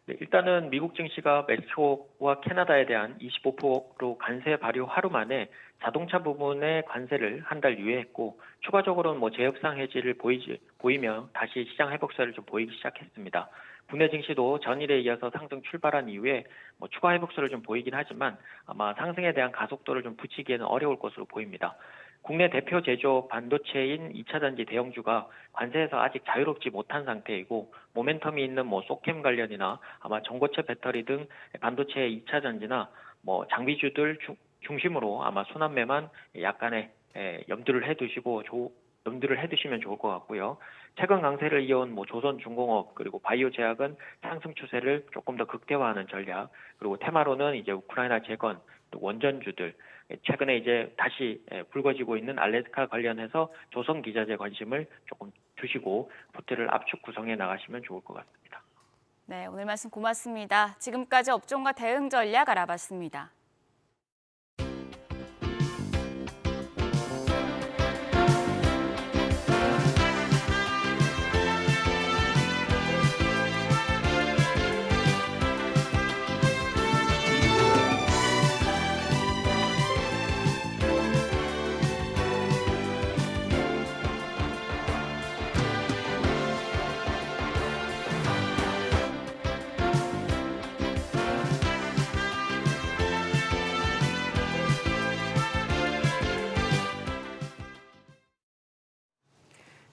네, 일단은 미국 증시가 멕시코와 캐나다에 대한 25% 관세 발효 하루 만에 자동차 부분의 관세를 한 달 유예했고 추가적으로는 제협상 해지를 보이며 다시 시장 회복세를 좀 보이기 시작했습니다. 국내 증시도 전일에 이어서 상승 출발한 이후에 추가 회복세를 좀 보이긴 하지만 아마 상승에 대한 가속도를 좀 붙이기에는 어려울 것으로 보입니다. 국내 대표 제조 반도체인 2차전지 대형주가 관세에서 아직 자유롭지 못한 상태이고 모멘텀이 있는 소캠 관련이나 아마 전고체 배터리 등 반도체의 2차전지나 장비주들 중심으로 아마 순환매만 약간의 염두를 해두시면 좋을 것 같고요. 최근 강세를 이어온 조선중공업 그리고 바이오제약은 상승 추세를 조금 더 극대화하는 전략, 그리고 테마로는 이제 우크라이나 재건, 또 원전주들, 최근에 이제 다시 불거지고 있는 알래스카 관련해서 조선기자재 관심을 조금 주시고 포트를 압축 구성해 나가시면 좋을 것 같습니다. 네, 오늘 말씀 고맙습니다. 지금까지 업종과 대응 전략 알아봤습니다.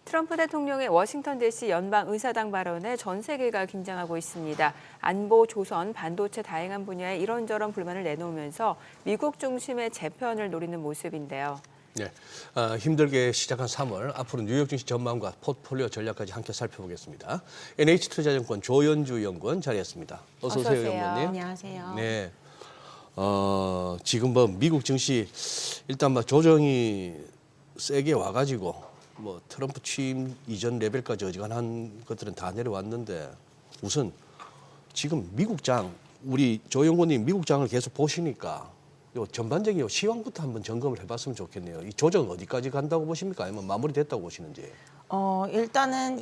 트럼프 대통령의 워싱턴 DC 연방 의사당 발언에 전 세계가 긴장하고 있습니다. 안보, 조선, 반도체 다양한 분야에 이런저런 불만을 내놓으면서 미국 중심의 재편을 노리는 모습인데요. 네, 힘들게 시작한 3월, 앞으로 뉴욕 증시 전망과 포트폴리오 전략까지 함께 살펴보겠습니다. NH투자증권 조연주 연구원 자리했습니다. 어서 오세요, 연구원님. 안녕하세요. 네, 지금 뭐 미국 증시 일단 뭐 조정이 세게 와가지고 뭐 트럼프 취임 이전 레벨까지 어지간한 것들은 다 내려왔는데 우선 지금 미국장 우리 조 연구원님 미국장을 계속 보시니까 요 전반적인 요 시황부터 한번 점검을 해봤으면 좋겠네요. 이 조정 어디까지 간다고 보십니까? 아니면 마무리됐다고 보시는지? 일단은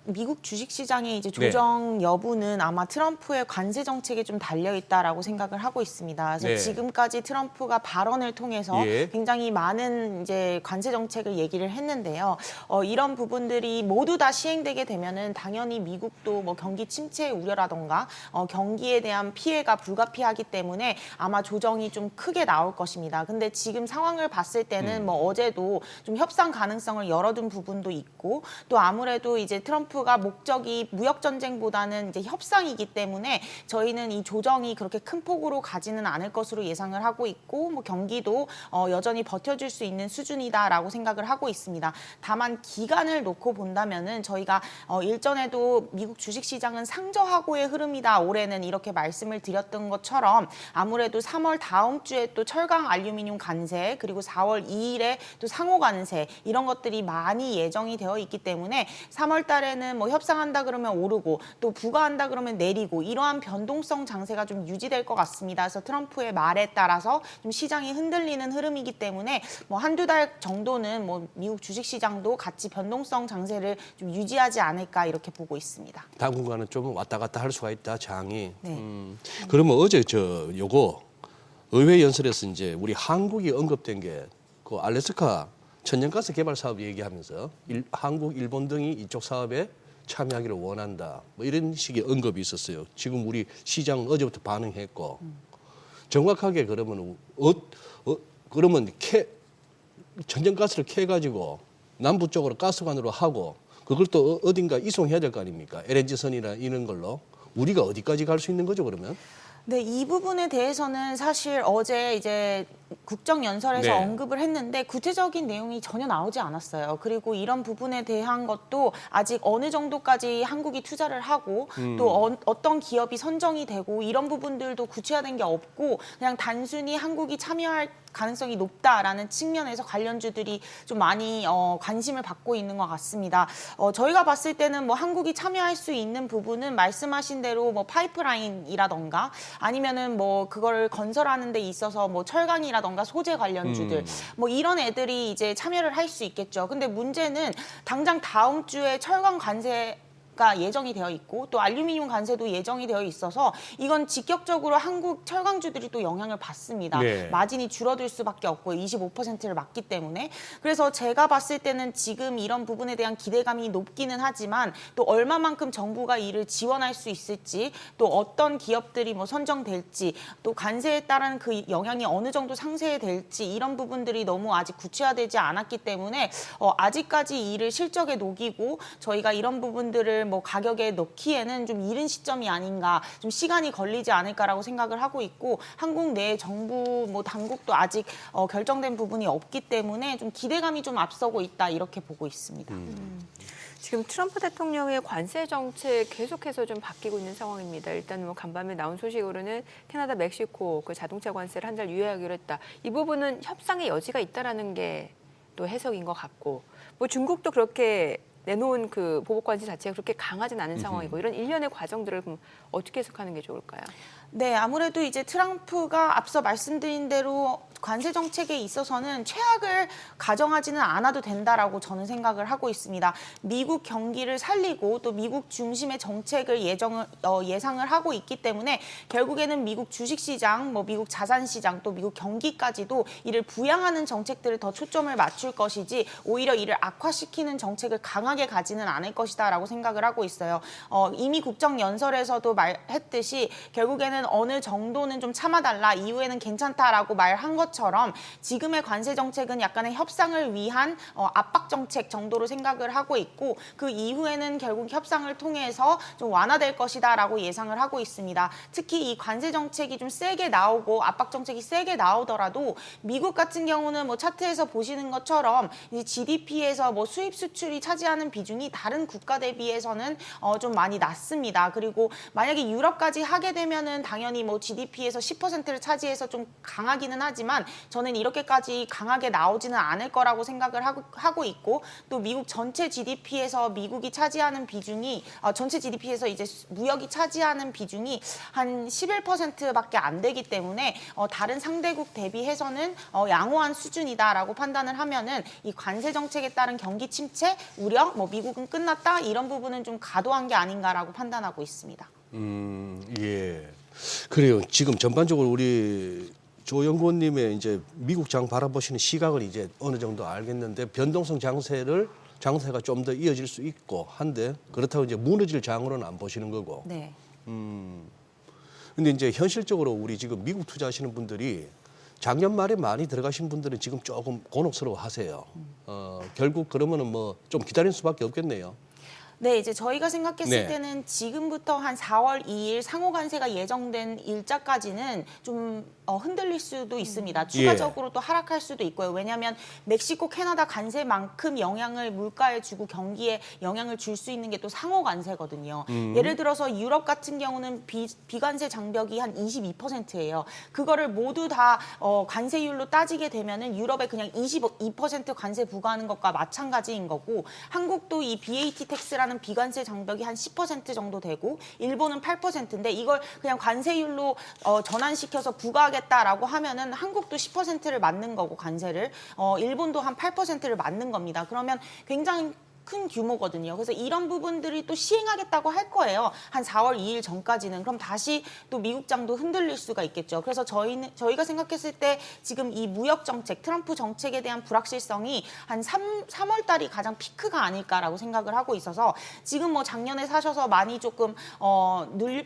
미국 주식시장의 이제 조정 여부는 아마 트럼프의 관세 정책에 좀 달려 있다라고 생각을 하고 있습니다. 그래서 지금까지 트럼프가 발언을 통해서 굉장히 많은 이제 관세 정책을 얘기를 했는데요. 이런 부분들이 모두 다 시행되게 되면은 당연히 미국도 뭐 경기 침체 우려라던가 경기에 대한 피해가 불가피하기 때문에 아마 조정이 좀 크게 나올 것입니다. 근데 지금 상황을 봤을 때는 뭐 어제도 좀 협상 가능성을 열어둔 부분도 있고 또 아무래도 이제 트럼프가 목적이 무역 전쟁보다는 이제 협상이기 때문에 저희는 이 조정이 그렇게 큰 폭으로 가지는 않을 것으로 예상을 하고 있고 뭐 경기도 여전히 버텨줄 수 있는 수준이다라고 생각을 하고 있습니다. 다만 기간을 놓고 본다면은 저희가 일전에도 미국 주식시장은 상저하고의 흐름이다 올해는 이렇게 말씀을 드렸던 것처럼 아무래도 3월 다음 주에 또 철강 알루미늄 관세 그리고 4월 2일에 또 상호 관세 이런 것들이 많이 예정이 되어 있기 때문에 3월 달에는 뭐 협상한다 그러면 오르고 또 부과한다 그러면 내리고 이러한 변동성 장세가 좀 유지될 것 같습니다. 그래서 트럼프의 말에 따라서 좀 시장이 흔들리는 흐름이기 때문에 뭐 한두 달 정도는 뭐 미국 주식시장도 같이 변동성 장세를 좀 유지하지 않을까 이렇게 보고 있습니다. 당분간은 좀 왔다 갔다 할 수가 있다, 장이. 네. 그러면 어제 요거 의회 연설에서 이제 우리 한국이 언급된 게 그 알래스카 천연가스 개발 사업 얘기하면서 한국, 일본 등이 이쪽 사업에 참여하기를 원한다. 뭐 이런 식의 언급이 있었어요. 지금 우리 시장 어제부터 반응했고 정확하게 그러면 그러면 천연가스를 캐가지고 남부 쪽으로 가스관으로 하고 그걸 또 어딘가 이송해야 될 거 아닙니까? LNG선이나 이런 걸로 우리가 어디까지 갈 수 있는 거죠 그러면? 네, 이 부분에 대해서는 사실 어제 이제 국정연설에서 언급을 했는데 구체적인 내용이 전혀 나오지 않았어요. 그리고 이런 부분에 대한 것도 아직 어느 정도까지 한국이 투자를 하고 또 어떤 기업이 선정이 되고 이런 부분들도 구체화된 게 없고 그냥 단순히 한국이 참여할 가능성이 높다라는 측면에서 관련주들이 좀 많이 관심을 받고 있는 것 같습니다. 저희가 봤을 때는 뭐 한국이 참여할 수 있는 부분은 말씀하신 대로 뭐 파이프라인이라던가 아니면은 뭐 그걸 건설하는 데 있어서 뭐 철강이라던가 소재 관련주들 뭐 이런 애들이 이제 참여를 할 수 있겠죠. 근데 문제는 당장 다음 주에 철강 관세 가 예정이 되어 있고 또 알루미늄 관세도 예정이 되어 있어서 이건 직격적으로 한국 철강주들이 또 영향을 받습니다. 마진이 줄어들 수밖에 없고 25%를 맞기 때문에 그래서 제가 봤을 때는 지금 이런 부분에 대한 기대감이 높기는 하지만 또 얼마만큼 정부가 이를 지원할 수 있을지 또 어떤 기업들이 뭐 선정될지 또 관세에 따른 그 영향이 어느 정도 상쇄될지 이런 부분들이 너무 아직 구체화되지 않았기 때문에 아직까지 이를 실적에 녹이고 저희가 이런 부분들을 뭐 가격에 넣기에는 좀 이른 시점이 아닌가, 좀 시간이 걸리지 않을까라고 생각을 하고 있고 한국 내 정부 뭐 당국도 아직 결정된 부분이 없기 때문에 좀 기대감이 좀 앞서고 있다 이렇게 보고 있습니다. 지금 트럼프 대통령의 관세 정책 계속해서 좀 바뀌고 있는 상황입니다. 일단 뭐 간밤에 나온 소식으로는 캐나다, 멕시코 그 자동차 관세를 한 달 유예하기로 했다. 이 부분은 협상의 여지가 있다라는 게 또 해석인 것 같고, 뭐 중국도 그렇게 내놓은 그 보복 관세 자체가 그렇게 강하진 않은 상황이고 이런 일련의 과정들을 그럼 어떻게 해석하는 게 좋을까요? 네, 아무래도 이제 트럼프가 앞서 말씀드린 대로 관세 정책에 있어서는 최악을 가정하지는 않아도 된다라고 저는 생각을 하고 있습니다. 미국 경기를 살리고 또 미국 중심의 정책을 예상을 하고 있기 때문에 결국에는 미국 주식시장, 뭐 미국 자산시장, 또 미국 경기까지도 이를 부양하는 정책들을 더 초점을 맞출 것이지 오히려 이를 악화시키는 정책을 강하게 강하게 가지는 않을 것이다라고 생각을 하고 있어요. 이미 국정연설에서도 말했듯이 결국에는 어느 정도는 좀 참아달라, 이후에는 괜찮다라고 말한 것처럼 지금의 관세 정책은 약간의 협상을 위한 압박 정책 정도로 생각을 하고 있고, 그 이후에는 결국 협상을 통해서 좀 완화될 것이다라고 예상을 하고 있습니다. 특히 이 관세 정책이 좀 세게 나오고 압박 정책이 세게 나오더라도 미국 같은 경우는 뭐 차트에서 보시는 것처럼 GDP에서 뭐 수입 수출이 차지하는 비중이 다른 국가 대비해서는 좀 많이 낮습니다. 그리고 만약에 유럽까지 하게 되면은 당연히 뭐 GDP에서 10%를 차지해서 좀 강하기는 하지만 저는 이렇게까지 강하게 나오지는 않을 거라고 생각을 하고 있고, 또 미국 전체 GDP에서 미국이 차지하는 비중이 전체 GDP에서 이제 무역이 차지하는 비중이 한 11%밖에 안 되기 때문에 다른 상대국 대비해서는 양호한 수준이다라고 판단을 하면은 이 관세 정책에 따른 경기 침체 우려, 뭐 미국은 끝났다 이런 부분은 좀 과도한 게 아닌가라고 판단하고 있습니다. 예. 그래요. 지금 전반적으로 우리 조 연구원님의 이제 미국장 바라보시는 시각을 이제 어느 정도 알겠는데, 변동성 장세가 좀 더 이어질 수 있고 한데, 그렇다고 이제 무너질 장으로는 안 보시는 거고. 네. 근데 이제 현실적으로 우리 지금 미국 투자하시는 분들이 작년 말에 많이 들어가신 분들은 지금 조금 곤혹스러워 하세요. 결국 그러면은 뭐 좀 기다릴 수밖에 없겠네요. 네, 이제 저희가 생각했을 네. 때는 지금부터 한 4월 2일 상호 관세가 예정된 일자까지는 좀 흔들릴 수도 있습니다. 추가적으로 또 하락할 수도 있고요. 왜냐하면 멕시코, 캐나다 관세만큼 영향을 물가에 주고 경기에 영향을 줄 수 있는 게 또 상호 관세거든요. 예를 들어서 유럽 같은 경우는 비관세 장벽이 한 22%예요. 그거를 모두 다 관세율로 따지게 되면은 유럽에 그냥 22% 관세 부과하는 것과 마찬가지인 거고, 한국도 이 BAT 텍스라는 비관세 장벽이 한 10% 정도 되고, 일본은 8%인데 이걸 그냥 관세율로 전환시켜서 부과하겠다라고 하면은 한국도 10%를 맞는 거고 관세를, 일본도 한 8%를 맞는 겁니다. 그러면 굉장히 큰 규모거든요. 그래서 이런 부분들이 또 시행하겠다고 할 거예요. 한 4월 2일 전까지는. 그럼 다시 또 미국장도 흔들릴 수가 있겠죠. 그래서 저희가 생각했을 때 지금 이 무역 정책, 트럼프 정책에 대한 불확실성이 한 3월 달이 가장 피크가 아닐까라고 생각을 하고 있어서, 지금 뭐 작년에 사셔서 많이 조금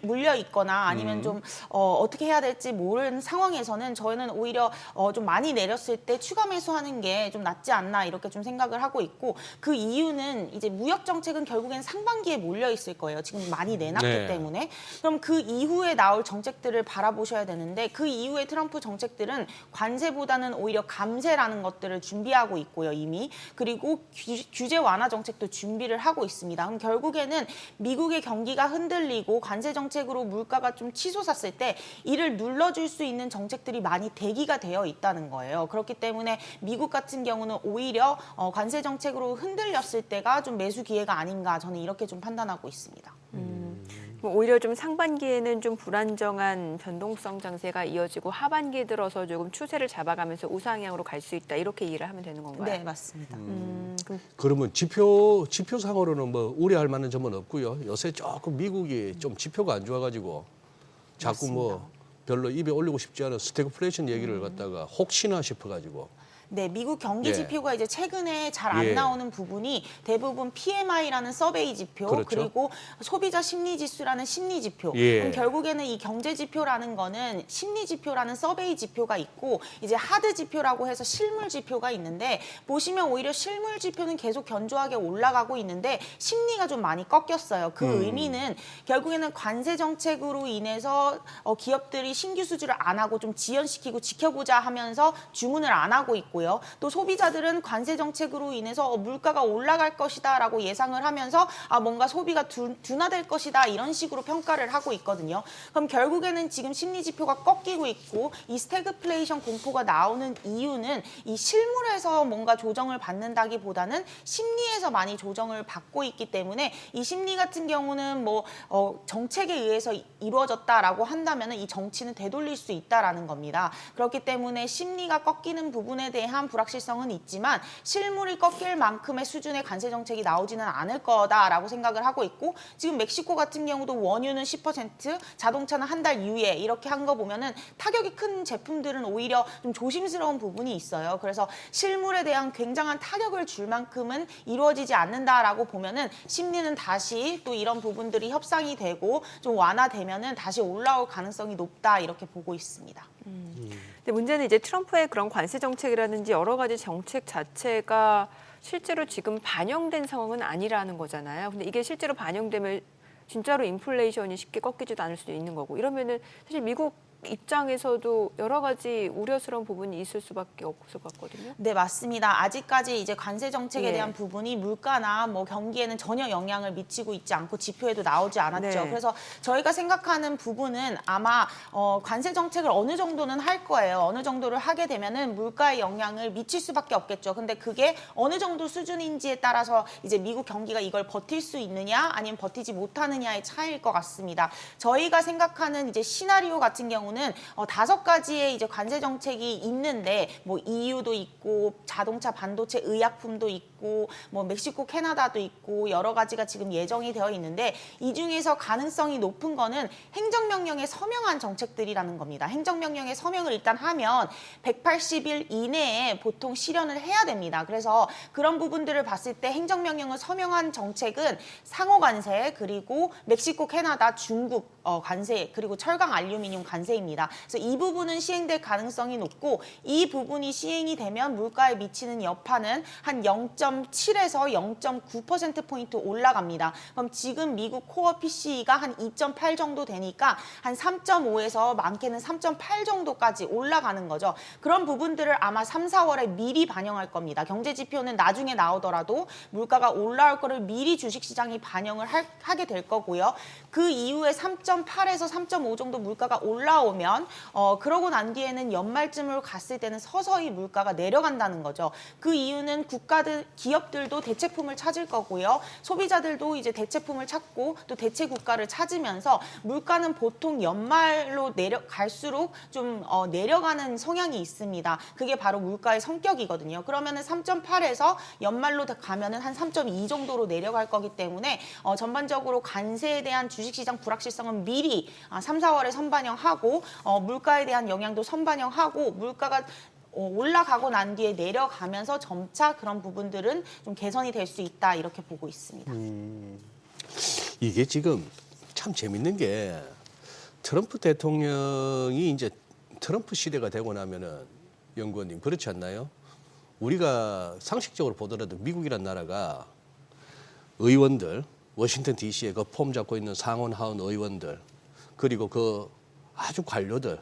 물려 있거나 아니면 좀 어떻게 해야 될지 모르는 상황에서는 저희는 오히려 좀 많이 내렸을 때 추가 매수하는 게 좀 낫지 않나 이렇게 좀 생각을 하고 있고, 그 이유는 이제 무역 정책은 결국엔 상반기에 몰려 있을 거예요. 지금 많이 내놨기 네. 때문에. 그럼 그 이후에 나올 정책들을 바라보셔야 되는데, 그 이후에 트럼프 정책들은 관세보다는 오히려 감세라는 것들을 준비하고 있고요, 이미. 그리고 규제 완화 정책도 준비를 하고 있습니다. 그럼 결국에는 미국의 경기가 흔들리고 관세 정책으로 물가가 좀 치솟았을 때 이를 눌러줄 수 있는 정책들이 많이 대기가 되어 있다는 거예요. 그렇기 때문에 미국 같은 경우는 오히려 관세 정책으로 흔들렸을 때가 좀 매수 기회가 아닌가, 저는 이렇게 좀 판단하고 있습니다. 오히려 좀 상반기에는 좀 불안정한 변동성 장세가 이어지고 하반기에 들어서 조금 추세를 잡아가면서 우상향으로 갈 수 있다, 이렇게 이해를 하면 되는 건가요? 네, 맞습니다. 그러면 지표상으로는 뭐 우려할 만한 점은 없고요. 요새 조금 미국이 좀 지표가 안 좋아가지고 자꾸 뭐 별로 입에 올리고 싶지 않은 스태그플레이션 얘기를 갖다가 혹시나 싶어가지고. 네, 미국 경기 예. 지표가 이제 최근에 잘 안 예. 나오는 부분이 대부분 PMI라는 서베이 지표, 그렇죠. 그리고 소비자 심리 지수라는 심리 지표. 예. 그럼 결국에는 이 경제 지표라는 거는 심리 지표라는 서베이 지표가 있고, 이제 하드 지표라고 해서 실물 지표가 있는데, 보시면 오히려 실물 지표는 계속 견조하게 올라가고 있는데 심리가 좀 많이 꺾였어요. 그 의미는 결국에는 관세 정책으로 인해서 기업들이 신규 수주를 안 하고 좀 지연시키고 지켜보자 하면서 주문을 안 하고 있고, 또 소비자들은 관세 정책으로 인해서 물가가 올라갈 것이다라고 예상을 하면서 뭔가 소비가 둔화될 것이다 이런 식으로 평가를 하고 있거든요. 그럼 결국에는 지금 심리 지표가 꺾이고 있고, 이 스태그플레이션 공포가 나오는 이유는 이 실물에서 뭔가 조정을 받는다기보다는 심리에서 많이 조정을 받고 있기 때문에, 이 심리 같은 경우는 뭐 정책에 의해서 이루어졌다라고 한다면 이 정치는 되돌릴 수 있다라는 겁니다. 그렇기 때문에 심리가 꺾이는 부분에 대한 대한 불확실성은 있지만 실물이 꺾일 만큼의 수준의 관세 정책이 나오지는 않을 거다라고 생각을 하고 있고 지금 멕시코 같은 경우도 원유는 10%, 자동차는 한 달 이후에 이렇게 한 거 보면은 타격이 큰 제품들은 오히려 좀 조심스러운 부분이 있어요. 그래서 실물에 대한 굉장한 타격을 줄 만큼은 이루어지지 않는다라고 보면은 심리는 다시 또 이런 부분들이 협상이 되고 좀 완화되면은 다시 올라올 가능성이 높다 이렇게 보고 있습니다. 근데 문제는 이제 트럼프의 그런 관세 정책이라든지 여러 가지 정책 자체가 실제로 지금 반영된 상황은 아니라는 거잖아요. 근데 이게 실제로 반영되면 진짜로 인플레이션이 쉽게 꺾이지도 않을 수도 있는 거고 이러면은 사실 미국 입장에서도 여러 가지 우려스러운 부분이 있을 수밖에 없을 것 같거든요. 네, 맞습니다. 아직까지 이제 관세 정책에 예. 대한 부분이 물가나 뭐 경기에는 전혀 영향을 미치고 있지 않고 지표에도 나오지 않았죠. 네. 그래서 저희가 생각하는 부분은 아마 관세 정책을 어느 정도는 할 거예요. 어느 정도를 하게 되면은 물가에 영향을 미칠 수밖에 없겠죠. 근데 그게 어느 정도 수준인지에 따라서 이제 미국 경기가 이걸 버틸 수 있느냐 아니면 버티지 못하느냐의 차이일 것 같습니다. 저희가 생각하는 이제 시나리오 같은 경우는 5가지의 이제 관세 정책이 있는데 뭐 EU도 있고 자동차, 반도체, 의약품도 있고 뭐 멕시코, 캐나다도 있고 여러 가지가 지금 예정이 되어 있는데 이 중에서 가능성이 높은 거는 행정명령에 서명한 정책들이라는 겁니다. 행정명령에 서명을 일단 하면 180일 이내에 보통 실현을 해야 됩니다. 그래서 그런 부분들을 봤을 때 행정명령을 서명한 정책은 상호관세 그리고 멕시코, 캐나다, 중국 관세 그리고 철강, 알루미늄 관세입니다. 그래서 이 부분은 시행될 가능성이 높고 이 부분이 시행이 되면 물가에 미치는 여파는 한 0.7에서 0.9%포인트 올라갑니다. 그럼 지금 미국 코어 PCE가 한 2.8 정도 되니까 한 3.5에서 많게는 3.8 정도까지 올라가는 거죠. 그런 부분들을 아마 3, 4월에 미리 반영할 겁니다. 경제 지표는 나중에 나오더라도 물가가 올라올 거를 미리 주식시장이 반영을 하게 될 거고요. 그 이후에 3.8에서 3.5 정도 물가가 올라오면 그러고 난 뒤에는 연말쯤으로 갔을 때는 서서히 물가가 내려간다는 거죠. 그 이유는 국가들, 기업들도 대체품을 찾을 거고요. 소비자들도 이제 대체품을 찾고 또 대체 국가를 찾으면서 물가는 보통 연말로 갈수록 좀 내려가는 성향이 있습니다. 그게 바로 물가의 성격이거든요. 그러면은 3.8에서 연말로 가면은 한 3.2 정도로 내려갈 거기 때문에 전반적으로 관세에 대한 주식시장 불확실성은 미리 3, 4월에 선반영하고 물가에 대한 영향도 선반영하고 물가가 올라가고 난 뒤에 내려가면서 점차 그런 부분들은 좀 개선이 될 수 있다 이렇게 보고 있습니다. 이게 지금 참 재밌는 게 트럼프 대통령이 이제 트럼프 시대가 되고 나면은 연구원님 그렇지 않나요? 우리가 상식적으로 보더라도 미국이란 나라가 의원들, 워싱턴 DC에 그 폼 잡고 있는 상원 하원 의원들 그리고 그 아주 관료들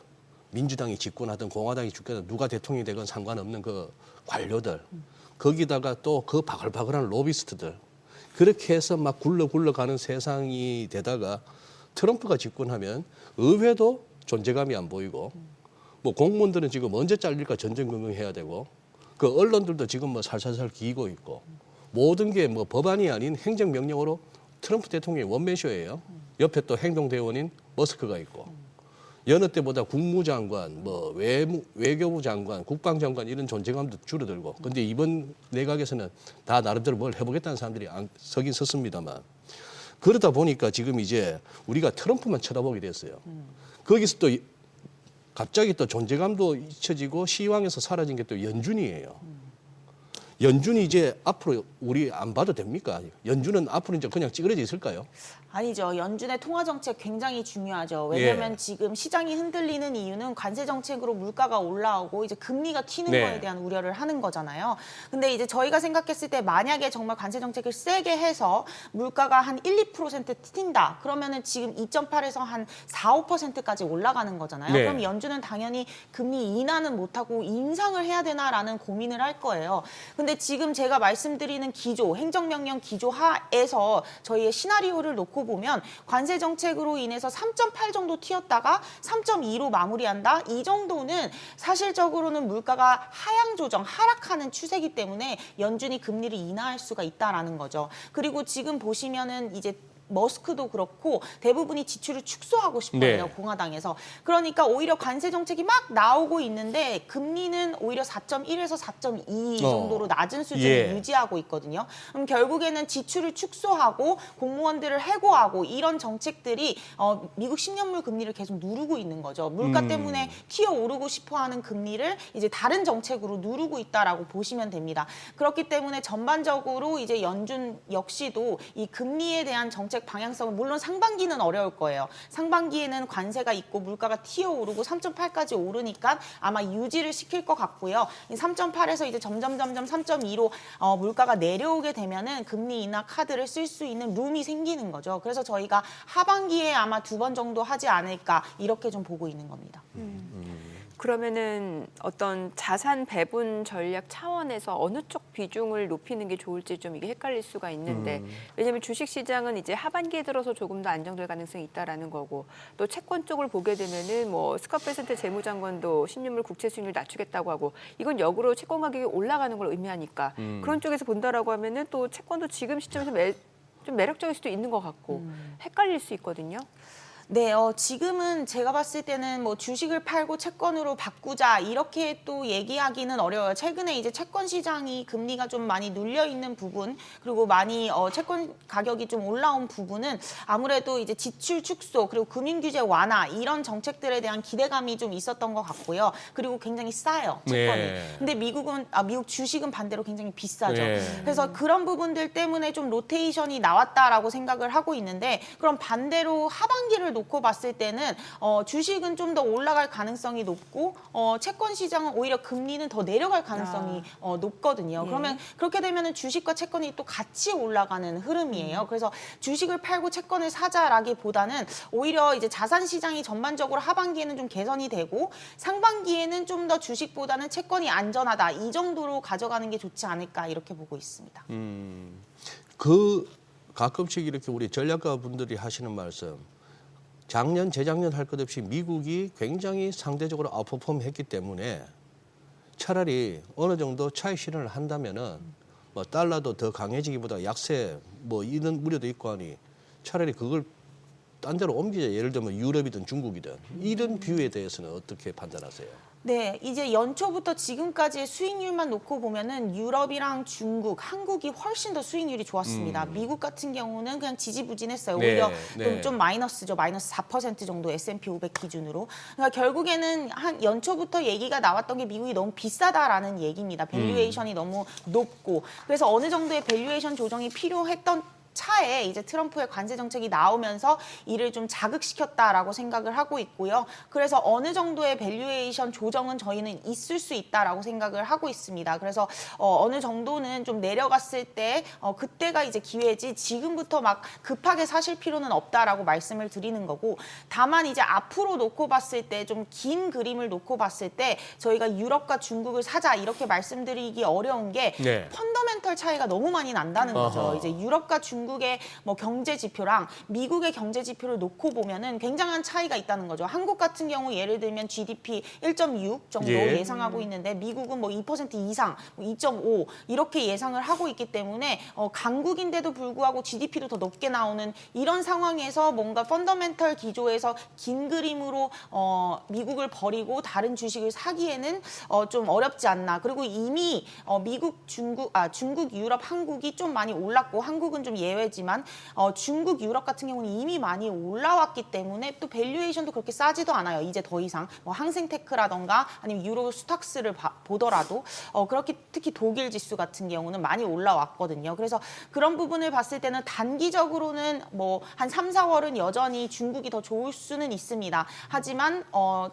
민주당이 집권하든 공화당이 집권하든 누가 대통령이 되건 상관없는 그 관료들 거기다가 또 그 바글바글한 로비스트들 그렇게 해서 막 굴러가는 세상이 되다가 트럼프가 집권하면 의회도 존재감이 안 보이고 뭐 공무원들은 지금 언제 잘릴까 전전긍긍해야 되고 그 언론들도 지금 뭐 살살살 기고 있고 모든 게 뭐 법안이 아닌 행정명령으로 트럼프 대통령이 원맨쇼예요. 옆에 또 행동대원인 머스크가 있고 여느 때보다 국무장관, 뭐 외교부 장관, 국방장관 이런 존재감도 줄어들고 근데 이번 내각에서는 다 나름대로 뭘 해보겠다는 사람들이 서긴 섰습니다만 그러다 보니까 지금 이제 우리가 트럼프만 쳐다보게 됐어요. 거기서 또 갑자기 또 존재감도 잊혀지고 시황에서 사라진 게 또 연준이에요. 연준이 이제 앞으로 우리 안 봐도 됩니까? 연준은 앞으로 이제 그냥 찌그러져 있을까요? 아니죠. 연준의 통화 정책 굉장히 중요하죠. 왜냐하면 예. 지금 시장이 흔들리는 이유는 관세 정책으로 물가가 올라오고 이제 금리가 튀는 네. 거에 대한 우려를 하는 거잖아요. 근데 이제 저희가 생각했을 때 만약에 정말 관세 정책을 세게 해서 물가가 한 1, 2% 튄다. 그러면은 지금 2.8에서 한 4, 5%까지 올라가는 거잖아요. 네. 그럼 연준은 당연히 금리 인하는 못하고 인상을 해야 되나라는 고민을 할 거예요. 근데 지금 제가 말씀드리는 기조, 행정명령 기조 하에서 저희의 시나리오를 놓고 보면 관세 정책으로 인해서 3.8 정도 튀었다가 3.2로 마무리한다. 이 정도는 사실적으로는 물가가 하향 조정, 하락하는 추세이기 때문에 연준이 금리를 인하할 수가 있다라는 거죠. 그리고 지금 보시면은 이제 머스크도 그렇고 대부분이 지출을 축소하고 싶어요. 네. 공화당에서. 그러니까 오히려 관세 정책이 막 나오고 있는데 금리는 오히려 4.1에서 4.2 정도로 낮은 수준을 예. 유지하고 있거든요. 그럼 결국에는 지출을 축소하고 공무원들을 해고하고 이런 정책들이 미국 10년물 금리를 계속 누르고 있는 거죠. 물가 때문에 튀어오르고 싶어하는 금리를 이제 다른 정책으로 누르고 있다라고 보시면 됩니다. 그렇기 때문에 전반적으로 이제 연준 역시도 이 금리에 대한 정책 방향성은 물론 상반기는 어려울 거예요. 상반기에는 관세가 있고 물가가 튀어오르고 3.8까지 오르니까 아마 유지를 시킬 것 같고요. 3.8에서 이제 점점 3.2로 물가가 내려오게 되면은 금리 인하 카드를 쓸 수 있는 룸이 생기는 거죠. 그래서 저희가 하반기에 아마 2번 정도 하지 않을까 이렇게 좀 보고 있는 겁니다. 그러면은 어떤 자산 배분 전략 차원에서 어느 쪽 비중을 높이는 게 좋을지 좀 이게 헷갈릴 수가 있는데 왜냐하면 주식 시장은 이제 하반기에 들어서 조금 더 안정될 가능성이 있다라는 거고 또 채권 쪽을 보게 되면은 뭐 스캇 베센트 재무장관도 10년물 국채 수익률 낮추겠다고 하고 이건 역으로 채권 가격이 올라가는 걸 의미하니까 그런 쪽에서 본다라고 하면은 또 채권도 지금 시점에서 좀 매력적일 수도 있는 것 같고 헷갈릴 수 있거든요. 네, 지금은 제가 봤을 때는 뭐 주식을 팔고 채권으로 바꾸자 이렇게 또 얘기하기는 어려워요. 최근에 이제 채권 시장이 금리가 좀 많이 눌려 있는 부분 그리고 많이 채권 가격이 좀 올라온 부분은 아무래도 이제 지출 축소 그리고 금융 규제 완화 이런 정책들에 대한 기대감이 좀 있었던 것 같고요. 그리고 굉장히 싸요, 채권이. 네. 근데 미국 주식은 반대로 굉장히 비싸죠. 네. 그래서 그런 부분들 때문에 좀 로테이션이 나왔다라고 생각을 하고 있는데 그럼 반대로 하반기를 놓고 봤을 때는 주식은 좀 더 올라갈 가능성이 높고 채권 시장은 오히려 금리는 더 내려갈 가능성이 높거든요. 예. 그러면 그렇게 되면은 주식과 채권이 또 같이 올라가는 흐름이에요. 그래서 주식을 팔고 채권을 사자라기보다는 오히려 이제 자산 시장이 전반적으로 하반기에는 좀 개선이 되고 상반기에는 좀 더 주식보다는 채권이 안전하다 이 정도로 가져가는 게 좋지 않을까 이렇게 보고 있습니다. 가끔씩 이렇게 우리 전략가 분들이 하시는 말씀. 작년, 재작년 할 것 없이 미국이 굉장히 상대적으로 아웃퍼폼 했기 때문에 차라리 어느 정도 차익 실현을 한다면은 뭐 달러도 더 강해지기보다 약세 뭐 이런 우려도 있고 하니 차라리 그걸 딴 데로 옮기자. 예를 들면 유럽이든 중국이든 이런 뷰에 대해서는 어떻게 판단하세요? 네, 이제 연초부터 지금까지의 수익률만 놓고 보면은 유럽이랑 중국, 한국이 훨씬 더 수익률이 좋았습니다. 미국 같은 경우는 그냥 지지부진했어요. 네, 오히려 네. 좀 마이너스죠. 마이너스 4% 정도 S&P 500 기준으로. 그러니까 결국에는 한 연초부터 얘기가 나왔던 게 미국이 너무 비싸다라는 얘기입니다. 밸류에이션이 너무 높고. 그래서 어느 정도의 밸류에이션 조정이 필요했던 차에 이제 트럼프의 관세 정책이 나오면서 이를 좀 자극시켰다라고 생각을 하고 있고요. 그래서 어느 정도의 밸류에이션 조정은 저희는 있을 수 있다라고 생각을 하고 있습니다. 그래서 어느 정도는 좀 내려갔을 때 그때가 이제 기회지 지금부터 막 급하게 사실 필요는 없다라고 말씀을 드리는 거고 다만 이제 앞으로 놓고 봤을 때 좀 긴 그림을 놓고 봤을 때 저희가 유럽과 중국을 사자 이렇게 말씀드리기 어려운 게 네. 펀더멘털 차이가 너무 많이 난다는 거죠. 어허. 이제 유럽과 중국의 뭐 경제 지표랑 미국의 경제 지표를 놓고 보면은 굉장한 차이가 있다는 거죠. 한국 같은 경우 예를 들면 GDP 1.6 정도 예. 예상하고 있는데 미국은 뭐 2% 이상, 2.5 이렇게 예상을 하고 있기 때문에 강국인데도 불구하고 GDP도 더 높게 나오는 이런 상황에서 뭔가 펀더멘털 기조에서 긴 그림으로 미국을 버리고 다른 주식을 사기에는 좀 어렵지 않나. 그리고 이미 미국, 중국, 유럽, 한국이 좀 많이 올랐고 한국은 좀 예외지만 중국, 유럽 같은 경우는 이미 많이 올라왔기 때문에 또 밸류에이션도 그렇게 싸지도 않아요. 이제 더 이상 뭐 항생테크라던가 아니면 유로 스탁스를 보더라도 그렇게 특히 독일 지수 같은 경우는 많이 올라왔거든요. 그래서 그런 부분을 봤을 때는 단기적으로는 뭐 한 3, 4월은 여전히 중국이 더 좋을 수는 있습니다. 하지만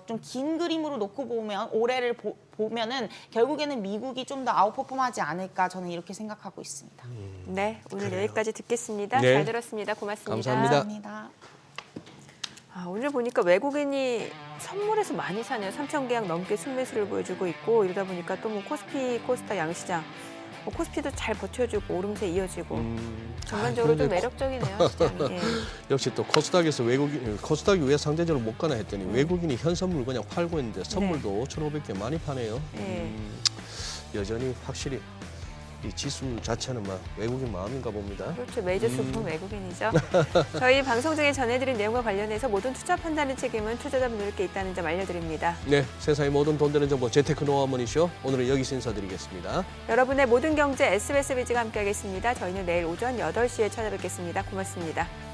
좀 긴 그림으로 놓고 보면 올해를 보면은 결국에는 미국이 좀 더 아웃퍼폼하지 않을까 저는 이렇게 생각하고 있습니다. 네, 오늘 여기까지 듣겠습니다. 네. 잘 들었습니다. 고맙습니다. 감사합니다. 감사합니다. 오늘 보니까 외국인이 선물에서 많이 사네요. 3천 계약 넘게 순매수를 보여주고 있고 이러다 보니까 또 뭐 코스피, 코스닥 양시장 코스피도 잘 버텨주고 오름세 이어지고 전반적으로 좀 그런데 매력적이네요. 시장이. 예. 역시 또 코스닥에서 코스닥이 왜 상대적으로 못 가나 했더니 외국인이 현선물 그냥 팔고 있는데 선물도 5,500개 많이 파네요. 예. 여전히 확실히 이 지수 자체는 막 외국인 마음인가 봅니다. 그렇죠. 메이저 수프는 외국인이죠. 저희 방송 중에 전해드린 내용과 관련해서 모든 투자 판단의 책임은 투자자분들께 있다는 점 알려드립니다. 네, 세상의 모든 돈 되는 정보 재테크 노하우 머니쇼 오늘은 여기서 인사드리겠습니다. 여러분의 모든 경제 SBS 비즈가 함께하겠습니다. 저희는 내일 오전 8시에 찾아뵙겠습니다. 고맙습니다.